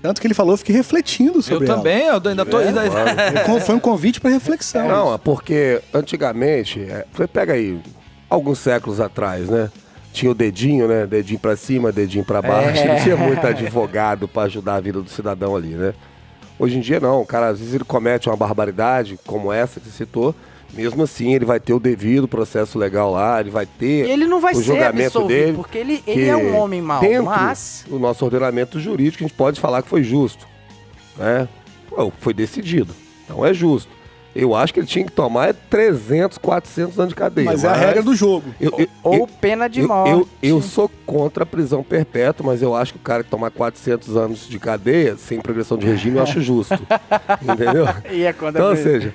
[SPEAKER 4] Tanto que ele falou, eu fiquei refletindo
[SPEAKER 5] Eu
[SPEAKER 4] sobre ela.
[SPEAKER 5] também, eu ainda tô...
[SPEAKER 4] Foi um convite para reflexão.
[SPEAKER 2] Não, é porque antigamente, você pega aí, alguns séculos atrás, né? Tinha o dedinho, né? Dedinho pra cima, dedinho pra baixo. Não tinha muito advogado pra ajudar a vida do cidadão ali, né? Hoje em dia não, o cara às vezes ele comete uma barbaridade como essa que você citou, mesmo assim ele vai ter o devido processo legal lá, ele vai ter
[SPEAKER 3] E ele não vai
[SPEAKER 2] o
[SPEAKER 3] ser
[SPEAKER 2] julgamento
[SPEAKER 3] absolvido,
[SPEAKER 2] dele,
[SPEAKER 3] porque ele
[SPEAKER 2] que
[SPEAKER 3] é um homem mau,
[SPEAKER 2] dentro
[SPEAKER 3] mas...
[SPEAKER 2] do nosso ordenamento jurídico a gente pode falar que foi justo, né? Pô, foi decidido, então é justo. Eu acho que ele tinha que tomar 300, 400 anos de cadeia.
[SPEAKER 4] Mas é a regra do jogo.
[SPEAKER 3] Ou pena de morte.
[SPEAKER 2] Eu sou contra a prisão perpétua, mas eu acho que o cara que tomar 400 anos de cadeia, sem progressão de regime, eu acho justo. Entendeu?
[SPEAKER 3] E é contra
[SPEAKER 2] Então,
[SPEAKER 3] a
[SPEAKER 2] ou seja,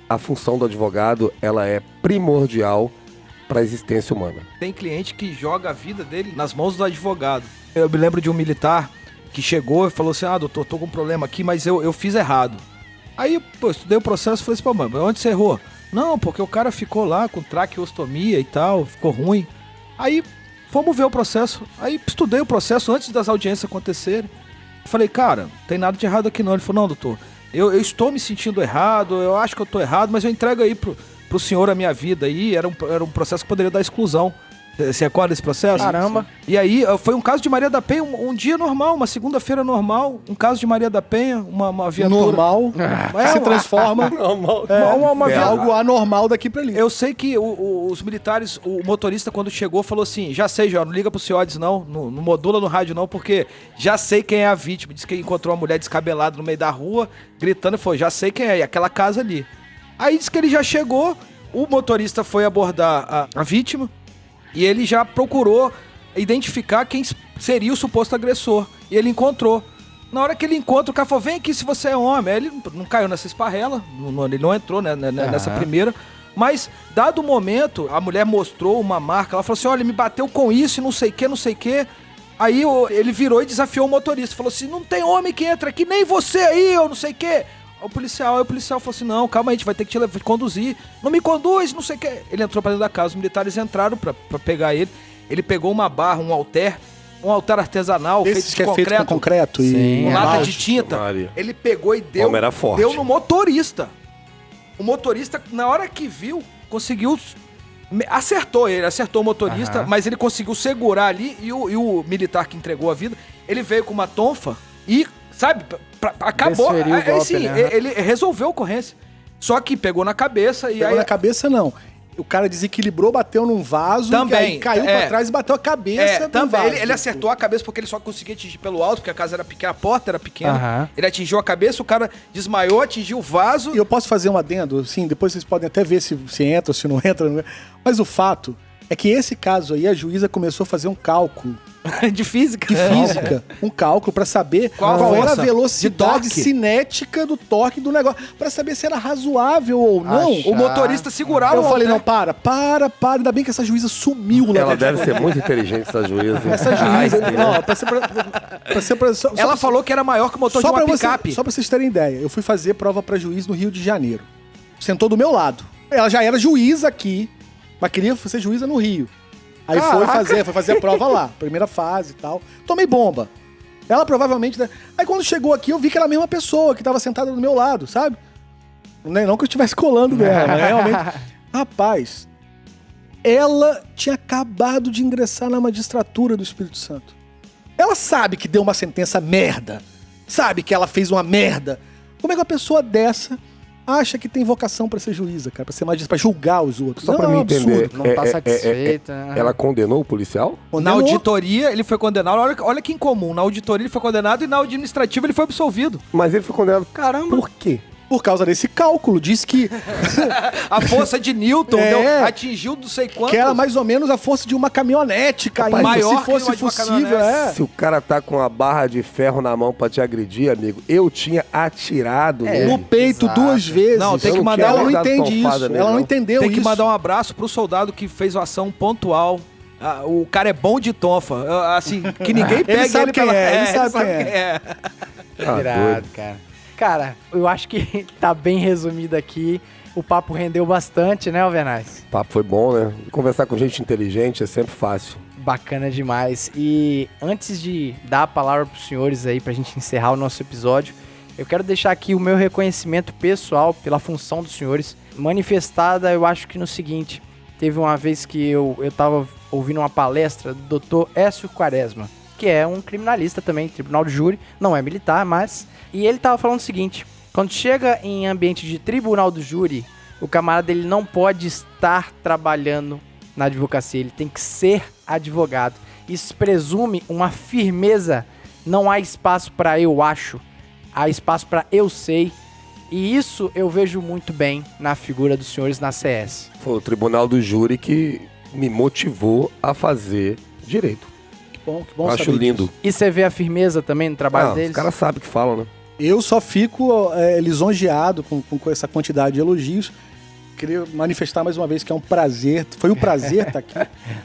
[SPEAKER 2] a função do advogado, ela é primordial para a existência humana.
[SPEAKER 5] Tem cliente que joga a vida dele nas mãos do advogado. Eu me lembro de um militar que chegou e falou assim, doutor, tô com um problema aqui, mas eu fiz errado. Aí, estudei o processo e falei assim, pô, mano, onde você errou? Não, porque o cara ficou lá com traqueostomia e tal, ficou ruim. Aí, fomos ver o processo. Aí, estudei o processo antes das audiências acontecerem. Falei, cara, não tem nada de errado aqui não. Ele falou, não, doutor, eu estou me sentindo errado, eu acho que eu tô errado, mas eu entrego aí pro senhor a minha vida aí. Era um processo que poderia dar exclusão. Você recorda desse processo?
[SPEAKER 3] Caramba.
[SPEAKER 5] E aí, foi um caso de Maria da Penha, um dia normal, uma segunda-feira normal, um caso de Maria da Penha, uma viatura...
[SPEAKER 4] Normal, se transforma algo anormal daqui pra ali.
[SPEAKER 5] Eu sei que os militares, o motorista, quando chegou, falou assim, já sei, João, não liga pro CIODES não modula no rádio não, porque já sei quem é a vítima. Disse que encontrou uma mulher descabelada no meio da rua, gritando, e falou, já sei quem é, e aquela casa ali. Aí disse que ele já chegou, o motorista foi abordar a vítima, e ele já procurou identificar quem seria o suposto agressor. E ele encontrou. Na hora que ele encontra, o cara falou, vem aqui se você é homem. Aí ele não caiu nessa esparrela, ele não entrou nessa primeira. Mas, dado o momento, a mulher mostrou uma marca, ela falou assim, olha, me bateu com isso e não sei o que. Aí ele virou e desafiou o motorista. Falou assim, não tem homem que entra aqui, nem você aí, eu não sei o que. Aí o policial falou assim, não, calma aí, a gente vai ter que te conduzir. Não me conduz, não sei o que. Ele entrou pra dentro da casa, os militares entraram pra pegar ele. Ele pegou uma barra, um altar artesanal,
[SPEAKER 4] feito com concreto e
[SPEAKER 5] com lata de tinta.
[SPEAKER 2] Maria.
[SPEAKER 5] Ele pegou e deu no motorista. O motorista, na hora que viu, conseguiu... Acertou o motorista, mas ele conseguiu segurar ali e o militar que entregou a vida, ele veio com uma tonfa e, sabe, acabou. Ele resolveu a ocorrência. Só que pegou na cabeça e
[SPEAKER 4] Pegou na cabeça, não. O cara desequilibou, bateu num vaso,
[SPEAKER 5] também,
[SPEAKER 4] e aí caiu pra trás e bateu a cabeça
[SPEAKER 5] também.
[SPEAKER 4] vaso.
[SPEAKER 5] Ele acertou a cabeça porque ele só conseguia atingir pelo alto, porque a casa era pequena, a porta era pequena. Ele atingiu a cabeça, o cara desmaiou, atingiu o vaso.
[SPEAKER 4] E eu posso fazer um adendo? Sim, depois vocês podem até ver se entra ou se não entra. Mas o fato é que esse caso aí, a juíza começou a fazer um cálculo.
[SPEAKER 5] De física.
[SPEAKER 4] Um cálculo pra saber qual era a velocidade cinética do torque do negócio. Pra saber se era razoável ou não.
[SPEAKER 5] O motorista segurava.
[SPEAKER 4] Eu falei, não, para. Ainda bem que essa juíza sumiu lá.
[SPEAKER 2] Ela deve ser muito inteligente, essa juíza.
[SPEAKER 4] Essa juíza,
[SPEAKER 5] ela falou que era maior que o motor de uma picape.
[SPEAKER 4] Só pra vocês terem ideia, eu fui fazer prova pra juiz no Rio de Janeiro. Sentou do meu lado. Ela já era juíza aqui, mas queria ser juíza no Rio. Aí foi fazer a prova lá, primeira fase e tal. Tomei bomba. Ela provavelmente... Aí quando chegou aqui, eu vi que era a mesma pessoa que tava sentada do meu lado, sabe? Não que eu estivesse colando dela, mas realmente... Rapaz, ela tinha acabado de ingressar na magistratura do Espírito Santo. Ela sabe que deu uma sentença merda. Sabe que ela fez uma merda. Como é que uma pessoa dessa acha que tem vocação pra ser juíza, cara? Pra ser magistrada, pra julgar os outros?
[SPEAKER 2] Só pra mim entender.
[SPEAKER 3] Não tá satisfeita.
[SPEAKER 2] Ela condenou o policial?
[SPEAKER 5] Na auditoria ele foi condenado. Olha que incomum. Na auditoria ele foi condenado e na administrativa ele foi absolvido.
[SPEAKER 2] Mas ele foi condenado. Caramba. Por quê?
[SPEAKER 4] Por causa desse cálculo, diz que...
[SPEAKER 5] a força de Newton atingiu não sei quantos.
[SPEAKER 4] Que era mais ou menos a força de uma caminhonete caindo,
[SPEAKER 5] maior
[SPEAKER 4] se fosse possível.
[SPEAKER 2] Se o cara tá com a barra de ferro na mão pra te agredir, amigo, eu tinha atirado nele.
[SPEAKER 4] No peito 2 vezes.
[SPEAKER 5] Não, tem que mandar...
[SPEAKER 4] Ela não entende isso. Ela não entendeu isso.
[SPEAKER 5] Tem que mandar um abraço pro soldado que fez uma ação pontual. O cara é bom de tonfa. Assim, que ninguém pega
[SPEAKER 4] ele sabe quem é. Ele sabe quem é.
[SPEAKER 3] Irado, cara. Cara, eu acho que tá bem resumido aqui. O papo rendeu bastante, né, Alvernaz?
[SPEAKER 2] O papo foi bom, né? Conversar com gente inteligente é sempre fácil.
[SPEAKER 3] Bacana demais. E antes de dar a palavra pros senhores aí, pra gente encerrar o nosso episódio, eu quero deixar aqui o meu reconhecimento pessoal pela função dos senhores, manifestada, eu acho que no seguinte. Teve uma vez que eu tava ouvindo uma palestra do Dr. Écio Quaresma, que é um criminalista também, tribunal de júri, não é militar, mas... E ele tava falando o seguinte, quando chega em ambiente de tribunal do júri, o camarada ele não pode estar trabalhando na advocacia, ele tem que ser advogado. Isso presume uma firmeza, não há espaço para eu acho, há espaço para eu sei. E isso eu vejo muito bem na figura dos senhores na CS.
[SPEAKER 2] Foi o tribunal do júri que me motivou a fazer direito.
[SPEAKER 4] Que bom
[SPEAKER 2] acho
[SPEAKER 4] saber
[SPEAKER 2] lindo.
[SPEAKER 4] Disso.
[SPEAKER 3] E você vê a firmeza também no trabalho deles?
[SPEAKER 2] Os caras sabem o que falam, né?
[SPEAKER 4] Eu só fico lisonjeado com essa quantidade de elogios. queria manifestar mais uma vez que é um prazer, foi um prazer estar aqui.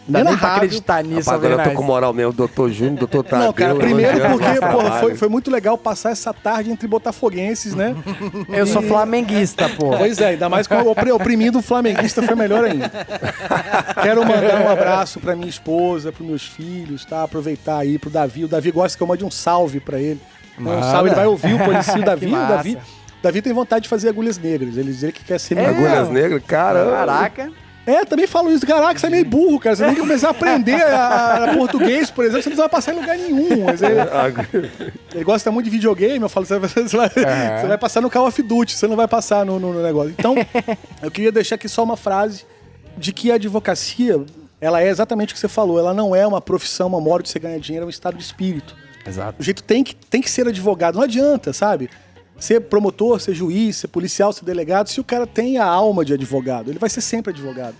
[SPEAKER 3] Não dá nem pra acreditar nisso,
[SPEAKER 2] agora eu tô com moral mesmo, doutor Júnior, doutor Tadeu.
[SPEAKER 4] Não, cara, primeiro porque, porra, foi muito legal passar essa tarde entre botafoguenses, né?
[SPEAKER 3] Eu sou flamenguista, pô.
[SPEAKER 4] Pois é, ainda mais com oprimindo o flamenguista foi melhor ainda. Quero mandar um abraço pra minha esposa, pros meus filhos, tá? Aproveitar aí pro Davi. O Davi gosta que eu mande um salve pra ele. Um salve, ele vai ouvir o policial Davi. O Davi tem vontade de fazer agulhas negras. Ele diz que quer ser
[SPEAKER 2] agulhas negras? Caramba.
[SPEAKER 3] Caraca.
[SPEAKER 4] Também falo isso. Caraca, você é meio burro, cara. Você tem que começar a aprender a português, por exemplo. Você não vai passar em lugar nenhum. Mas ele gosta muito de videogame. Eu falo, você vai passar no Call of Duty, você não vai passar no negócio. Então, eu queria deixar aqui só uma frase de que a advocacia, ela é exatamente o que você falou. Ela não é uma profissão, uma modo de você ganhar dinheiro, é um estado de espírito.
[SPEAKER 3] Exato.
[SPEAKER 4] O jeito tem que ser advogado. Não adianta, sabe? Ser promotor, ser juiz, ser policial, ser delegado, se o cara tem a alma de advogado, ele vai ser sempre advogado.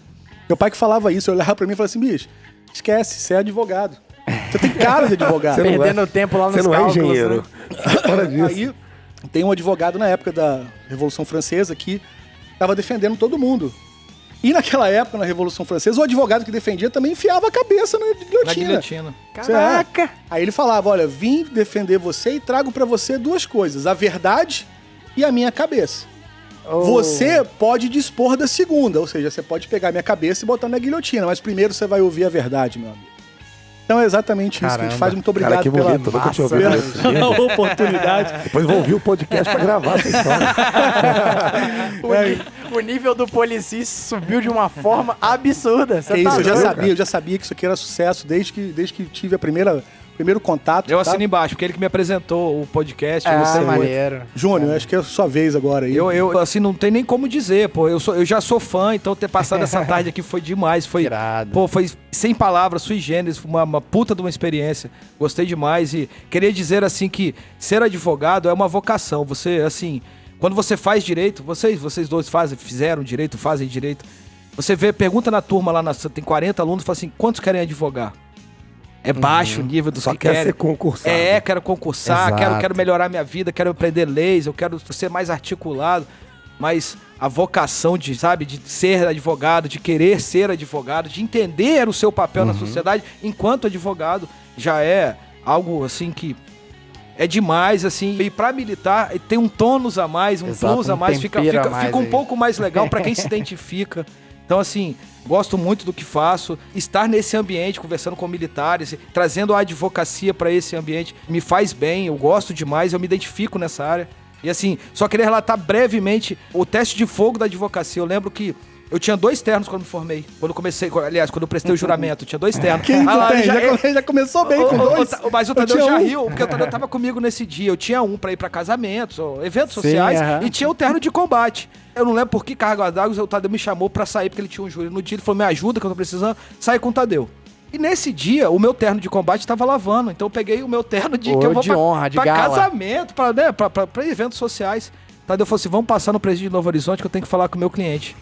[SPEAKER 4] Meu pai que falava isso, eu olhava pra mim e falava assim, bicho, esquece, você é advogado. Você tem cara de advogado.
[SPEAKER 3] Perdendo tempo lá nos cálculos.
[SPEAKER 2] Você não é engenheiro. Fora disso.
[SPEAKER 4] Aí tem um advogado na época da Revolução Francesa que estava defendendo todo mundo. E naquela época, na Revolução Francesa, o advogado que defendia também enfiava a cabeça na guilhotina.
[SPEAKER 5] Na guilhotina.
[SPEAKER 3] Caraca!
[SPEAKER 4] Aí ele falava, olha, vim defender você e trago pra você duas coisas, a verdade e a minha cabeça. Você pode dispor da segunda, ou seja, você pode pegar a minha cabeça e botar na guilhotina, mas primeiro você vai ouvir a verdade, meu amigo. Então é exatamente isso que a gente faz. Muito obrigado
[SPEAKER 2] que
[SPEAKER 4] pela oportunidade.
[SPEAKER 2] Depois vou ouvir o podcast pra gravar essa história.
[SPEAKER 3] O nível do policista subiu de uma forma absurda.
[SPEAKER 4] Que isso, eu já sabia que isso aqui era sucesso desde que tive primeiro contato.
[SPEAKER 5] Eu assino embaixo, porque ele que me apresentou o podcast.
[SPEAKER 3] Maneiro.
[SPEAKER 4] Júnior, acho que é a sua vez agora aí.
[SPEAKER 5] Eu assim, não tem nem como dizer, pô. Eu já sou fã, então ter passado essa tarde aqui foi demais. Foi, foi sem palavras, sui generis, uma puta de uma experiência. Gostei demais e queria dizer, assim, que ser advogado é uma vocação. Você, assim, quando você faz direito, vocês dois fizeram direito, fazem direito. Você pergunta na turma lá, tem 40 alunos, fala assim, quantos querem advogar? É baixo o nível dos
[SPEAKER 2] que querem. Só quer ser concursado.
[SPEAKER 5] Quero concursar, quero melhorar minha vida, quero aprender leis, eu quero ser mais articulado. Mas a vocação de ser advogado, de querer ser advogado, de entender o seu papel na sociedade enquanto advogado, já é algo, assim, que é demais, assim. E pra militar, tem um tônus a mais, plus a mais, fica um pouco mais legal pra quem se identifica. Então, assim, gosto muito do que faço. Estar nesse ambiente, conversando com militares, trazendo a advocacia para esse ambiente, me faz bem, eu gosto demais, eu me identifico nessa área. E assim, só queria relatar brevemente o teste de fogo da advocacia. Eu lembro que eu tinha 2 ternos quando me formei. Quando eu prestei o juramento, eu tinha 2 ternos.
[SPEAKER 4] Quem já começou bem com 2.
[SPEAKER 5] Mas o Tadeu já riu, porque o Tadeu tava comigo nesse dia. Eu tinha um pra ir pra casamentos, eventos sociais, e tinha o terno de combate. Eu não lembro por que carga d'água, o Tadeu me chamou pra sair, porque ele tinha um júri no dia. Ele falou, me ajuda que eu tô precisando. Saí com o Tadeu. E nesse dia, o meu terno de combate tava lavando. Então eu peguei o meu terno que eu vou pra casamento, pra eventos sociais. Tadeu falou assim, vamos passar no presídio de Novo Horizonte que eu tenho que falar com o meu cliente.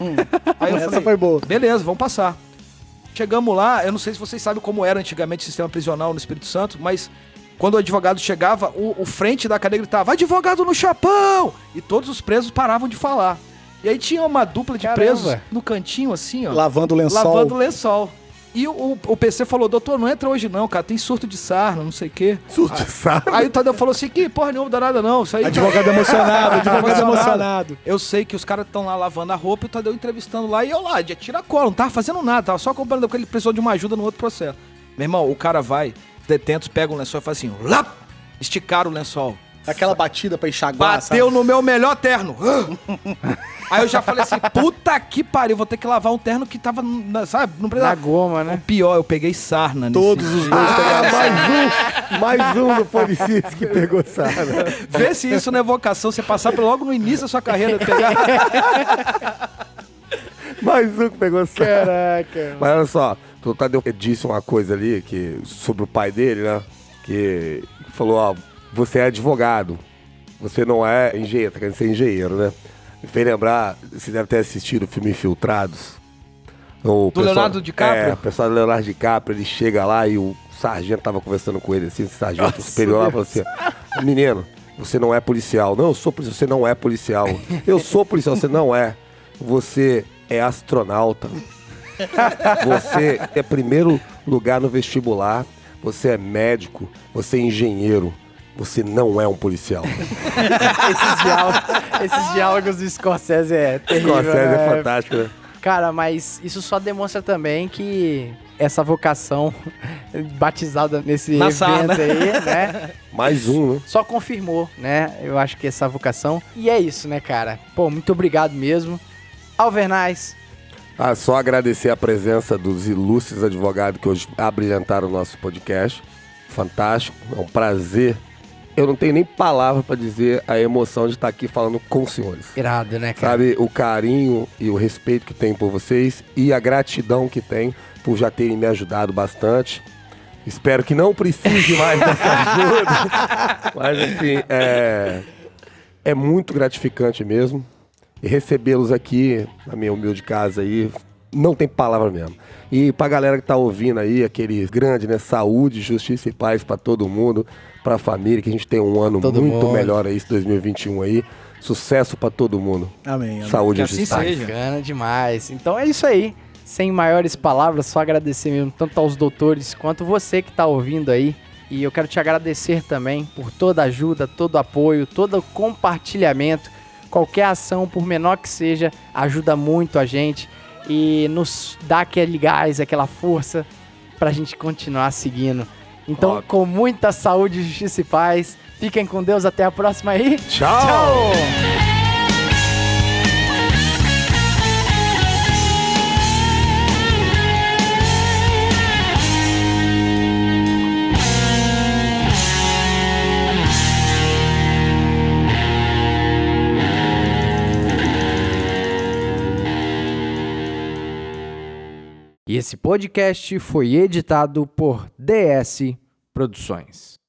[SPEAKER 5] Aí eu falei,
[SPEAKER 4] foi boa.
[SPEAKER 5] Beleza, vamos passar. Chegamos lá, eu não sei se vocês sabem como era antigamente o sistema prisional no Espírito Santo, mas quando o advogado chegava, o frente da cadeia gritava, advogado no chapão! E todos os presos paravam de falar. E aí tinha uma dupla de presos no cantinho, assim, ó.
[SPEAKER 4] Lavando lençol.
[SPEAKER 5] E o PC falou, doutor, não entra hoje não, cara, tem surto de sarna, não sei o quê.
[SPEAKER 2] Surto de sarna?
[SPEAKER 5] Aí o Tadeu falou assim, que porra nenhuma, danada não. Isso aí
[SPEAKER 4] advogado emocionado.
[SPEAKER 5] Eu sei que os caras estão lá lavando a roupa e o Tadeu entrevistando lá, e eu lá, de tira-cola, não tava fazendo nada, tava só acompanhando porque ele precisou de uma ajuda no outro processo. Meu irmão, o cara vai, detentos pegam o lençol e faz assim, lá, esticaram o lençol.
[SPEAKER 4] Aquela batida pra enxaguar,
[SPEAKER 5] bateu no meu melhor terno. Aí eu já falei assim, puta que pariu, vou ter que lavar um terno que tava, sabe? Não precisava.
[SPEAKER 3] Na goma, né?
[SPEAKER 5] O pior, eu peguei sarna.
[SPEAKER 4] Todos os dois pegaram
[SPEAKER 2] mais um do policista que pegou sarna.
[SPEAKER 5] Vê se isso não é vocação, você passar logo no início da sua carreira.
[SPEAKER 2] Mais um que pegou sarna.
[SPEAKER 4] Caraca.
[SPEAKER 2] Mas olha só, o Tadeu disse uma coisa ali sobre o pai dele, né? Que falou, ó, você é advogado, você não é engenheiro, tá querendo ser engenheiro, né? Me fez lembrar, você deve ter assistido o filme Infiltrados. Do
[SPEAKER 5] Leonardo DiCaprio?
[SPEAKER 2] O pessoal do Leonardo DiCaprio, ele chega lá e o sargento tava conversando com ele, assim, o sargento superior lá, falou assim, menino, você não é policial. Não, eu sou policial, você não é policial. Eu sou policial, você não é. Você é astronauta. Você é primeiro lugar no vestibular. Você é médico. Você é engenheiro. Você não é um policial.
[SPEAKER 3] Esses diálogos do Scorsese é terrível.
[SPEAKER 2] Scorsese é fantástico, né?
[SPEAKER 3] Cara, mas isso só demonstra também que essa vocação batizada nesse
[SPEAKER 5] NASA,
[SPEAKER 3] evento aí, né?
[SPEAKER 2] Mais um, né?
[SPEAKER 3] Só confirmou, né? Eu acho que essa vocação. E é isso, né, cara? Pô, muito obrigado mesmo. Alvernaz.
[SPEAKER 2] Só agradecer a presença dos ilustres advogados que hoje abrilhantaram o nosso podcast. Fantástico, é um prazer. Eu não tenho nem palavra para dizer a emoção de estar aqui falando com os senhores.
[SPEAKER 3] Irado, né, cara?
[SPEAKER 2] Sabe, o carinho e o respeito que tem por vocês e a gratidão que tem por já terem me ajudado bastante. Espero que não precise mais dessa ajuda. Mas, assim, é muito gratificante mesmo. E recebê-los aqui, na minha humilde casa aí, não tem palavra mesmo. E pra galera que tá ouvindo aí, aquele grande, né? Saúde, justiça e paz pra todo mundo, pra família, que a gente tem um ano muito melhor aí, esse 2021 aí. Sucesso pra todo mundo.
[SPEAKER 4] Amém.
[SPEAKER 2] Saúde e
[SPEAKER 5] assim
[SPEAKER 2] justiça.
[SPEAKER 5] seja.
[SPEAKER 3] Bacana demais. Então é isso aí. Sem maiores palavras, só agradecer mesmo, tanto aos doutores quanto você que tá ouvindo aí. E eu quero te agradecer também por toda a ajuda, todo o apoio, todo o compartilhamento. Qualquer ação, por menor que seja, ajuda muito a gente e nos dá aquele gás, aquela força pra gente continuar seguindo. Então, com muita saúde, justiça e paz, fiquem com Deus, até a próxima aí.
[SPEAKER 2] Tchau!
[SPEAKER 3] Tchau! E esse podcast foi editado por DS Produções.